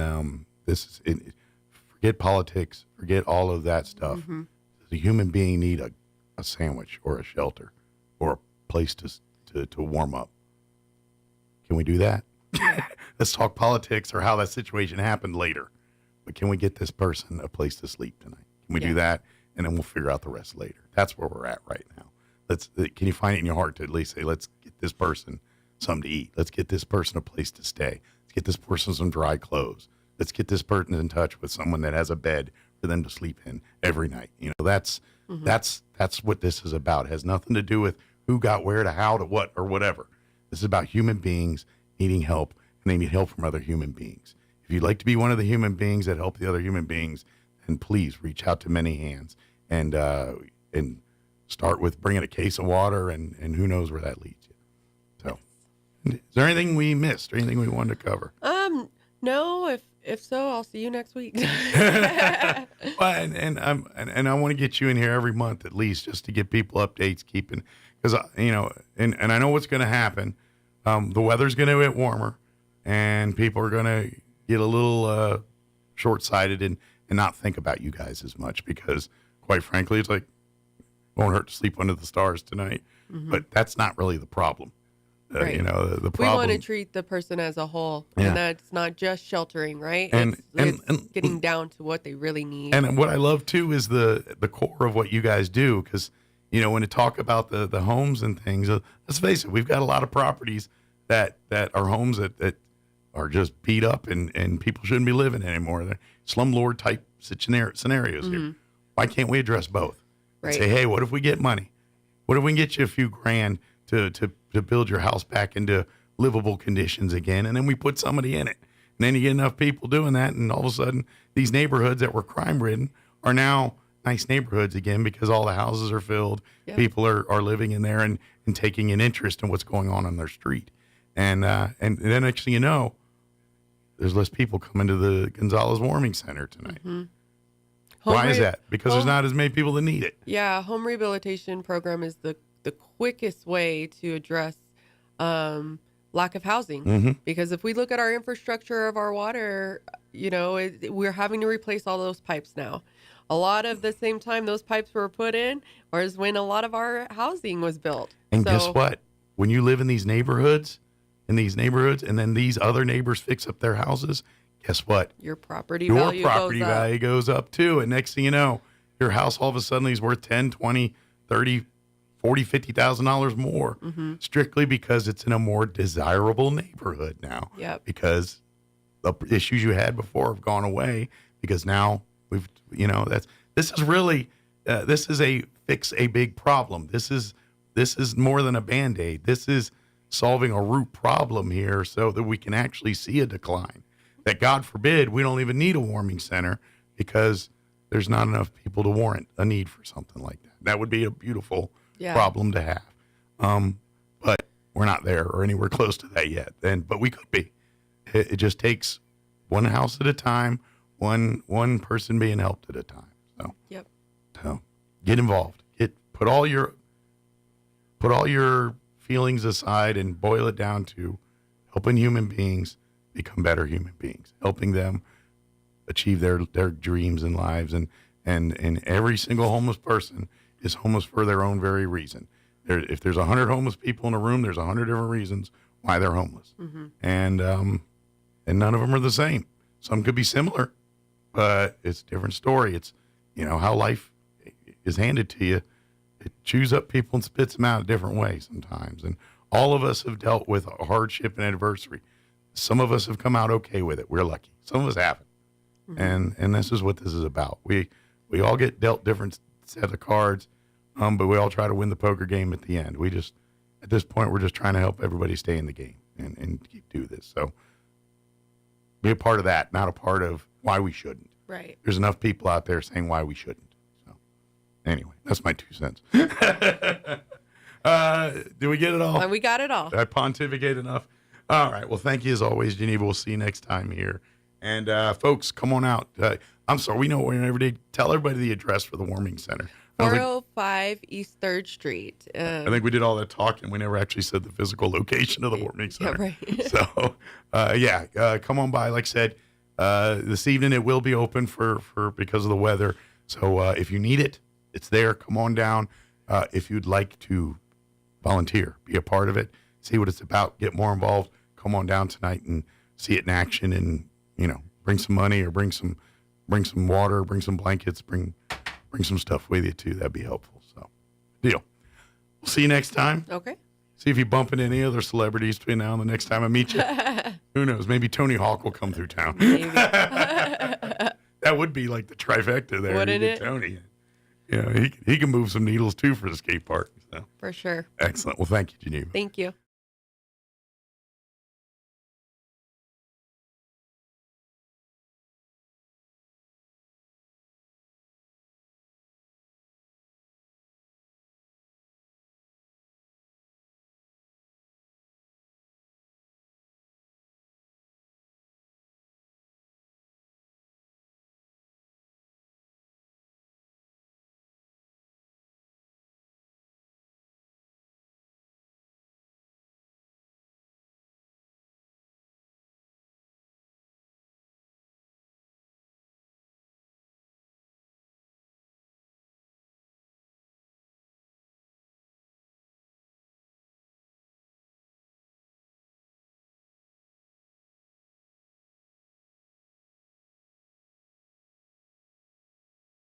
this is it. Forget politics, forget all of that stuff. Mm-hmm. Does a human being need a sandwich or a shelter or a place to warm up? Can we do that? Let's talk politics or how that situation happened later. But can we get this person a place to sleep tonight? Can we do that? And then we'll figure out the rest later. That's where we're at right now. Can you find it in your heart to at least say, let's get this person something to eat. Let's get this person a place to stay. Let's get this person some dry clothes. Let's get this person in touch with someone that has a bed for them to sleep in every night. That's what this is about. It has nothing to do with who got where to how to what or whatever. This is about human beings needing help, and they need help from other human beings. If you'd like to be one of the human beings that help the other human beings, then please reach out to Many Hands and start with bringing a case of water, and who knows where that leads you. So, is there anything we missed or anything we wanted to cover? No, if so, I'll see you next week. Well, and I want to get you in here every month at least, just to give people updates, because and I know what's going to happen. The weather's going to get warmer, and people are going to get a little short-sighted and not think about you guys as much, because quite frankly, it's like, won't hurt to sleep under the stars tonight. Mm-hmm. But that's not really the problem. Right. The problem. We want to treat the person as a whole, and that's not just sheltering, right? And it's getting down to what they really need. And what I love too is the core of what you guys do, because when you talk about the homes and things, let's face it, we've got a lot of properties that are homes that are just beat up and people shouldn't be living anymore. They're slumlord type scenarios here. Why can't we address both? Right. Say, hey, what if we get money? What if we can get you a few grand to build your house back into livable conditions again, and then we put somebody in it, and then you get enough people doing that, and all of a sudden these neighborhoods that were crime ridden are now nice neighborhoods again, because all the houses are filled. Yeah. People are living in there and taking an interest in what's going on their street, and then next thing you know, there's less people coming to the Gonzalez Warming Center tonight. Mm-hmm. Why is that? Because there's not as many people that need it. Yeah, home rehabilitation program is the quickest way to address lack of housing. Mm-hmm. Because if we look at our infrastructure of our water, we're having to replace all those pipes now. A lot of the same time those pipes were put in was when a lot of our housing was built. And guess what? When you live in these neighborhoods, and then these other neighbors fix up their houses, guess what? Your property value goes up too. And next thing you know, your house all of a sudden is worth $10, $20, $30, $40, $50,000 more, strictly because it's in a more desirable neighborhood now. Yep. Because the issues you had before have gone away, because now this is really this is a fix a big problem. This is more than a Band-Aid. This is solving a root problem here, so that we can actually see a decline. that, God forbid, we don't even need a warming center because there's not enough people to warrant a need for something like that. That would be a beautiful problem to have. But we're not there or anywhere close to that yet. But we could be. It just takes one house at a time, one person being helped at a time. So get involved. Put all your feelings aside and boil it down to helping human beings become better human beings, helping them achieve their dreams and lives. And every single homeless person is homeless for their own very reason. If there's 100 homeless people in a room, there's 100 different reasons why they're homeless. Mm-hmm. And none of them are the same. Some could be similar, but it's a different story. It's, how life is handed to you. It chews up people and spits them out a different way sometimes. And all of us have dealt with hardship and adversity. Some of us have come out okay with it. We're lucky. Some of us haven't. Mm-hmm. And this is what this is about. We all get dealt different set of cards, but we all try to win the poker game at the end. At this point, we're just trying to help everybody stay in the game and do this. So be a part of that, not a part of why we shouldn't. Right. There's enough people out there saying why we shouldn't. So anyway, that's my 2 cents. Did we get it all? We got it all. Did I pontificate enough? All right. Well, thank you as always, Geneva. We'll see you next time here. And folks, come on out. I'm sorry, we know we never did. Tell everybody the address for the warming center. 405 East 3rd Street. I think we did all that talking. We never actually said the physical location of the warming center. Yeah, right. So, come on by. Like I said, this evening it will be open for because of the weather. So if you need it, it's there. Come on down. If you'd like to volunteer, be a part of it, see what it's about, get more involved, come on down tonight and see it in action and, bring some money or bring some water, bring some blankets, bring some stuff with you too. That'd be helpful. So, deal. We'll see you next time. Okay. See if you bump into any other celebrities between now and the next time I meet you. Who knows? Maybe Tony Hawk will come through town. Maybe. That would be like the trifecta there. Wouldn't it? Tony. He can move some needles too for the skate park. So. For sure. Excellent. Well, thank you, Geneva. Thank you.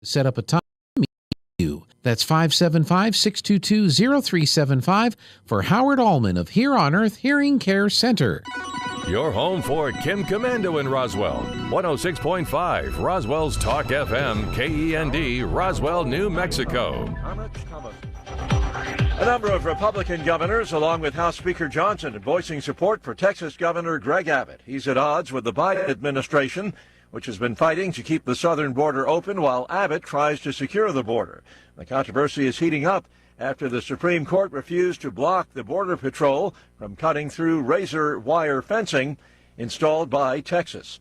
Set up a time. That's 575-622-0375 for Howard Allman of Here on Earth Hearing Care Center. Your home for Kim Commando in Roswell. 106.5 Roswell's Talk FM, KEND, Roswell, New Mexico. A number of Republican governors, along with House Speaker Johnson, are voicing support for Texas Governor Greg Abbott. He's at odds with the Biden administration, which has been fighting to keep the southern border open while Abbott tries to secure the border. The controversy is heating up after the Supreme Court refused to block the Border Patrol from cutting through razor wire fencing installed by Texas.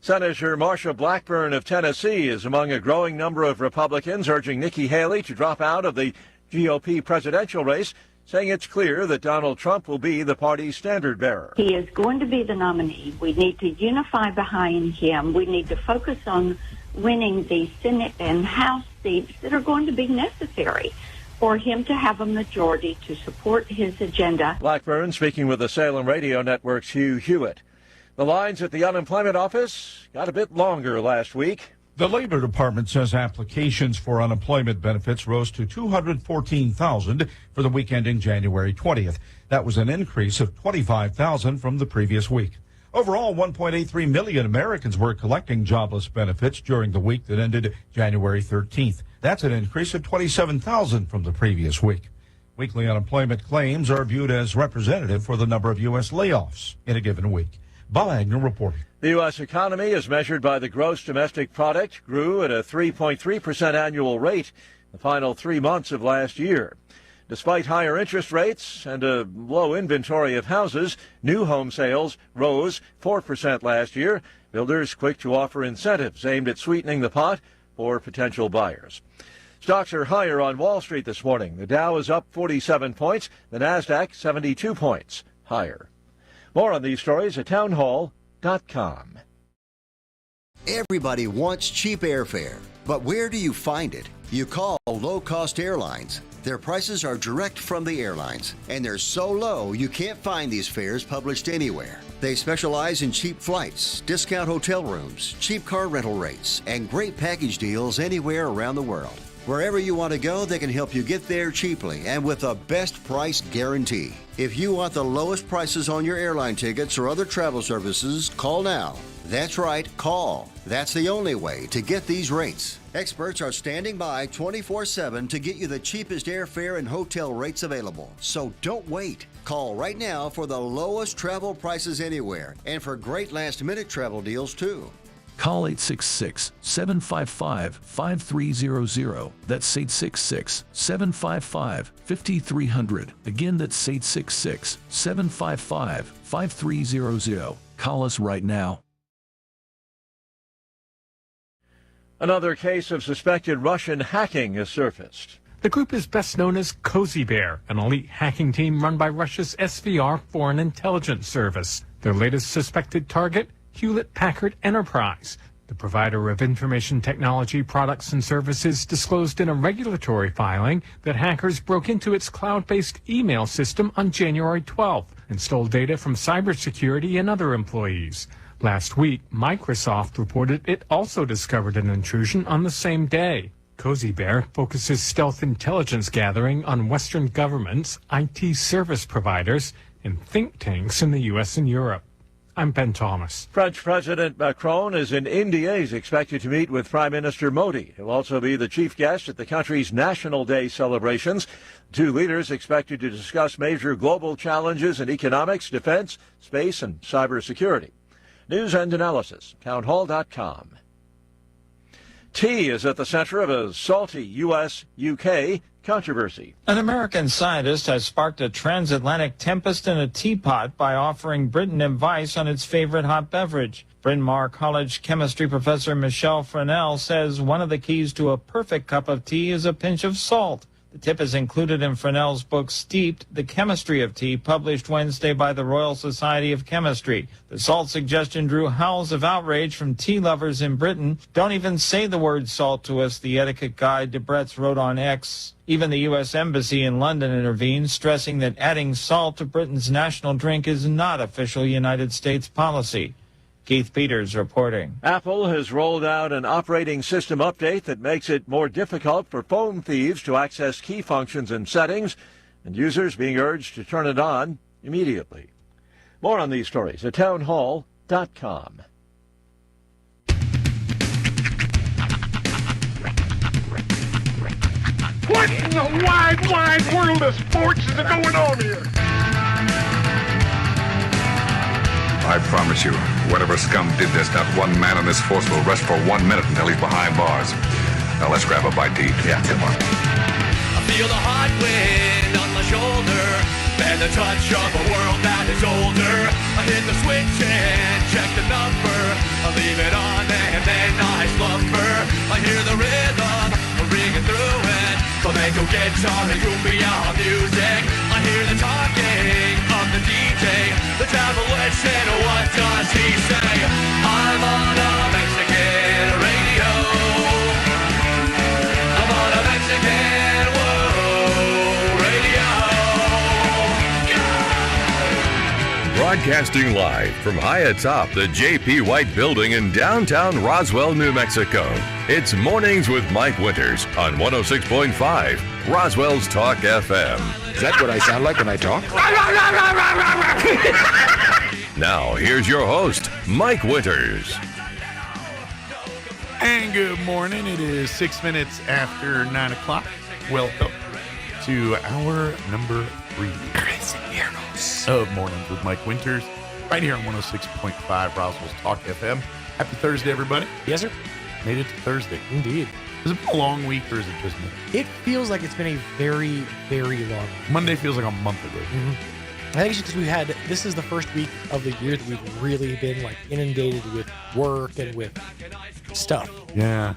Senator Marsha Blackburn of Tennessee is among a growing number of Republicans urging Nikki Haley to drop out of the GOP presidential race, saying it's clear that Donald Trump will be the party's standard bearer. He is going to be the nominee. We need to unify behind him. We need to focus on winning the Senate and House seats that are going to be necessary for him to have a majority to support his agenda. Blackburn speaking with the Salem Radio Network's Hugh Hewitt. The lines at the unemployment office got a bit longer last week. The Labor Department says applications for unemployment benefits rose to 214,000 for the week ending January 20th. That was an increase of 25,000 from the previous week. Overall, 1.83 million Americans were collecting jobless benefits during the week that ended January 13th. That's an increase of 27,000 from the previous week. Weekly unemployment claims are viewed as representative for the number of U.S. layoffs in a given week. Bob Agnew reporting. The U.S. economy, as measured by the gross domestic product, grew at a 3.3% annual rate the final 3 months of last year. Despite higher interest rates and a low inventory of houses, new home sales rose 4% last year. Builders quick to offer incentives aimed at sweetening the pot for potential buyers. Stocks are higher on Wall Street this morning. The Dow is up 47 points, the Nasdaq 72 points higher. More on these stories at townhall.com. Everybody wants cheap airfare, but where do you find it? You call low-cost airlines. Their prices are direct from the airlines, and they're so low you can't find these fares published anywhere. They specialize in cheap flights, discount hotel rooms, cheap car rental rates, and great package deals anywhere around the world. Wherever you want to go, they can help you get there cheaply and with a best price guarantee. If you want the lowest prices on your airline tickets or other travel services, call now. That's right, call. That's the only way to get these rates. Experts are standing by 24/7 to get you the cheapest airfare and hotel rates available. So don't wait. Call right now for the lowest travel prices anywhere and for great last-minute travel deals too. Call 866-755-5300. That's 866-755-5300. Again, that's 866-755-5300. Call us right now. Another case of suspected Russian hacking has surfaced. The group is best known as Cozy Bear, an elite hacking team run by Russia's SVR Foreign Intelligence Service. Their latest suspected target, Hewlett-Packard Enterprise, the provider of information technology products and services, disclosed in a regulatory filing that hackers broke into its cloud-based email system on January 12th and stole data from cybersecurity and other employees. Last week, Microsoft reported it also discovered an intrusion on the same day. Cozy Bear focuses stealth intelligence gathering on Western governments, IT service providers, and think tanks in the U.S. and Europe. I'm Ben Thomas. French President Macron is in India. He's expected to meet with Prime Minister Modi. He'll also be the chief guest at the country's National Day celebrations. Two leaders expected to discuss major global challenges in economics, defense, space, and cybersecurity. News and analysis, townhall.com. Tea is at the center of a salty U.S.-UK controversy. An American scientist has sparked a transatlantic tempest in a teapot by offering Britain advice on its favorite hot beverage. Bryn Mawr College chemistry professor Michelle Fresnel says one of the keys to a perfect cup of tea is a pinch of salt. The tip is included in Fresnel's book Steeped, The Chemistry of Tea, published Wednesday by the Royal Society of Chemistry. The salt suggestion drew howls of outrage from tea lovers in Britain. Don't even say the word salt to us, the etiquette guide Debretz wrote on X. Even the U.S. Embassy in London intervened, stressing that adding salt to Britain's national drink is not official United States policy. Keith Peters reporting. Apple has rolled out an operating system update that makes it more difficult for phone thieves to access key functions and settings, and users being urged to turn it on immediately. More on these stories at townhall.com. What in the wide, wide world of sports is going on here? I promise you, whatever scum did this, not one man in this force will rest for 1 minute until he's behind bars. Now let's grab a bite to eat. Yeah, come on. I feel the hot wind on my shoulder and the touch of a world that is older. I hit the switch and check the number. I leave it on and then I slumber. I hear the rhythm ringing through it. Flamenco guitar and cumbia music. I hear the talking of the DJ. The devil listen, what does he say? I'm on a Mexican radio. I'm on a Mexican radio. Broadcasting live from high atop the J.P. White Building in downtown Roswell, New Mexico. It's Mornings with Mike Winters on 106.5 Roswell's Talk FM. Is that what I sound like when I talk? Now, here's your host, Mike Winters. And good morning. It is 6 minutes after 9 o'clock. Welcome to hour number 3 of Mornings with Mike Winters, right here on 106.5 Roswell Talk FM. Happy Thursday, everybody. Yes, sir. Made it to Thursday. Indeed. Has it been a long week, or is it just me? It feels like it's been a very, very long week. Monday feels like a month ago. I think it's just because this is the first week of the year that we've really been like inundated with work and with stuff. Yeah.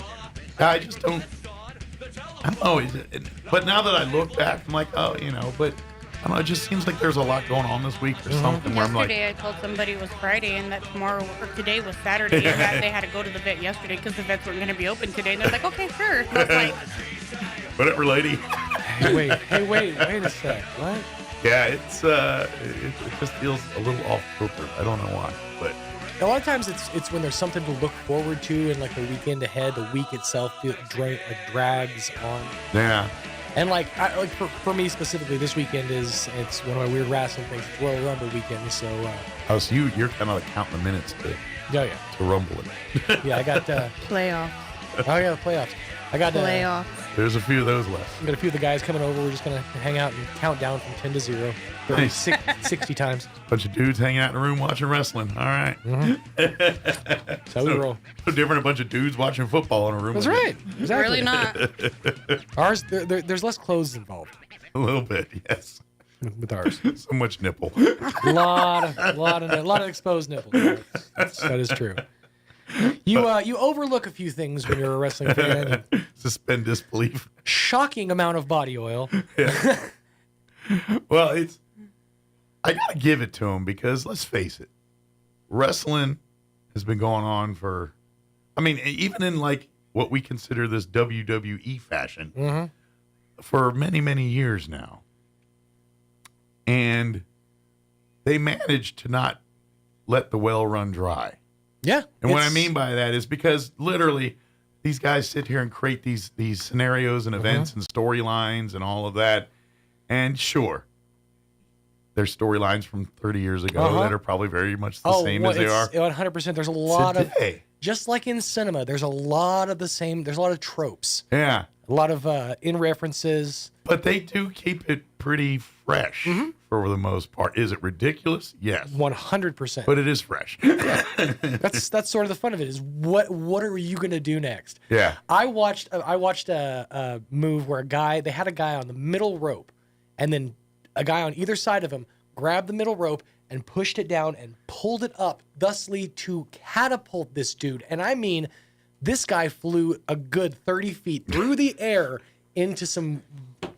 I just don't know. But now that I look back, I'm like, oh, but I don't know. It just seems like there's a lot going on this week or something where I'm like. Yesterday, I told somebody it was Friday and that tomorrow or today was Saturday and that they had to go to the vet yesterday because the vets weren't going to be open today. And they're like, okay, sure. And I was like, whatever, lady. Wait a sec. What? Yeah, it just feels a little off kilter. I don't know why, but a lot of times it's when there's something to look forward to, and like the weekend ahead, the week itself drags on. Yeah. And for me specifically, this weekend it's one of my weird wrestling things. It's Royal Rumble weekend, so. So you're kind of like counting the minutes to Rumble it. Yeah, I got playoffs. Oh yeah, the playoffs. I got playoffs. There's a few of those left. I got a few of the guys coming over. We're just gonna hang out and count down from 10 to 0, 60 times. Bunch of dudes hanging out in a room watching wrestling. All right. So we roll. So different, a bunch of dudes watching football in a room. That's right. Exactly. Really not. Ours, there's less clothes involved. A little bit, yes. With ours, so much nipple. A lot of exposed nipple. That is true. You overlook a few things when you're a wrestling fan. Suspend disbelief. Shocking amount of body oil. Yeah. Well, I gotta give it to him because let's face it, wrestling has been going on for, even in like what we consider this WWE fashion for many, many years now. And they managed to not let the well run dry. Yeah. And what I mean by that is because literally these guys sit here and create these scenarios and events and storylines and all of that. And sure, there's storylines from 30 years ago that are probably very much the same as they are. 100%. There's a lot today. Just like in cinema, there's a lot of the same. There's a lot of tropes. Yeah. A lot of in references. But they do keep it pretty fresh for the most part. Is it ridiculous? Yes. 100%. But it is fresh. That's sort of the fun of it. Is what are you going to do next? Yeah. I watched a move where they had a guy on the middle rope, and then a guy on either side of him grabbed the middle rope and pushed it down and pulled it up, thusly to catapult this dude. And I mean, this guy flew a good 30 feet through the air into some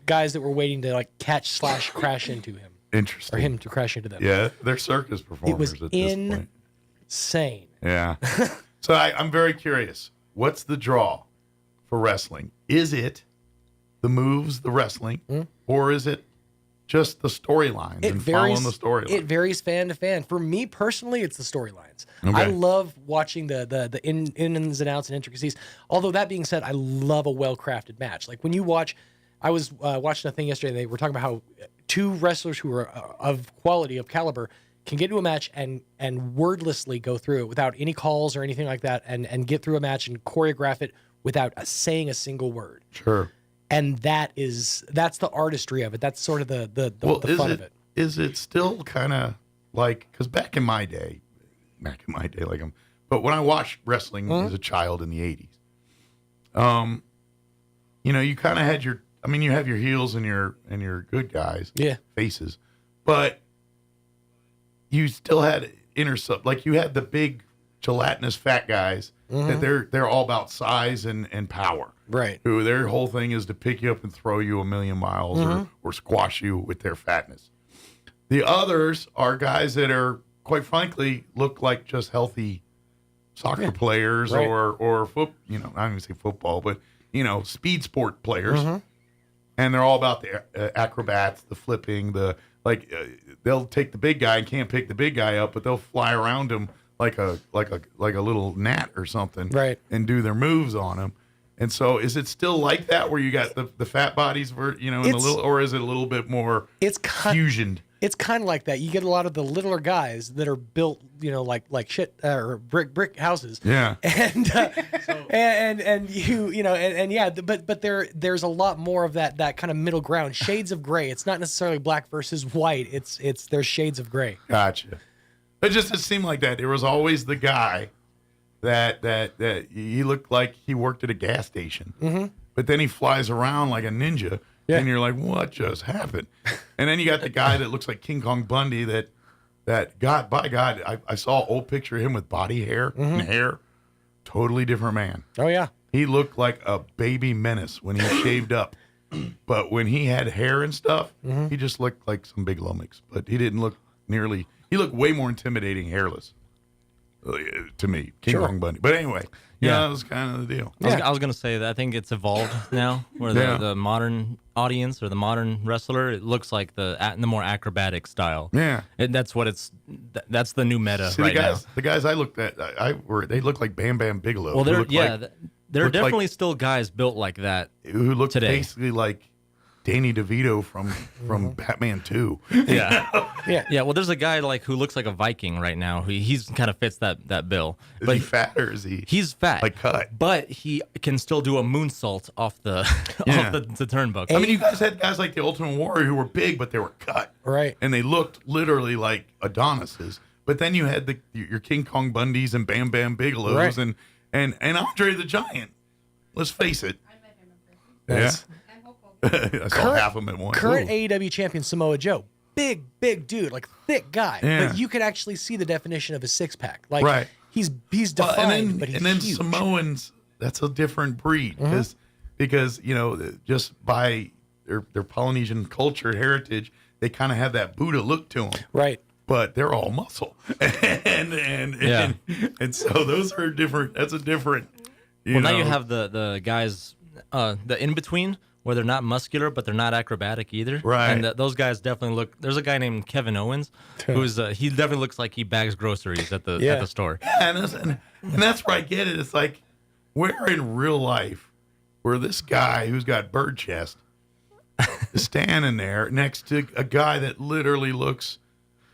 guys that were waiting to like catch / crash into him. Interesting. Or him to crash into them. Yeah, they're circus performers it was at this point. Insane. Yeah. So I'm very curious. What's the draw for wrestling? Is it the moves, the wrestling, or is it just the storylines and following the storyline? It varies fan to fan. For me personally, it's the storylines. Okay. I love watching the ins and outs and intricacies. Although that being said, I love a well-crafted match. Like when you watch, I was watching a thing yesterday. They were talking about how two wrestlers who are of quality, of caliber, can get into a match and wordlessly go through it without any calls or anything like that, and get through a match and choreograph it without saying a single word. Sure. And that's the artistry of it. That's sort of the fun of it. Is it still kind of like, because back in my day, but when I watched wrestling as a child in the 80s, you kind of had you have your heels and your good guys, faces, but you still had like you had the big gelatinous fat guys that they're all about size and power. Right. Who their whole thing is to pick you up and throw you a million miles or squash you with their fatness. The others are guys that are, quite frankly, look like just healthy soccer players or foot. I'm not going to say football, but speed sport players. And they're all about the acrobats, the flipping, they'll take the big guy and can't pick the big guy up, but they'll fly around him like a little gnat or something, right? And do their moves on him. And so, is it still like that where you got the fat bodies, or is it a little bit more fusioned? It's kind of like that. You get a lot of the littler guys that are built, like shit or brick houses. Yeah. And but there's a lot more of that kind of middle ground, shades of gray. It's not necessarily black versus white. There's shades of gray. Gotcha. It seemed like that. There was always the guy that he looked like he worked at a gas station, but then he flies around like a ninja, and you're like, what just happened? And then you got the guy that looks like King Kong Bundy that God, by God, I saw an old picture of him with body hair and hair. Totally different man. Oh, yeah. He looked like a baby menace when he shaved up. But when he had hair and stuff, he just looked like some big lummox. But he didn't look he looked way more intimidating hairless to me, King Kong Bundy. But anyway, that was kind of the deal. I was going to say that I think it's evolved now, where the modern audience or the modern wrestler, it looks like the more acrobatic style. Yeah, that's what that's the new meta right now. The guys I looked at, they look like Bam Bam Bigelow. Well, there are definitely still guys built like that who look today. Basically like Danny DeVito from Batman 2. Yeah. Well, there's a guy who looks like a Viking right now. He's kind of fits that bill. Is he fat or is he? He's fat, like cut, but he can still do a moonsault off the turnbuckle. I mean, you guys had guys like the Ultimate Warrior who were big, but they were cut, right? And they looked literally like Adonises. But then you had your King Kong Bundys and Bam Bam Bigelows, right. and Andre the Giant. Let's face it. I met him in person. Yeah. I saw half of them at once. Current AEW champion Samoa Joe, big dude, thick guy, but you can actually see the definition of a six pack. Right. He's defined, but he's then huge. Samoans, that's a different breed because just by their Polynesian culture heritage, they kind of have that Buddha look to them. Right. But they're all muscle, and so those are different. That's a different. Now you have the guys, the in between, where they're not muscular, but they're not acrobatic either. Right. And those guys definitely look. There's a guy named Kevin Owens, who's he definitely looks like he bags groceries at the store. Yeah, and that's where I get it. It's like, where in real life, where this guy who's got bird chest is standing there next to a guy that literally looks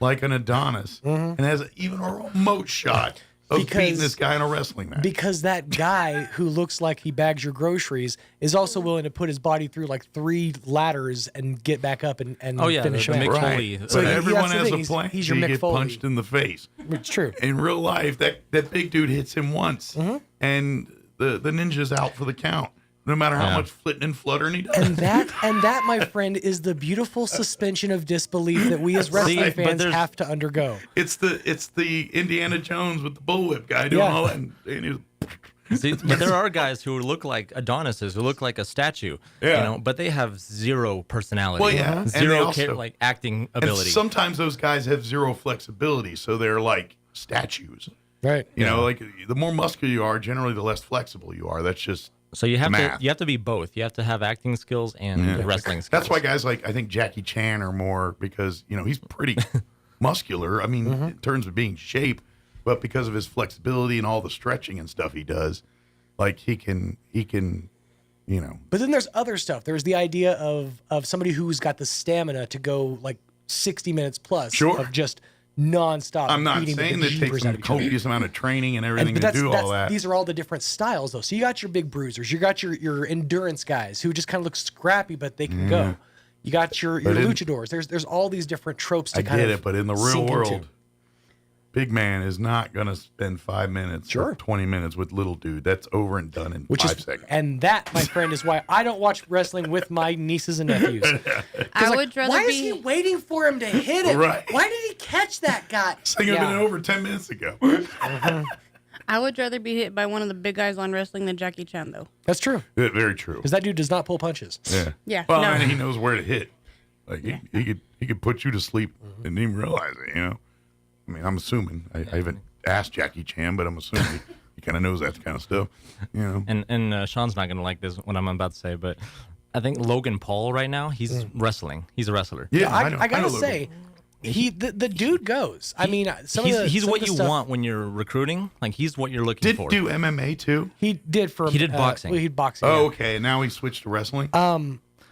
like an Adonis and has even a remote shot of beating this guy in a wrestling match. Because that guy who looks like he bags your groceries is also willing to put his body through 3 ladders and get back up and finish him. Right. So everyone has a plan. He's your to Mick get Foley. punched in the face. It's true. In real life, that big dude hits him once, and the ninja's out for the count. No matter how much flitting and fluttering he does. And that, my friend, is the beautiful suspension of disbelief that we as wrestling fans have to undergo. It's the Indiana Jones with the bullwhip guy doing all that. And See, but there are guys who look like Adonises, who look like a statue, but they have zero personality. Well, yeah. Zero acting ability. And sometimes those guys have zero flexibility, so they're like statues. Right. You know, the more muscular you are, generally the less flexible you are. That's just So you have to be both. You have to have acting skills and wrestling skills. That's why guys like, I think Jackie Chan are more, because he's pretty muscular. I mean, in terms of being shape, but because of his flexibility and all the stretching and stuff he does, he can. But then there's other stuff. There's the idea of somebody who's got the stamina to go 60 minutes plus of just nonstop. I'm not beating saying the that takes a copious amount of training and everything to do all that. These are all the different styles, though. So you got your big bruisers, you got your endurance guys who just kind of look scrappy, but they can go. You got your luchadors. There's all these different tropes to kind of. I get it, but in the real world, big man is not going to spend 5 minutes or 20 minutes with little dude. That's over and done in 5 seconds. And that, my friend, is why I don't watch wrestling with my nieces and nephews. I would rather why be. is he waiting for him to hit him? Right. Why did he catch that guy? This thing had been over 10 minutes ago. I would rather be hit by one of the big guys on wrestling than Jackie Chan, though. That's true. Yeah, very true. Because that dude does not pull punches. Yeah. Yeah. Well, no. and he knows where to hit. He could put you to sleep and didn't even realize it. I mean, I'm assuming. I haven't asked Jackie Chan, but I'm assuming he kind of knows that kind of stuff. And Sean's not going to like this, what I'm about to say, but I think Logan Paul right now, he's wrestling. He's a wrestler. Yeah, I got to say, the dude goes. I mean, he's what you want when you're recruiting. He's what you're looking for. Did do MMA too? He did He did boxing. He did boxing. Oh, okay. Now he switched to wrestling?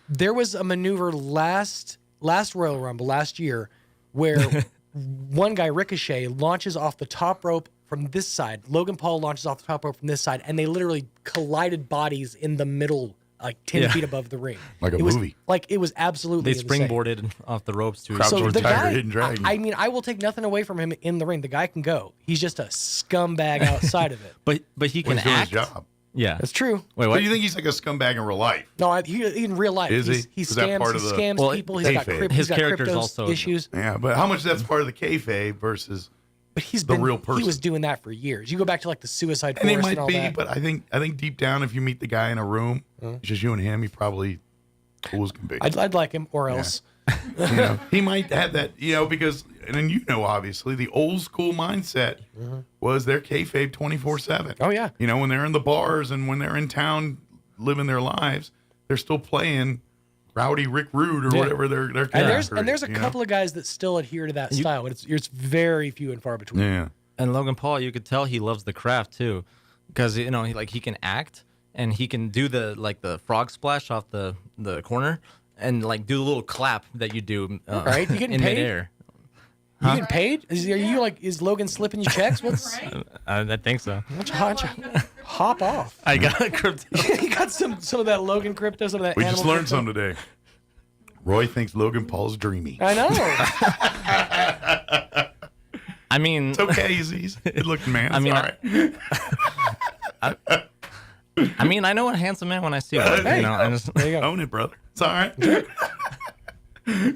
There was a maneuver last Royal Rumble last year where one guy, Ricochet, launches off the top rope from this side. Logan Paul launches off the top rope from this side, and they literally collided bodies in the middle like 10 feet above the ring. Like a it was, movie. Like it was absolutely They insane. springboarded off the ropes too. So the guy, Hidden Dragon. I mean, I will take nothing away from him in the ring. The guy can go. He's just a scumbag outside of it. But he can He's doing his act. job. Yeah, That's true. Wait, So what? you think he's like a scumbag in real life? No, in real life, Is he? he Is that scams. part He of the- scams Well, people. He's got, kayfabe. His got character's crypto also- issues. Yeah, but how much of that's part of the kayfabe versus But he's the been real person? He was doing that for years. You go back to like the Suicide And Forest it might all be, that. but I think deep down, if you meet the guy in a room, it's just you and him, he probably cool as can be. I'd like him, or else. You know, he might have that, because, and then obviously, the old school mindset was their kayfabe 24/7. Oh yeah. When they're in the bars and when they're in town living their lives, they're still playing Rowdy Rick Rude or whatever their character And there's a is, couple of guys that still adhere to that style, but it's very few and far between. Yeah. And Logan Paul, you could tell he loves the craft too, because he can act and he can do the frog splash off the corner and like do the little clap that you do. Right? You getting in paid? midair. You getting paid? Is Logan slipping you checks? What's? I think so. Hop off. I got a crypto. You got some of that Logan crypto, some of that. We just animal learned crypto? some today. Roy thinks Logan Paul's dreamy. I know. I mean, It's okay. He's a good looking man. I mean, all right. I mean, I know a handsome man when I see one. Hey, I just, there you go. Own it, brother. It's all right.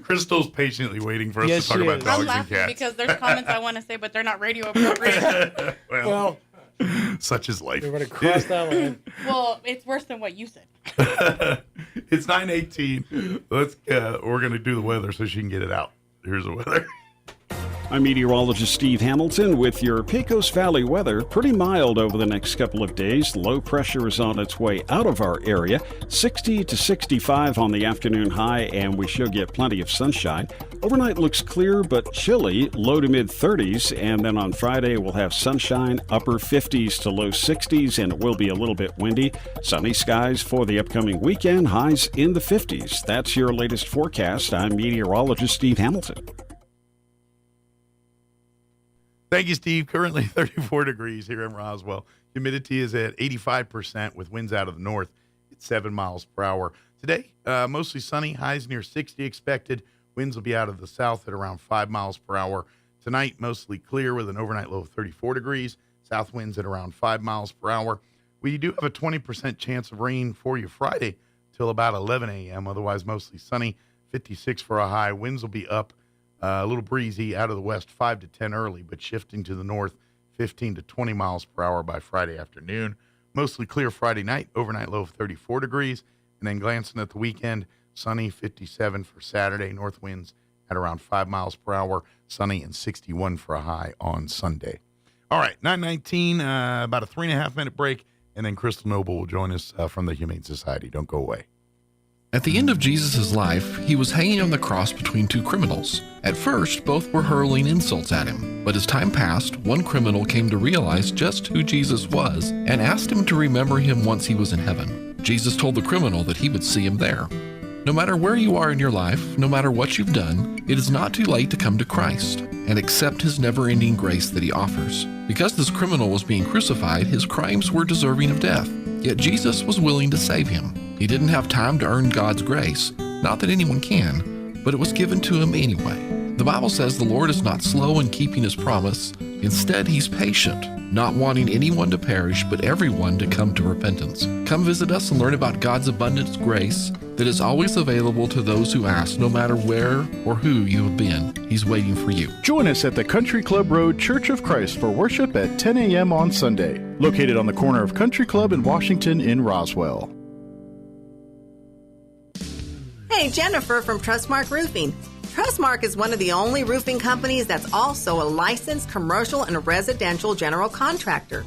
Crystal's patiently waiting for us Yes, to talk she about is. dogs I'm and laughing cats. because there's comments I want to say, but they're not radio appropriate. well, such is life. We're going to cross that line. Well, it's worse than what you said. It's 9:18. We're gonna do the weather so she can get it out. Here's the weather. I'm meteorologist Steve Hamilton with your Pecos Valley weather. Pretty mild over the next couple of days. Low pressure is on its way out of our area. 60 to 65 on the afternoon high, and we should get plenty of sunshine. Overnight looks clear but chilly, low to mid 30s, and then on Friday we'll have sunshine, upper 50s to low 60s, and it will be a little bit windy. Sunny skies for the upcoming weekend, highs in the 50s. That's your latest forecast. I'm meteorologist Steve Hamilton. Thank you, Steve. Currently 34 degrees here in Roswell. Humidity is at 85% with winds out of the north at 7 miles per hour. Today, mostly sunny, highs near 60 expected. Winds will be out of the south at around 5 miles per hour. Tonight, mostly clear with an overnight low of 34 degrees. South winds at around 5 miles per hour. We do have a 20% chance of rain for you Friday till about 11 a.m. Otherwise, mostly sunny, 56 for a high. Winds will be up. A little breezy out of the west, 5 to 10 early, but shifting to the north, 15 to 20 miles per hour by Friday afternoon. Mostly clear Friday night, overnight low of 34 degrees. And then glancing at the weekend, sunny, 57 for Saturday, north winds at around 5 miles per hour, sunny and 61 for a high on Sunday. All right, 9:19, about a 3.5-minute break, and then Crystal Noble will join us from the Humane Society. Don't go away. At the end of Jesus' life, he was hanging on the cross between two criminals. At first, both were hurling insults at him, but as time passed, one criminal came to realize just who Jesus was and asked him to remember him once he was in heaven. Jesus told the criminal that he would see him there. No matter where you are in your life, no matter what you've done, it is not too late to come to Christ and accept his never-ending grace that he offers. Because this criminal was being crucified, his crimes were deserving of death, yet Jesus was willing to save him. He didn't have time to earn God's grace, not that anyone can, but it was given to him anyway. The Bible says the Lord is not slow in keeping his promise. Instead, he's patient, not wanting anyone to perish, but everyone to come to repentance. Come visit us and learn about God's abundant grace that is always available to those who ask, no matter where or who you have been. He's waiting for you. Join us at the Country Club Road Church of Christ for worship at 10 a.m. on Sunday, located on the corner of Country Club and Washington in Roswell. Hey, Jennifer from Trustmark Roofing. Trustmark is one of the only roofing companies that's also a licensed commercial and residential general contractor.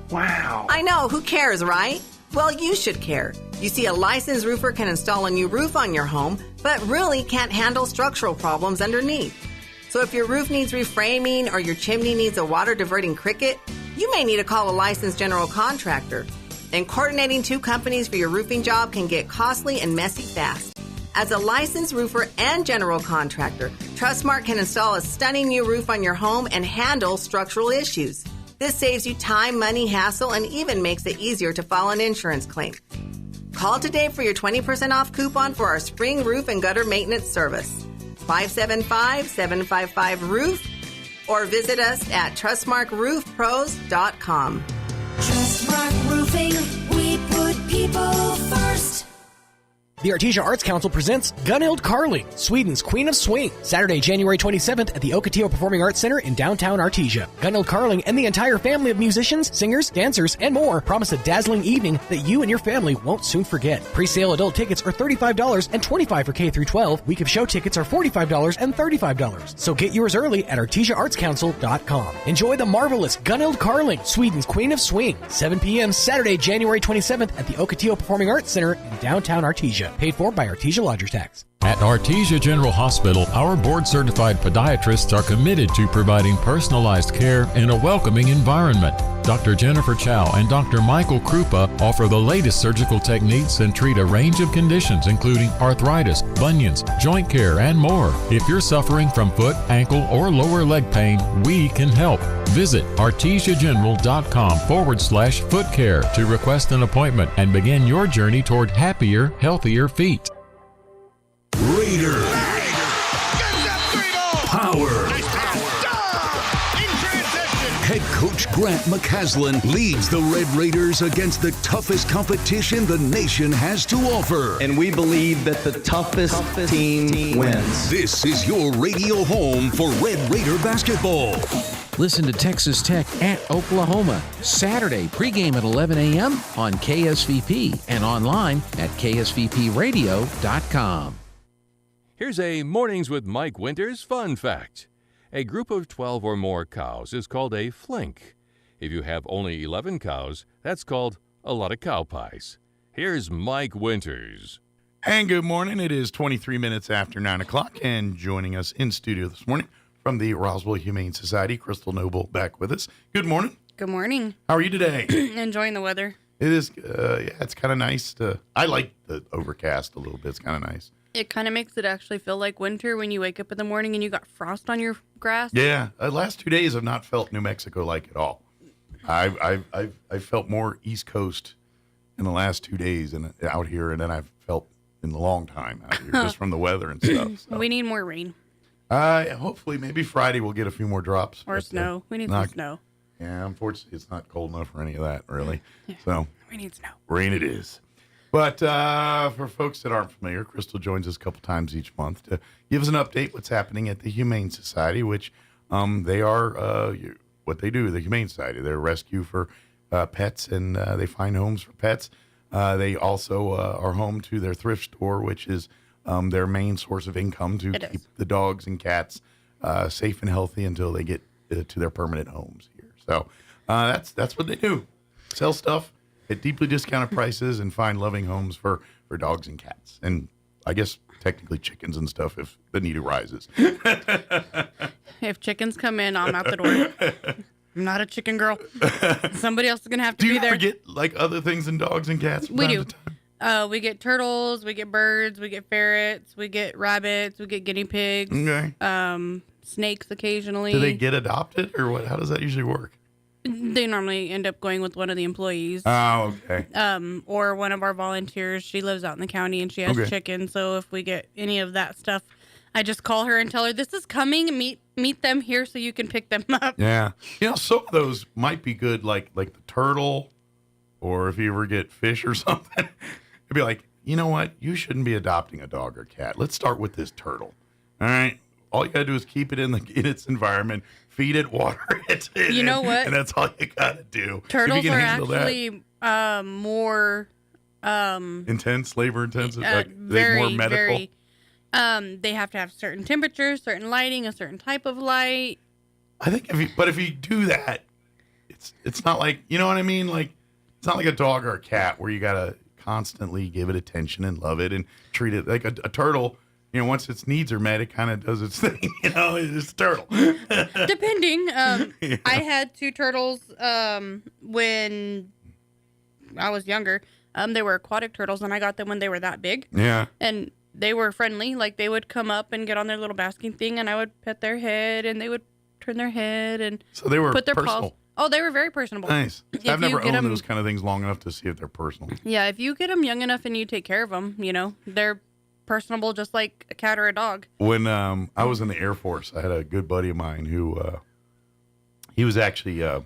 Wow. I know, who cares, right? Well, you should care. You see, a licensed roofer can install a new roof on your home, but really can't handle structural problems underneath. So if your roof needs reframing or your chimney needs a water-diverting cricket, you may need to call a licensed general contractor. And coordinating two companies for your roofing job can get costly and messy fast. As a licensed roofer and general contractor, Trustmark can install a stunning new roof on your home and handle structural issues. This saves you time, money, hassle, and even makes it easier to file an insurance claim. Call today for your 20% off coupon for our spring roof and gutter maintenance service. 575-755-ROOF or visit us at trustmarkroofpros.com. Trustmark Roofing, we put people first. The Artesia Arts Council presents Gunhild Carling, Sweden's Queen of Swing, Saturday, January 27th at the Ocotillo Performing Arts Center in downtown Artesia. Gunhild Carling and the entire family of musicians, singers, dancers, and more promise a dazzling evening that you and your family won't soon forget. Pre-sale adult tickets are $35 and $25 for K through 12. Week of show tickets are $45 and $35. So get yours early at artesiaartscouncil.com. Enjoy the marvelous Gunhild Carling, Sweden's Queen of Swing, 7 p.m. Saturday, January 27th at the Ocotillo Performing Arts Center in downtown Artesia. Paid for by Artesia Lodgers Tax. At Artesia General Hospital, our board-certified podiatrists are committed to providing personalized care in a welcoming environment. Dr. Jennifer Chow and Dr. Michael Krupa offer the latest surgical techniques and treat a range of conditions including arthritis, bunions, joint care, and more. If you're suffering from foot, ankle, or lower leg pain, we can help. Visit artesiageneral.com/foot care to request an appointment and begin your journey toward happier, healthier feet. Raider. Power. Head coach Grant McCaslin leads the Red Raiders against the toughest competition the nation has to offer. And we believe that the toughest team wins. This is your radio home for Red Raider basketball. Listen to Texas Tech at Oklahoma, Saturday, pregame at 11 a.m. on KSVP and online at ksvpradio.com. Here's a Mornings with Mike Winters fun fact. A group of 12 or more cows is called a flink. If you have only 11 cows, that's called a lot of cow pies. Here's Mike Winters. And good morning. It is 23 minutes after 9 o'clock, and joining us in studio this morning from the Roswell Humane Society, Crystal Noble back with us. Good morning. Good morning. How are you today? Enjoying the weather. It is, it's kind of nice I like the overcast a little bit. It's kind of nice. It kind of makes it actually feel like winter when you wake up in the morning and you got frost on your grass. Yeah, the last 2 days I've not felt New Mexico like at all. I've felt more East Coast in the last 2 days and out here, and then I've felt in a long time out here just from the weather and stuff. So. We need more rain. Hopefully, maybe Friday we'll get a few more drops. Or snow. We need some snow. Yeah, unfortunately, it's not cold enough for any of that, really. Yeah. So we need snow. Rain it is. But for folks that aren't familiar, Crystal joins us a couple times each month to give us an update what's happening at the Humane Society, which they are what they do, the Humane Society. They're a rescue for pets, and they find homes for pets. They also are home to their thrift store, which is their main source of income to keep the dogs and cats safe and healthy until they get to their permanent homes here. So that's what they do. Sell stuff at deeply discounted prices and find loving homes for dogs and cats. And I guess technically chickens and stuff if the need arises. If chickens come in, I'm out the door. I'm not a chicken girl. Somebody else is going to have to be there. Do you ever get like other things than dogs and cats? We do. We get turtles, we get birds, we get ferrets, we get rabbits, we get guinea pigs, snakes occasionally. Do they get adopted or what? How does that usually work? They normally end up going with one of the employees. Oh, okay. Or one of our volunteers. She lives out in the county and she has chickens. So if we get any of that stuff, I just call her and tell her, this is coming. Meet them here so you can pick them up. Yeah. Some of those might be good, like the turtle, or if you ever get fish or something. It'd be like, you know what? You shouldn't be adopting a dog or cat. Let's start with this turtle. All right. All you got to do is keep it in its environment, feed it, water it. You know what? And that's all you got to do. Turtles are actually more intense, labor intensive. Very, more medical. Very, they have to have certain temperatures, certain lighting, a certain type of light. I think if you do that, it's not like, you know what I mean? Like, it's not like a dog or a cat where you got to constantly give it attention and love it and treat it like a turtle. Once its needs are met, it kind of does its thing. It's a turtle. Depending. I had two turtles when I was younger. They were aquatic turtles, and I got them when they were that big. Yeah. And they were friendly. Like, they would come up and get on their little basking thing, and I would pet their head, and they would turn their head and so they were put their personal. paws. Oh, they were very personable. Nice. If I've never you get owned 'em- those kind of things long enough to see if they're personal. Yeah, if you get them young enough and you take care of them, they're personable just like a cat or a dog. When I was in the Air Force, I had a good buddy of mine who he was actually a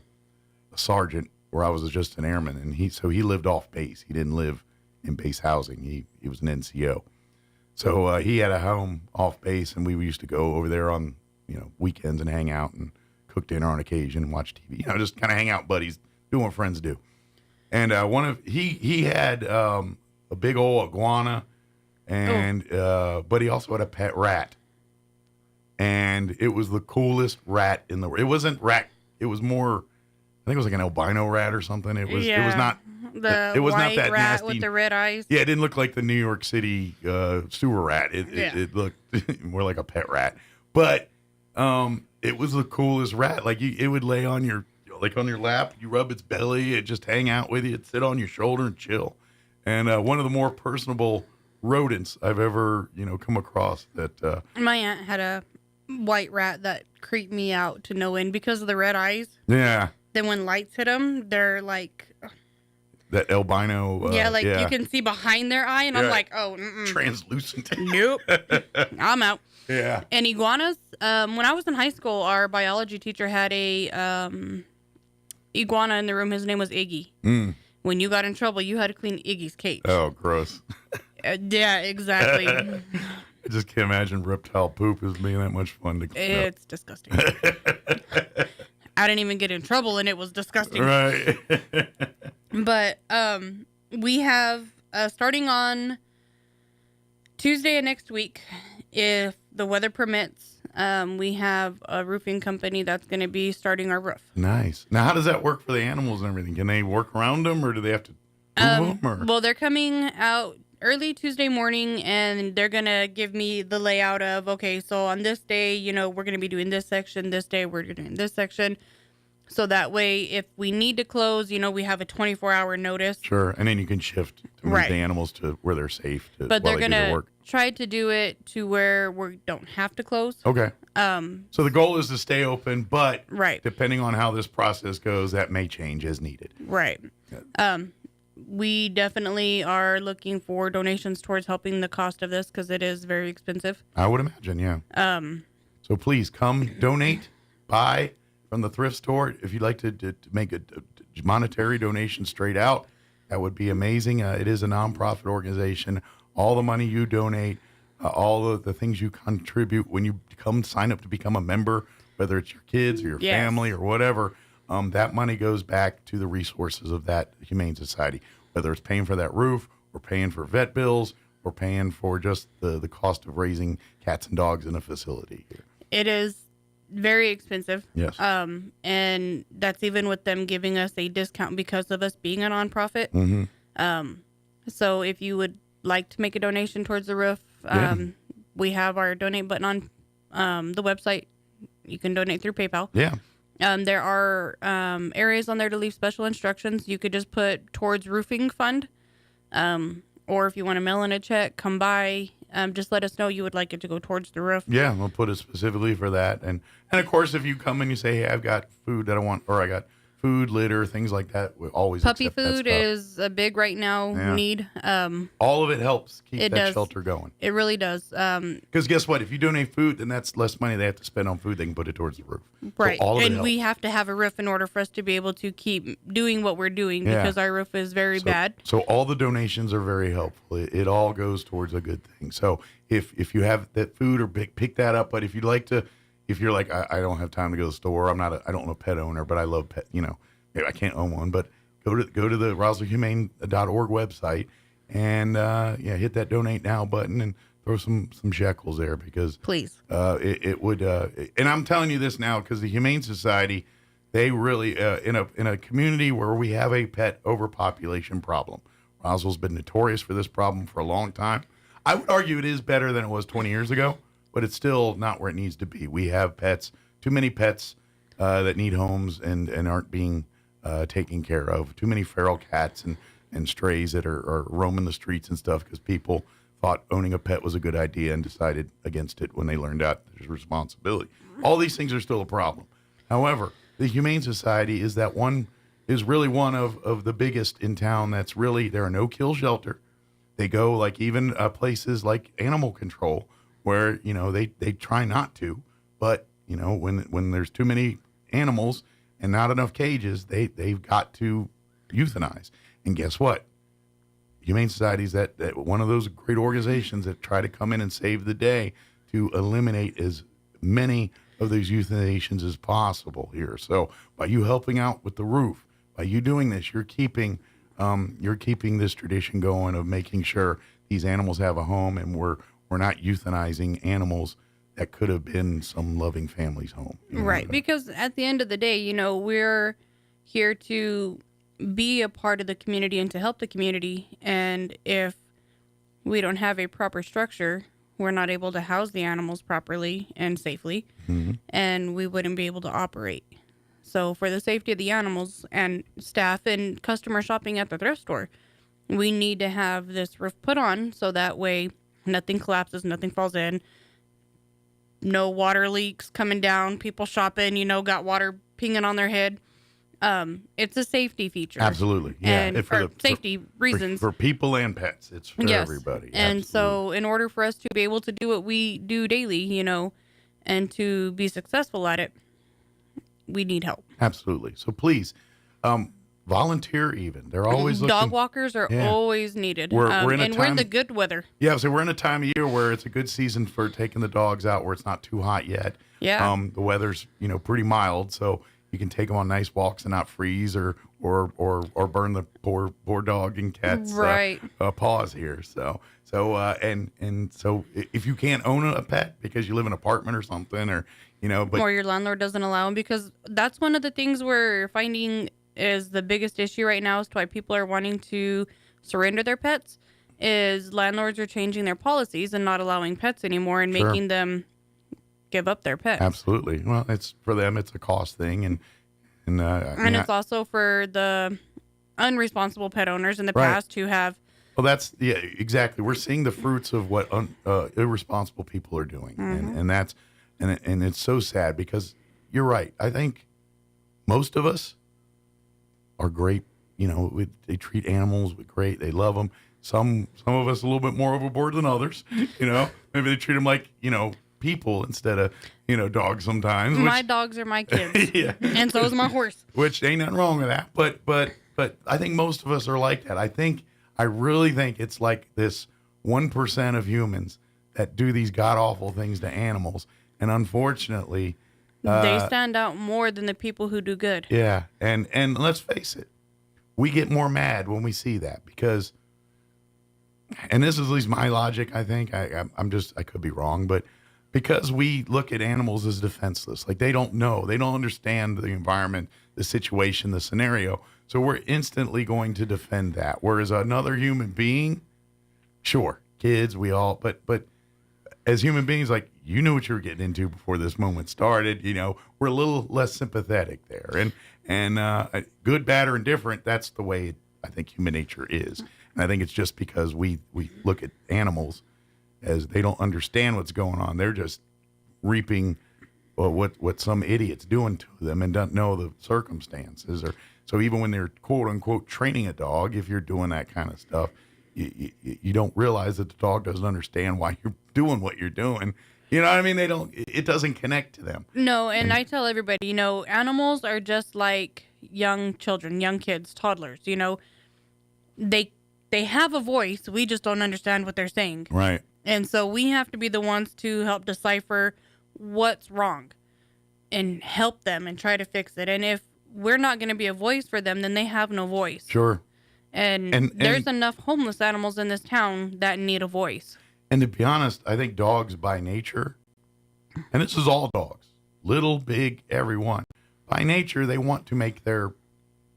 sergeant where I was just an airman, and he lived off base. He didn't live in base housing. He was an NCO. So he had a home off base, and we used to go over there on weekends and hang out and cook dinner on occasion and watch TV. Just kind of hang out, buddies, do what friends do. And he had a big old iguana, and but he also had a pet rat, and it was the coolest rat in the world. It wasn't rat. It was more, I think it was like an albino rat or something. It was not. The it was white not that rat nasty with the red eyes. Yeah, it didn't look like the New York City sewer rat. It looked more like a pet rat. But it was the coolest rat. Like it would lay on your lap. You rub its belly. It just hang out with you. It'd sit on your shoulder and chill. And one of the more personable rodents I've ever come across. That My aunt had a white rat that creeped me out to no end because of the red eyes. Yeah. Then when lights hit them, they're like. That albino. You can see behind their eye, and I'm like, oh, translucent. Nope, I'm out. Yeah. And iguanas. When I was in high school, our biology teacher had a iguana in the room. His name was Iggy. When you got in trouble, you had to clean Iggy's cage. Oh, gross. Yeah, exactly. I just can't imagine reptile poop as being that much fun to clean up. It's disgusting. I didn't even get in trouble, and it was disgusting. Right. But we have, starting on Tuesday of next week, if the weather permits, we have a roofing company that's going to be starting our roof. Nice. Now, how does that work for the animals and everything? Can they work around them, or do they have to move them? Or? Well, they're coming out early Tuesday morning, and they're going to give me the layout of, okay, so on this day, we're going to be doing this section. This day, we're doing this section. So that way, if we need to close, we have a 24-hour notice. Sure, and then you can shift to move the animals to where they're safe. But they're going to try to do it to where we don't have to close. Okay. So the goal is to stay open, but depending on how this process goes, that may change as needed. Right. We definitely are looking for donations towards helping the cost of this because it is very expensive. I would imagine, yeah. So please come donate, buy from the thrift store. If you'd like to make a monetary donation straight out, that would be amazing. It is a nonprofit organization. All the money you donate, all of the things you contribute when you come sign up to become a member, whether it's your kids or your family or whatever, that money goes back to the resources of that Humane Society, whether it's paying for that roof or paying for vet bills or paying for just the cost of raising cats and dogs in a facility here. It is very expensive. Yes. And that's even with them giving us a discount because of us being a nonprofit. Mm-hmm. So if you would like to make a donation towards the roof, we have our donate button on the website. You can donate through PayPal. Yeah. There are areas on there to leave special instructions. You could just put towards roofing fund. Or if you want to mail in a check, come by. Just let us know you would like it to go towards the roof. Yeah, we'll put it specifically for that. And of course, if you come and you say, hey, I've got food that I want, or I got food, litter, things like that, we always Puppy accept that food stuff. is a big right now need. All of it helps keep it that does. shelter going. It really does. Because guess what? If you donate food, then that's less money they have to spend on food. They can put it towards the roof. Right. So all of it And helps. we have to have a roof in order for us to be able to keep doing what we're doing because our roof is very bad. So all the donations are very helpful. It all goes towards a good thing. So if you have that food or pick that up. But if you'd like to, if you're like, I don't have time to go to the store. I don't know a pet owner, but I love pet, maybe I can't own one, but go to the RoswellHumane.org website and hit that donate now button and throw some shekels there because please it would and I'm telling you this now because the Humane Society, they really in a community where we have a pet overpopulation problem. Roswell's been notorious for this problem for a long time. I would argue it is better than it was 20 years ago, but it's still not where it needs to be. We have too many pets that need homes and aren't being taken care of. Too many feral cats and strays that are roaming the streets and stuff because people thought owning a pet was a good idea and decided against it when they learned out there's responsibility. All these things are still a problem. However, the Humane Society is really one of the biggest in town. That's really, there are no kill shelter. They go like even places like animal control where, they try not to, but when there's too many animals and not enough cages, they've got to euthanize. And guess what? Humane Society is that one of those great organizations that try to come in and save the day to eliminate as many of those euthanations as possible here. So by you helping out with the roof, by you doing this, you're keeping this tradition going of making sure these animals have a home, and we're not euthanizing animals that could have been some loving family's home. Right, because at the end of the day, we're here to be a part of the community and to help the community. And if we don't have a proper structure, we're not able to house the animals properly and safely, and we wouldn't be able to operate. So for the safety of the animals and staff and customer shopping at the thrift store, we need to have this roof put on so that way nothing collapses, nothing falls in, no water leaks coming down, people shopping, got water pinging on their head. It's a safety feature. Absolutely. Yeah. And for safety reasons. For people and pets. It's for everybody. And Absolutely. so in order for us to be able to do what we do daily, and to be successful at it, we need help. Absolutely. So please, volunteer even. They're always looking. Dog walkers are always needed. We're in we're in the good weather. Yeah, so we're in a time of year where it's a good season for taking the dogs out, where it's not too hot yet. Yeah. The weather's, pretty mild, so you can take them on nice walks and not freeze or burn the poor dog and cat's paws here. So if you can't own a pet because you live in an apartment or something, or or your landlord doesn't allow them, because that's one of the things we're finding is the biggest issue right now as to why people are wanting to surrender their pets, is landlords are changing their policies and not allowing pets anymore and making them give up their pets. Absolutely. Well, it's for them, it's a cost thing, and it's also for the unresponsible pet owners in the past who have. Well, that's exactly. We're seeing the fruits of what irresponsible people are doing, and it's so sad, because you're right. I think most of us are great. They treat animals with great. They love them. Some of us a little bit more overboard than others. Maybe they treat them like people instead of dogs sometimes. My dogs are my kids. Yeah. And so is my horse. Which ain't nothing wrong with that. But I think most of us are like that. I really think it's like this 1% of humans that do these god awful things to animals, and unfortunately, they stand out more than the people who do good. Yeah, and let's face it, we get more mad when we see that, because, and this is at least my logic. I think I could be wrong, but because we look at animals as defenseless, like they don't know, they don't understand the environment, the situation, the scenario. So we're instantly going to defend that. Whereas another human being, sure, kids, we all, but as human beings, like, you knew what you were getting into before this moment started. We're a little less sympathetic there, and good, bad, or indifferent. That's the way I think human nature is. And I think it's just because we look at animals as they don't understand what's going on. They're just reaping what some idiot's doing to them and don't know the circumstances. So even when they're quote unquote training a dog, if you're doing that kind of stuff, you don't realize that the dog doesn't understand why you're doing what you're doing. You know what I mean? It doesn't connect to them. No, and I tell everybody, animals are just like young children, young kids, toddlers. They have a voice. We just don't understand what they're saying. Right. And so we have to be the ones to help decipher what's wrong and help them and try to fix it. And if we're not going to be a voice for them, then they have no voice. Sure. And there's enough homeless animals in this town that need a voice. And to be honest, I think dogs by nature, and this is all dogs, little, big, everyone, by nature, they want to make their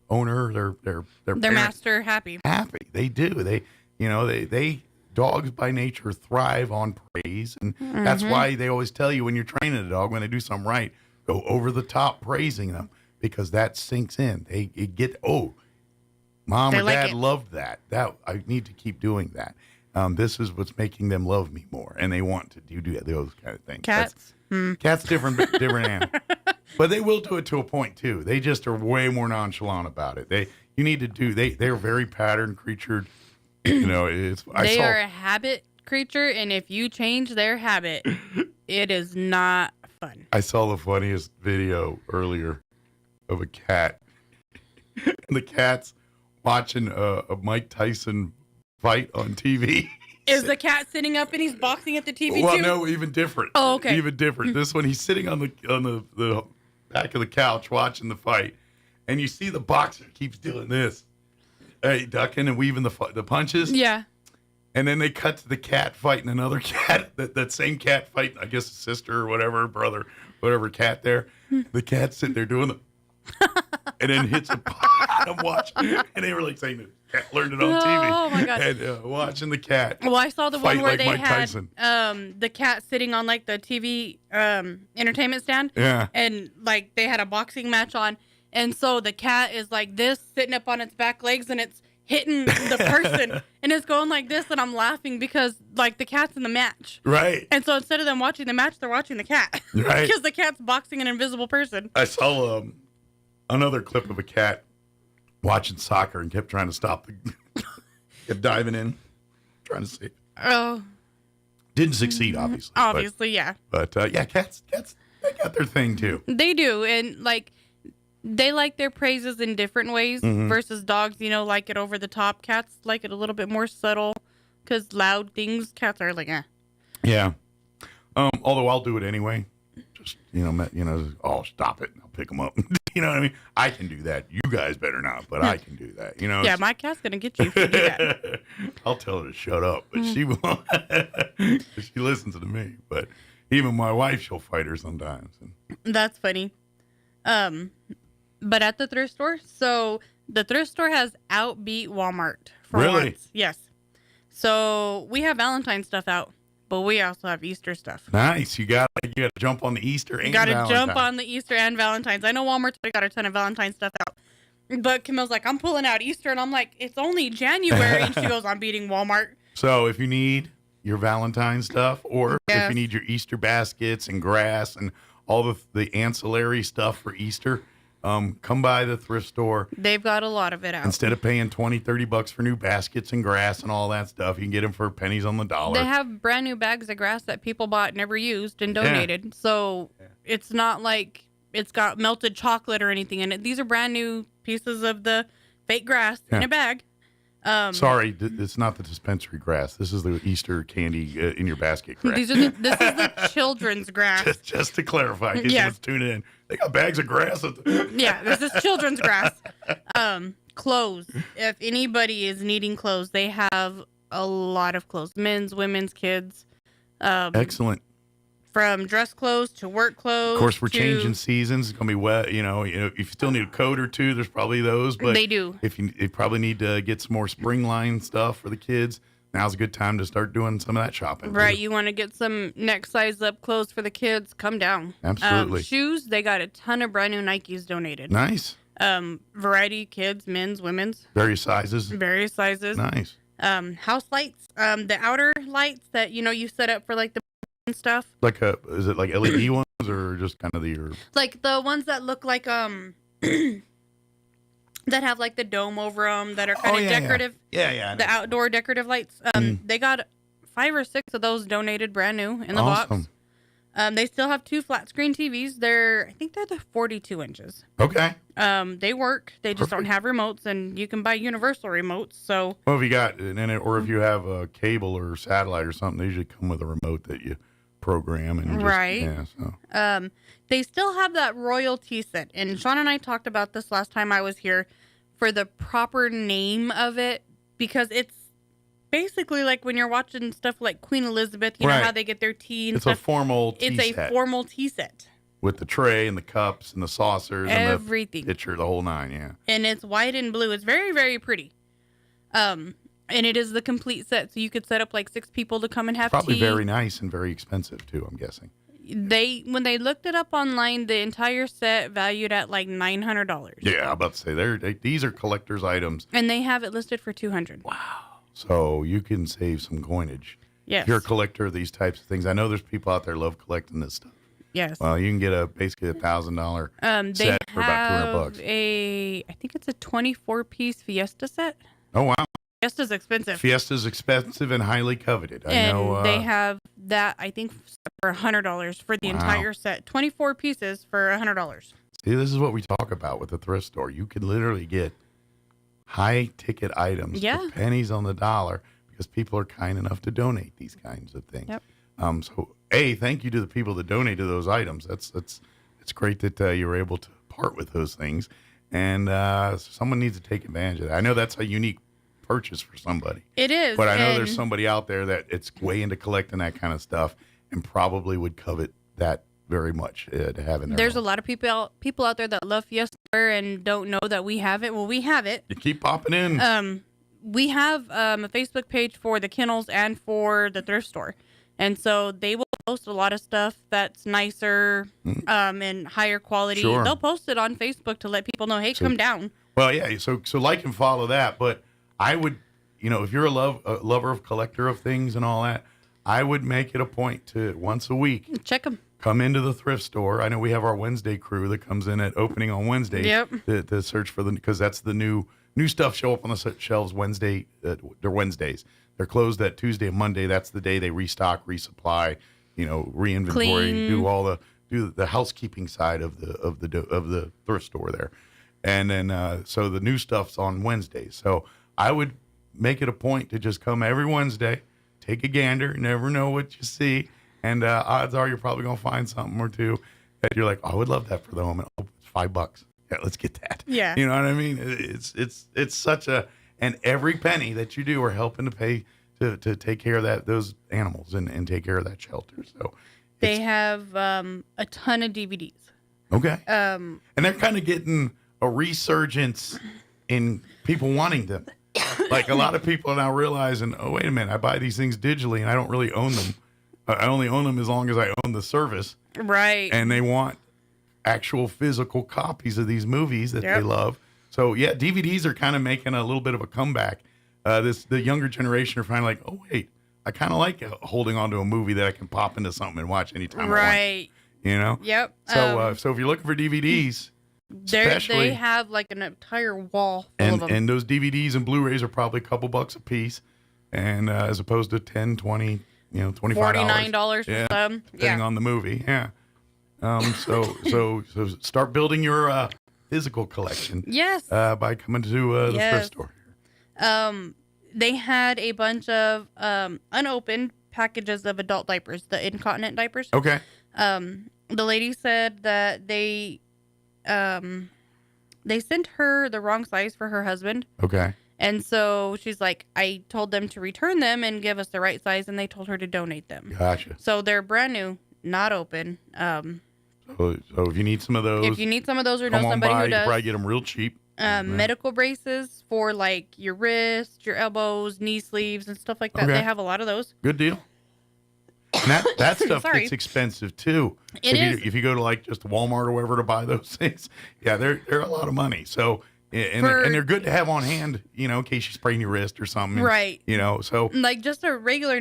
owner, their master happy. Happy. They do. They dogs by nature thrive on praise. And that's why they always tell you when you're training a dog, when they do something right, go over the top praising them, because that sinks in. They get, mom or dad loved that. I need to keep doing that. This is what's making them love me more, and they want to do those kind of things. Cats, Cats different animal. But they will do it to a point too. They just are way more nonchalant about it. They're very pattern creatured. They are a habit creature, and if you change their habit, it is not fun. I saw the funniest video earlier of a cat. And the cat's watching a Mike Tyson fight on TV. Is the cat sitting up and he's boxing at the TV Well, too? no, even different. Oh, okay. Even different. This one, he's sitting on the back of the couch watching the fight, and you see the boxer keeps doing this, ducking and weaving the punches. Yeah. And then they cut to the cat fighting another cat. That same cat fighting, I guess, a sister or whatever, brother, whatever cat there. The cat's sitting there doing the, and then hits a. I'm watching, and they were like saying the cat learned it on TV. Oh my god! And watching the cat. Well, I saw the one where like they Mike had Tyson. The cat sitting on like the TV entertainment stand. Yeah. And like they had a boxing match on, and so the cat is like this, sitting up on its back legs, and it's hitting the person, and it's going like this, and I'm laughing because like the cat's in the match. Right. And so instead of them watching the match, they're watching the cat. Right. Because the cat's boxing an invisible person. I saw another clip of a cat watching soccer and kept trying to stop kept diving in, trying to see. Oh. Didn't succeed, obviously. Obviously, yeah. But yeah, cats, they got their thing too. They do, and like they like their praises in different ways versus dogs. Like it over the top. Cats like it a little bit more subtle, because loud things, cats are like, eh. Yeah. Although I'll do it anyway. Just oh, stop it! I'll pick them up. You know what I mean? I can do that. You guys better not, but I can do that. Yeah, my cat's gonna get you if you do that. I'll tell her to shut up, but she won't. She listens to me. But even my wife, she'll fight her sometimes. That's funny. But at the thrift store, so the thrift store has outbeat Walmart for Really? once. Yes. So we have Valentine's stuff out, but we also have Easter stuff. Nice. You got to jump on the Easter and You got to Valentine's. jump on the Easter and Valentine's. I know Walmart's got a ton of Valentine's stuff out. But Camille's like, I'm pulling out Easter. And I'm like, it's only January. And she goes, I'm beating Walmart. So if you need your Valentine's stuff, or if Yes. you need your Easter baskets and grass and all the ancillary stuff for Easter, come by the thrift store. They've got a lot of it out. Instead of paying $20-$30 for new baskets and grass and all that stuff, you can get them for pennies on the dollar. They have brand new bags of grass that people bought, never used, and donated. So it's not like it's got melted chocolate or anything in it. These are brand new pieces of the fake grass in a bag. Sorry, it's not the dispensary grass. This is the Easter candy in your basket grass. This is the children's grass. Just to clarify, in case anyone's tuning in. They got bags of grass. Yeah, this is children's grass. Clothes. If anybody is needing clothes, they have a lot of clothes. Men's, women's, kids. Excellent. From dress clothes to work clothes. Of course, we're changing seasons. It's going to be wet. If you still need a coat or two, there's probably those. But they do. If you probably need to get some more spring line stuff for the kids, now's a good time to start doing some of that shopping. Right. too. You want to get some next size up clothes for the kids, come down. Absolutely. Shoes, they got a ton of brand new Nikes donated. Nice. Variety, kids, men's, women's. Various sizes. Various sizes. Nice. House lights, the outer lights that, you set up for like the and stuff. Is it like LED ones or just kind of Like the ones that look like, that have like the dome over them that are kind of decorative. Yeah. The outdoor decorative lights. They got 5 or 6 of those donated brand new in the Awesome. box. They still have 2 flat screen TVs. I think they're the 42 inches. Okay. They work. They just don't have remotes, and you can buy universal remotes. So. Well, if you got or if you have a cable or satellite or something, they usually come with a remote that you program and right. Yeah. So. They still have that royalty set, and Sean and I talked about this last time I was here for the proper name of it, because it's basically like when you're watching stuff like Queen Elizabeth, you know how they get their tea and it's stuff. a formal tea It's set. a formal tea set. With the tray and the cups and the saucers Everything. and the pitcher, the whole nine, yeah. And it's white and blue. It's very, very pretty. And it is the complete set, so you could set up like 6 people to come and have Probably tea. very nice and very expensive too, I'm guessing. When they looked it up online, the entire set valued at like $900. Yeah, I'm about to say these are collector's items. And they have it listed for $200. Wow. So you can save some coinage. Yes. If you're a collector of these types of things. I know there's people out there love collecting this stuff. Yes. Well, you can get basically $1,000 They set for about $200. I think it's a 24-piece Fiesta set. Oh wow. Fiesta's expensive. Fiesta's expensive and highly coveted. I And know. they have that, I think, for $100 for the Wow. entire set. 24 pieces for $100. See, this is what we talk about with the thrift store. You can literally get high ticket items for pennies on the dollar because people are kind enough to donate these kinds of things. Yep. So, thank you to the people that donated those items. It's great that you were able to part with those things, and someone needs to take advantage of that. I know that's a unique purchase for somebody. It is. But I know there's somebody out there that it's way into collecting that kind of stuff and probably would covet that very much to have in their There's home. a lot of people out there that love Fiesta and don't know that we have it. Well, we have it. You keep popping in. We have a Facebook page for the kennels and for the thrift store. And so they will post a lot of stuff that's nicer and higher quality. Sure. They'll post it on Facebook to let people know, hey, come down. Well, yeah. So like and follow that. But I would, if you're a lover of collector of things and all that, I would make it a point to once a week check them. Come into the thrift store. I know we have our Wednesday crew that comes in at opening on Wednesday to search for because that's the new stuff show up on the shelves Wednesday. They're Wednesdays. They're closed that Tuesday and Monday. That's the day they restock, resupply, re-inventory, Clean. do the housekeeping side of the thrift store there, and then so the new stuff's on Wednesdays. So I would make it a point to just come every Wednesday, take a gander. You never know what you see. And odds are you're probably going to find something or two that you're like, oh, I would love that for the home. And it's $5. Yeah, let's get that. Yeah. You know what I mean? It's such and every penny that you do are helping to pay to take care of those animals and take care of that shelter. So They have a ton of DVDs. Okay. And they're kind of getting a resurgence in people wanting them. Like a lot of people are now realizing, oh, wait a minute, I buy these things digitally and I don't really own them. I only own them as long as I own the service. Right. And they want actual physical copies of these movies that they love. So, yeah, DVDs are kind of making a little bit of a comeback. The younger generation are finally like, oh, wait, I kind of like holding on to a movie that I can pop into something and watch anytime I want. You know? Yep. So, so if you're looking for DVDs, they have like an entire wall full of them. And those DVDs and Blu-rays are probably a couple bucks a piece, and as opposed to $10, $20, $25. $49 for some. Depending on the movie. Yeah. So start building your physical collection. Yes. By coming to the thrift store. They had a bunch of unopened packages of adult diapers, the incontinent diapers. Okay. The lady said that they sent her the wrong size for her husband. Okay. And so she's like, I told them to return them and give us the right size, and they told her to donate them. Gotcha. So they're brand new, not open. So if you need some of those, or know somebody who you can does, probably get them real cheap. medical braces for like your wrists, your elbows, knee sleeves, and stuff like that. Okay. They have a lot of those. Good deal. And that stuff Sorry. gets expensive too. If you go to like just Walmart or wherever to buy those things, yeah, they're a lot of money. So and they're good to have on hand, in case you sprain your wrist or something. Right. So like just a regular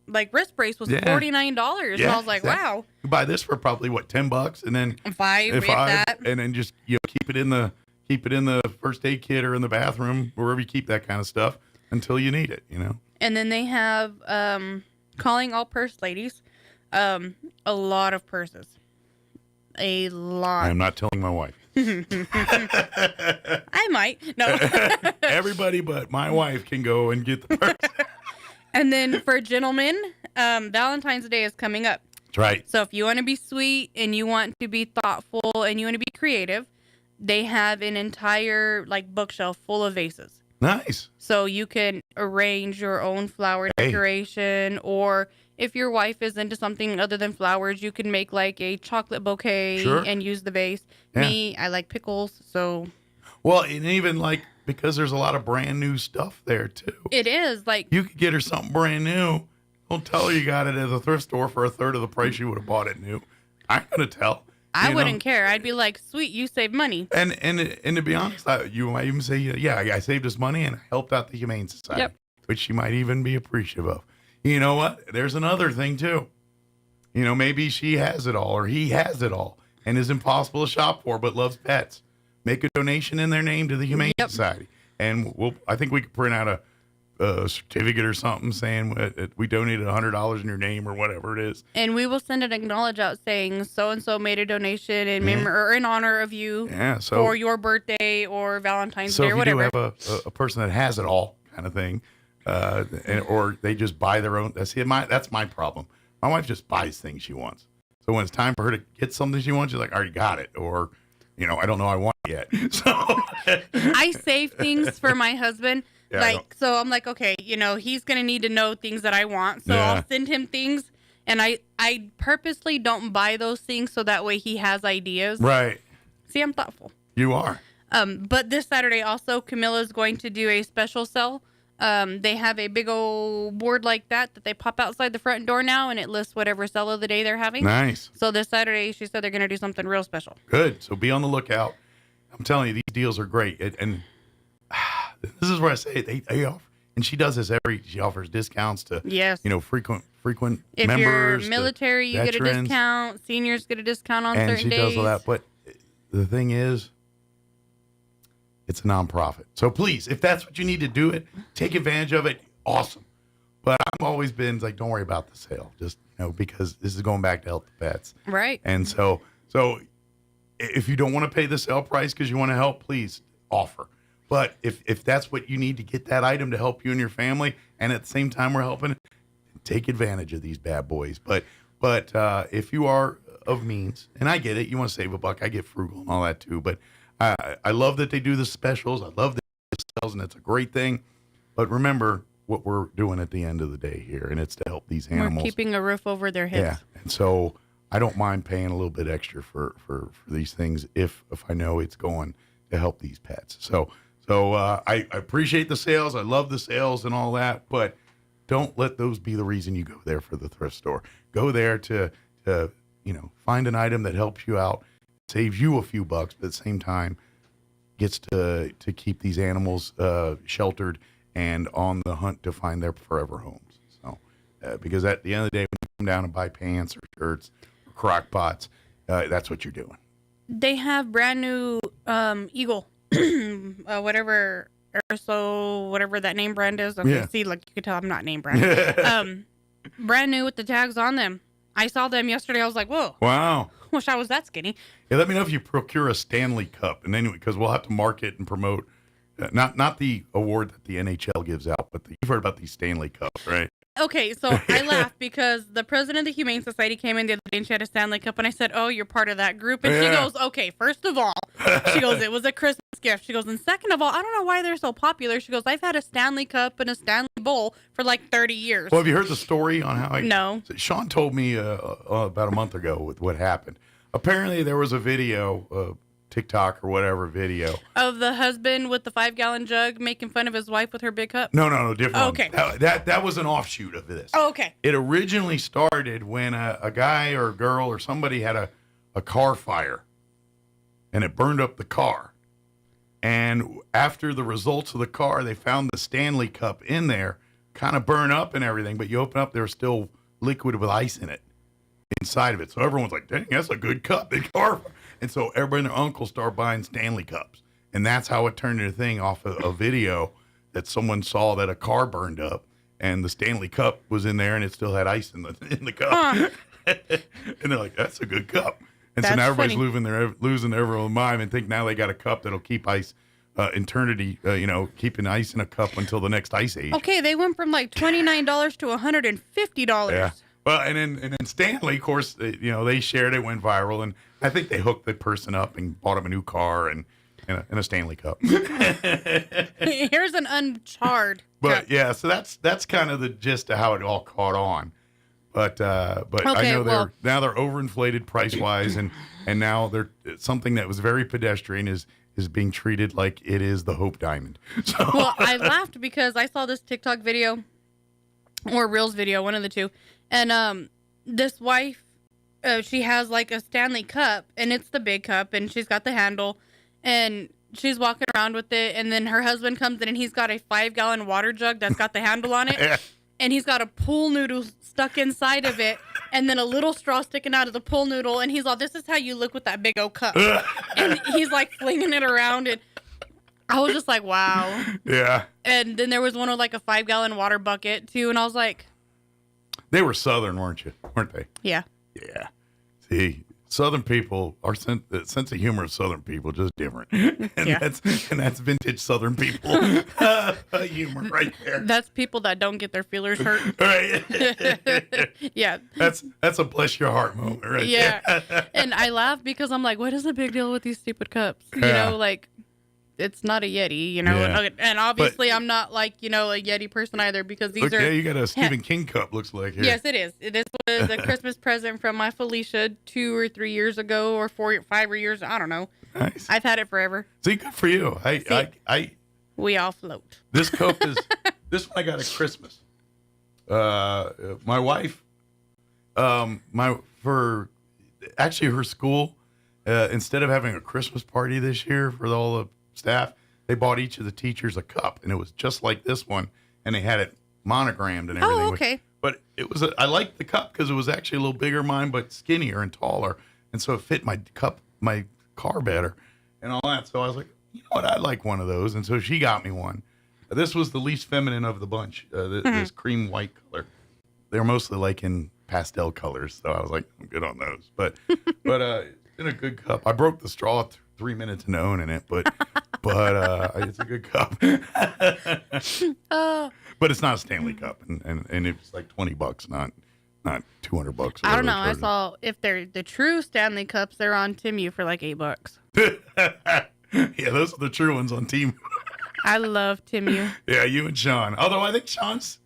like wrist brace was $49. And I was like, wow. You buy this for probably what, $10, and then five, that. and then just keep it in the first aid kit or in the bathroom, wherever you keep that kind of stuff until you need it. And then they have calling all purse ladies, a lot of purses, a lot. I'm not telling my wife. I might. No. Everybody but my wife can go and get the purse. And then for gentlemen, Valentine's Day is coming up. That's right. So if you want to be sweet and you want to be thoughtful and you want to be creative, they have an entire bookshelf full of vases. Nice. So you can arrange your own flower decoration, or if your wife is into something other than flowers, you can make like a chocolate bouquet and use the vase. Yeah. Me, I like pickles, so. Well, and even because there's a lot of brand new stuff there too. It is you could get her something brand new. Don't tell her you got it at the thrift store for a third of the price you would have bought it new. I'm gonna tell. I wouldn't care. I'd be like, sweet, you saved money. And to be honest, you might even say, yeah, I saved us money and helped out the Humane Society, which she might even be appreciative of. You know what? There's another thing too. You know, maybe she has it all or he has it all and is impossible to shop for but loves pets. Make a donation in their name to the Humane Society. And I think we could print out a certificate or something saying we donated $100 in your name or whatever it is. And we will send an acknowledge out saying so-and-so made a donation or in honor of you for your birthday or Valentine's Day or whatever. So if you do have a person that has it all kind of thing, or they just buy their own. That's my problem. My wife just buys things she wants. So when it's time for her to get something she wants, she's like, I already got it. Or, I don't know I want it yet. So I save things for my husband. Yeah, so I'm like, okay, he's going to need to know things that I want. So I'll send him things. And I purposely don't buy those things so that way he has ideas. Right. See, I'm thoughtful. You are. But this Saturday also, Camilla's going to do a special sale. They have a big old board like that they pop outside the front door now, and it lists whatever sale of the day they're having. Nice. So this Saturday, she said they're going to do something real special. Good. So be on the lookout. I'm telling you, these deals are great. And this is where I say they offer, and she does this she offers discounts to, frequent if members. If you're military, you get a discount. Seniors get a discount on certain days. And she does all that. But the thing is, it's a nonprofit. So please, if that's what you need to do it, take advantage of it. Awesome. But I've always been like, don't worry about the sale. Just, because this is going back to help the pets. Right. And so if you don't want to pay the sale price because you want to help, please offer. But if that's what you need to get that item to help you and your family, and at the same time we're helping, take advantage of these bad boys. But if you are of means, and I get it, you want to save a buck, I get frugal and all that too. But I love that they do the specials. I love the sales, and it's a great thing. But remember what we're doing at the end of the day here, and it's to help these animals. We're keeping a roof over their heads. Yeah, and so I don't mind paying a little bit extra for these things if I know it's going to help these pets. So I appreciate the sales. I love the sales and all that, but don't let those be the reason you go there for the thrift store. Go there to find an item that helps you out, saves you a few bucks, but at the same time gets to keep these animals sheltered and on the hunt to find their forever homes. So because at the end of the day, when you come down and buy pants or shirts or crock pots, that's what you're doing. They have brand new Eagle. Whatever that name brand is. Okay, yeah. See, like you can tell I'm not name brand. Brand new with the tags on them. I saw them yesterday. I was like, whoa. Wow. Wish I was that skinny. Yeah, let me know if you procure a Stanley Cup, and anyway, because we'll have to market and promote not the award that the NHL gives out, but you've heard about these Stanley Cups, right? Okay, so I laughed because the president of the Humane Society came in the other day and she had a Stanley Cup, and I said, oh, you're part of that group. And she goes, okay, first of all, she goes, it was a Christmas gift. She goes, and second of all, I don't know why they're so popular. She goes, I've had a Stanley Cup and a Stanley Bowl for like 30 years. Well, have you heard the story on how No. Sean told me about a month ago with what happened. Apparently, there was a video, TikTok or whatever video. Of the husband with the 5-gallon jug making fun of his wife with her big cup? No, different one. Okay. That was an offshoot of this. Oh, okay. It originally started when a guy or a girl or somebody had a car fire, and it burned up the car. And after the results of the car, they found the Stanley Cup in there, kind of burn up and everything, but you open up, there's still liquid with ice in it inside of it. So everyone's like, dang, that's a good cup. Big car. And so everybody and their uncle start buying Stanley Cups. And that's how it turned into a thing off of a video that someone saw that a car burned up and the Stanley Cup was in there and it still had ice in the cup. Huh. And they're like, that's a good cup. And so now everybody's losing their everyone's mind and think now they got a cup that'll keep ice eternity, keeping ice in a cup until the next ice age. Okay, they went from like $29 to $150. Yeah. Well, and then Stanley, of course, they shared it, went viral, and I think they hooked the person up and bought him a new car and a Stanley Cup. Here's an uncharred. But yeah, so that's kind of the gist of how it all caught on. But okay, I know they're overinflated price wise, and now they're something that was very pedestrian is being treated like it is the Hope Diamond. So. Well, I laughed because I saw this TikTok video or Reels video, one of the two. And this wife, she has like a Stanley Cup, and it's the big cup, and she's got the handle, and she's walking around with it. And then her husband comes in, and he's got a 5-gallon water jug that's got the handle on it, and he's got a pool noodle stuck inside of it. and then a little straw sticking out of the pool noodle, and he's all, "This is how you look with that big old cup." And he's like flinging it around, and I was just like, wow. Yeah. And then there was one with like a 5-gallon water bucket too, and I was like, they were Southern, weren't they? yeah. Yeah. See, Southern people, the sense of humor of Southern people just different. And that's vintage Southern people humor right there. That's people that don't get their feelers hurt. Right. Yeah. That's a bless your heart moment right Yeah. there. And I laugh because I'm like, what is the big deal with these stupid cups? You Yeah. know, like, it's not a Yeti, you know. Yeah. And obviously I'm not like, you know, a Yeti person either, because these Look, are... yeah, you got a Stephen King cup, looks like. Here. Yes, it is. This was a Christmas present from my Felicia 2 or 3 years ago, or 4 or 5 years, I don't know. Nice. I've had it forever. See, good for you. We all float. This cup is this one I got at Christmas. My wife, for her school, instead of having a Christmas party this year for all the staff, they bought each of the teachers a cup, and it was just like this one, and they had it monogrammed and everything. Oh, okay. But it was I liked the cup because it was actually a little bigger mine, but skinnier and taller, and so it fit my car better and all that. So I was like, you know what, I'd like one of those, and so she got me one. This was the least feminine of the bunch, this cream white color. They're mostly like in pastel colors, so I was like, I'm good on those. But it's been a good cup. I broke the straw 3 minutes into owning it, but it's a good cup. But it's not a Stanley Cup, and it's like $20, not $200. I don't know. I saw, if they're the true Stanley Cups, they're on Temu for like $8. Yeah, those are the true ones on Temu. I love Temu. Yeah, you and Sean. Although I think Sean's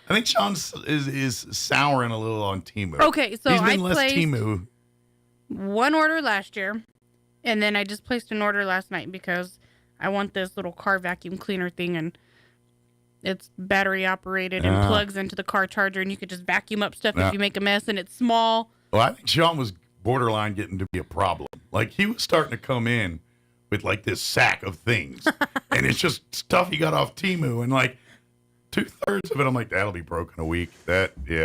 is souring a little on Temu. Okay, so he's been I less placed Temu. one order last year, and then I just placed an order last night because I want this little car vacuum cleaner thing, and it's battery operated and plugs into the car charger, and you could just vacuum up stuff if you make a mess, and it's small. Well, I think Sean was borderline getting to be a problem. Like, he was starting to come in with like this sack of things, and it's just stuff he got off Temu, and like 2/3 of it, I'm like, that'll be broken a week. But he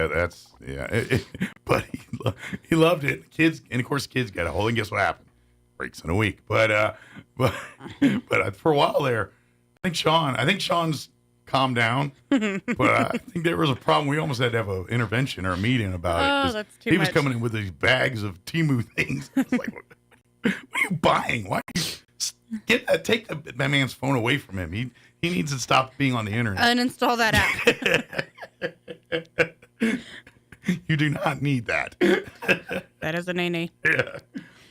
loved it. Kids, and of course, kids get a hold, and guess what happened? Breaks in a week. But for a while there, I think Sean's calmed down. But I think there was a problem. We almost had to have an intervention or a meeting about it. Oh, that's too He was much. coming in with these bags of Temu things. It's like, what are you buying? Why do you take that man's phone away from him? He needs to stop being on the internet. Uninstall that app. You do not need that. That is a nay-nay. Yeah.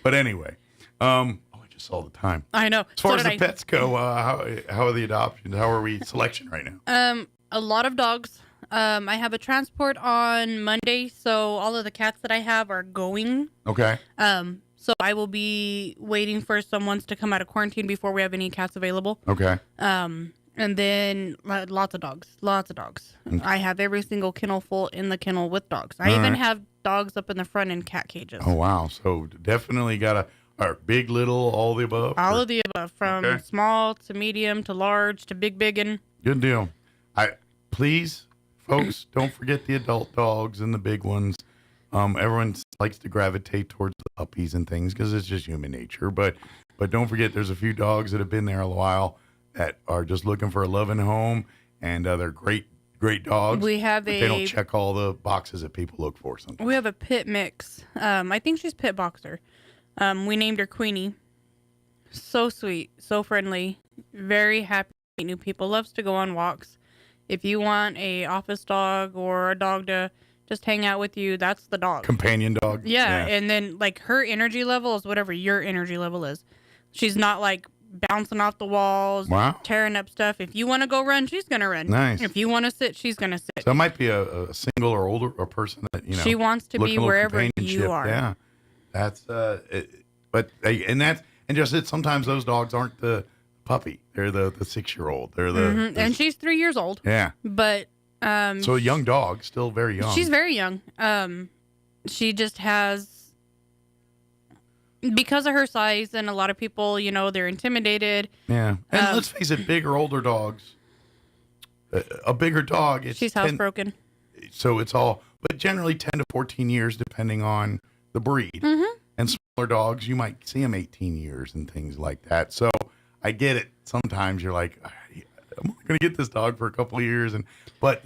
But anyway, I just saw the time. I know. As far as the pets go, how are the adoptions? How are we selection right now? A lot of dogs. I have a transport on Monday, so all of the cats that I have are going. Okay. So I will be waiting for someone to come out of quarantine before we have any cats available. Okay. And then lots of dogs. Okay. I have every single kennel full in the kennel with dogs. I even have dogs up in the front in cat cages. Oh, wow. So definitely got a big, little, all the above? All of the above, from small to medium to large to big-biggin. Good deal. Please, folks, don't forget the adult dogs and the big ones. Everyone likes to gravitate towards the puppies and things because it's just human nature. But don't forget, there's a few dogs that have been there a while that are just looking for a loving home, and they're great dogs. We have they don't check all the boxes that people look for sometimes. We have a pit mix. I think she's pit boxer. We named her Queenie. So sweet, so friendly, very happy to meet new people. Loves to go on walks. If you want a office dog or a dog to just hang out with you, that's the dog. Companion dog. Yeah, and then like her energy level is whatever your energy level is. She's not like bouncing off the walls, tearing up stuff. If you want to go run, she's gonna run. Nice. If you want to sit, she's gonna sit. So it might be a single or older or person that she wants to be wherever you are. Yeah, that's sometimes those dogs aren't the puppy; they're the 6-year-old. They're the and she's 3 years old. Yeah, but so a young dog, still very young. She's very young. She just has. Because of her size, and a lot of people, they're intimidated. Yeah. And let's face it, bigger, older dogs, a bigger dog. She's housebroken. So it's all but generally 10 to 14 years, depending on the breed. And smaller dogs, you might see them 18 years and things like that. So I get it. Sometimes you're like, I'm going to get this dog for a couple of years, but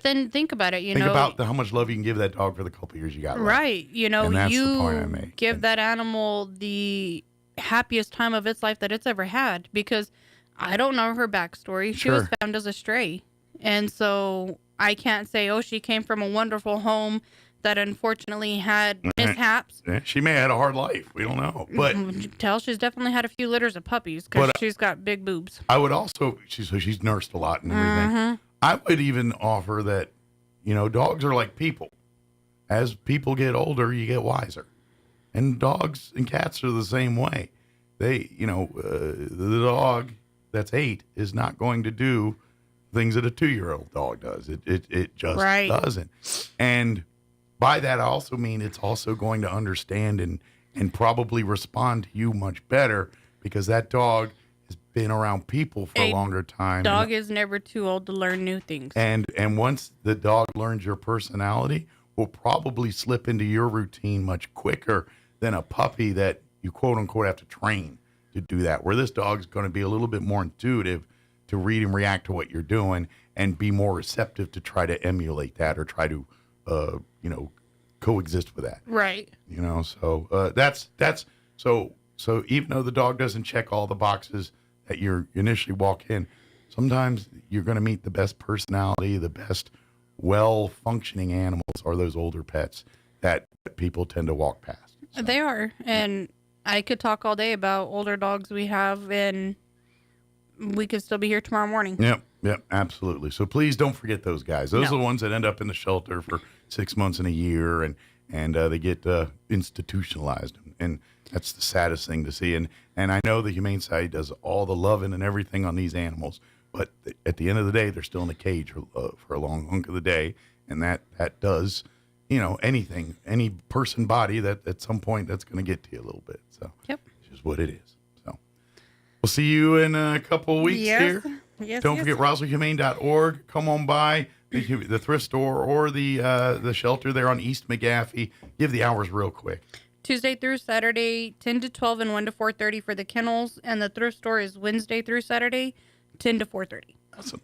then think about it. Think about how much love you can give that dog for the couple of years you got left. Right. And that's the point I You make. give that animal the happiest time of its life that it's ever had, because I don't know her backstory. She was found as a stray. And so I can't say, oh, she came from a wonderful home that unfortunately had mishaps. She may have had a hard life. We don't know. But She's definitely had a few litters of puppies because she's got big boobs. I would also, she's nursed a lot and everything. I would even offer that, dogs are like people. As people get older, you get wiser. And dogs and cats are the same way. They, the dog that's 8 is not going to do things that a 2-year-old dog does. It just doesn't. And by that, I also mean it's also going to understand and probably respond to you much better because that dog has been around people for a longer time. Dog is never too old to learn new things. And once the dog learns your personality, will probably slip into your routine much quicker than a puppy that you quote unquote have to train to do that. Where this dog's going to be a little bit more intuitive to read and react to what you're doing and be more receptive to try to emulate that or try to coexist with that. Right. So that's so even though the dog doesn't check all the boxes that you initially walk in, sometimes you're going to meet the best personality, the best well-functioning animals are those older pets that people tend to walk past. So. They are. And I could talk all day about older dogs we have, and we could still be here tomorrow morning. Yep, absolutely. So please don't forget those guys. Those are the ones that end up in the shelter for 6 months and a year, and they get institutionalized, and that's the saddest thing to see. And I know the Humane Society does all the loving and everything on these animals, but at the end of the day, they're still in a cage for a long hunk of the day, and that does, anything, any person body that at some point that's going to get to you a little bit. So it's just what it is. So we'll see you in a couple of weeks here. Don't forget RoswellHumane.org. Come on by the thrift store or the shelter there on East McGaffey. Give the hours real quick. Tuesday through Saturday, 10 to 12 and 1 to 4:30 for the kennels, and the thrift store is Wednesday through Saturday, 10 to 4:30. Awesome.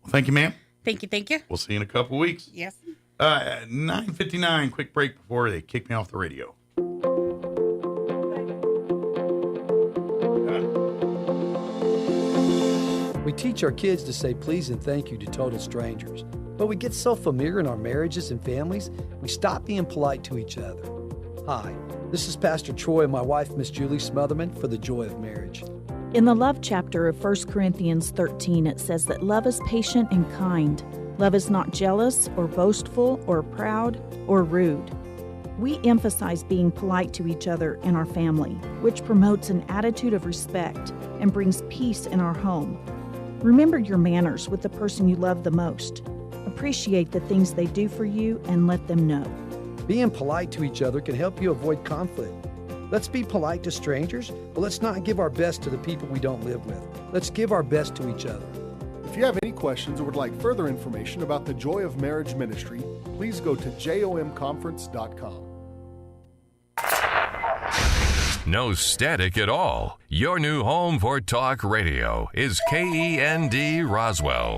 Well, thank you, ma'am. Thank you. We'll see you in a couple of weeks. Yes. 9:59. Quick break before they kick me off the radio. We teach our kids to say please and thank you to total strangers, but we get so familiar in our marriages and families, we stop being polite to each other. Hi, this is Pastor Troy and my wife, Miss Julie Smotherman, for The Joy of Marriage. In the love chapter of 1 Corinthians 13, it says that love is patient and kind. Love is not jealous or boastful or proud or rude. We emphasize being polite to each other in our family, which promotes an attitude of respect and brings peace in our home. Remember your manners with the person you love the most. Appreciate the things they do for you and let them know. Being polite to each other can help you avoid conflict. Let's be polite to strangers, but let's not give our best to the people we don't live with. Let's give our best to each other. If you have any questions or would like further information about the Joy of Marriage Ministry, please go to jomconference.com. No static at all. Your new home for talk radio is KEND Roswell.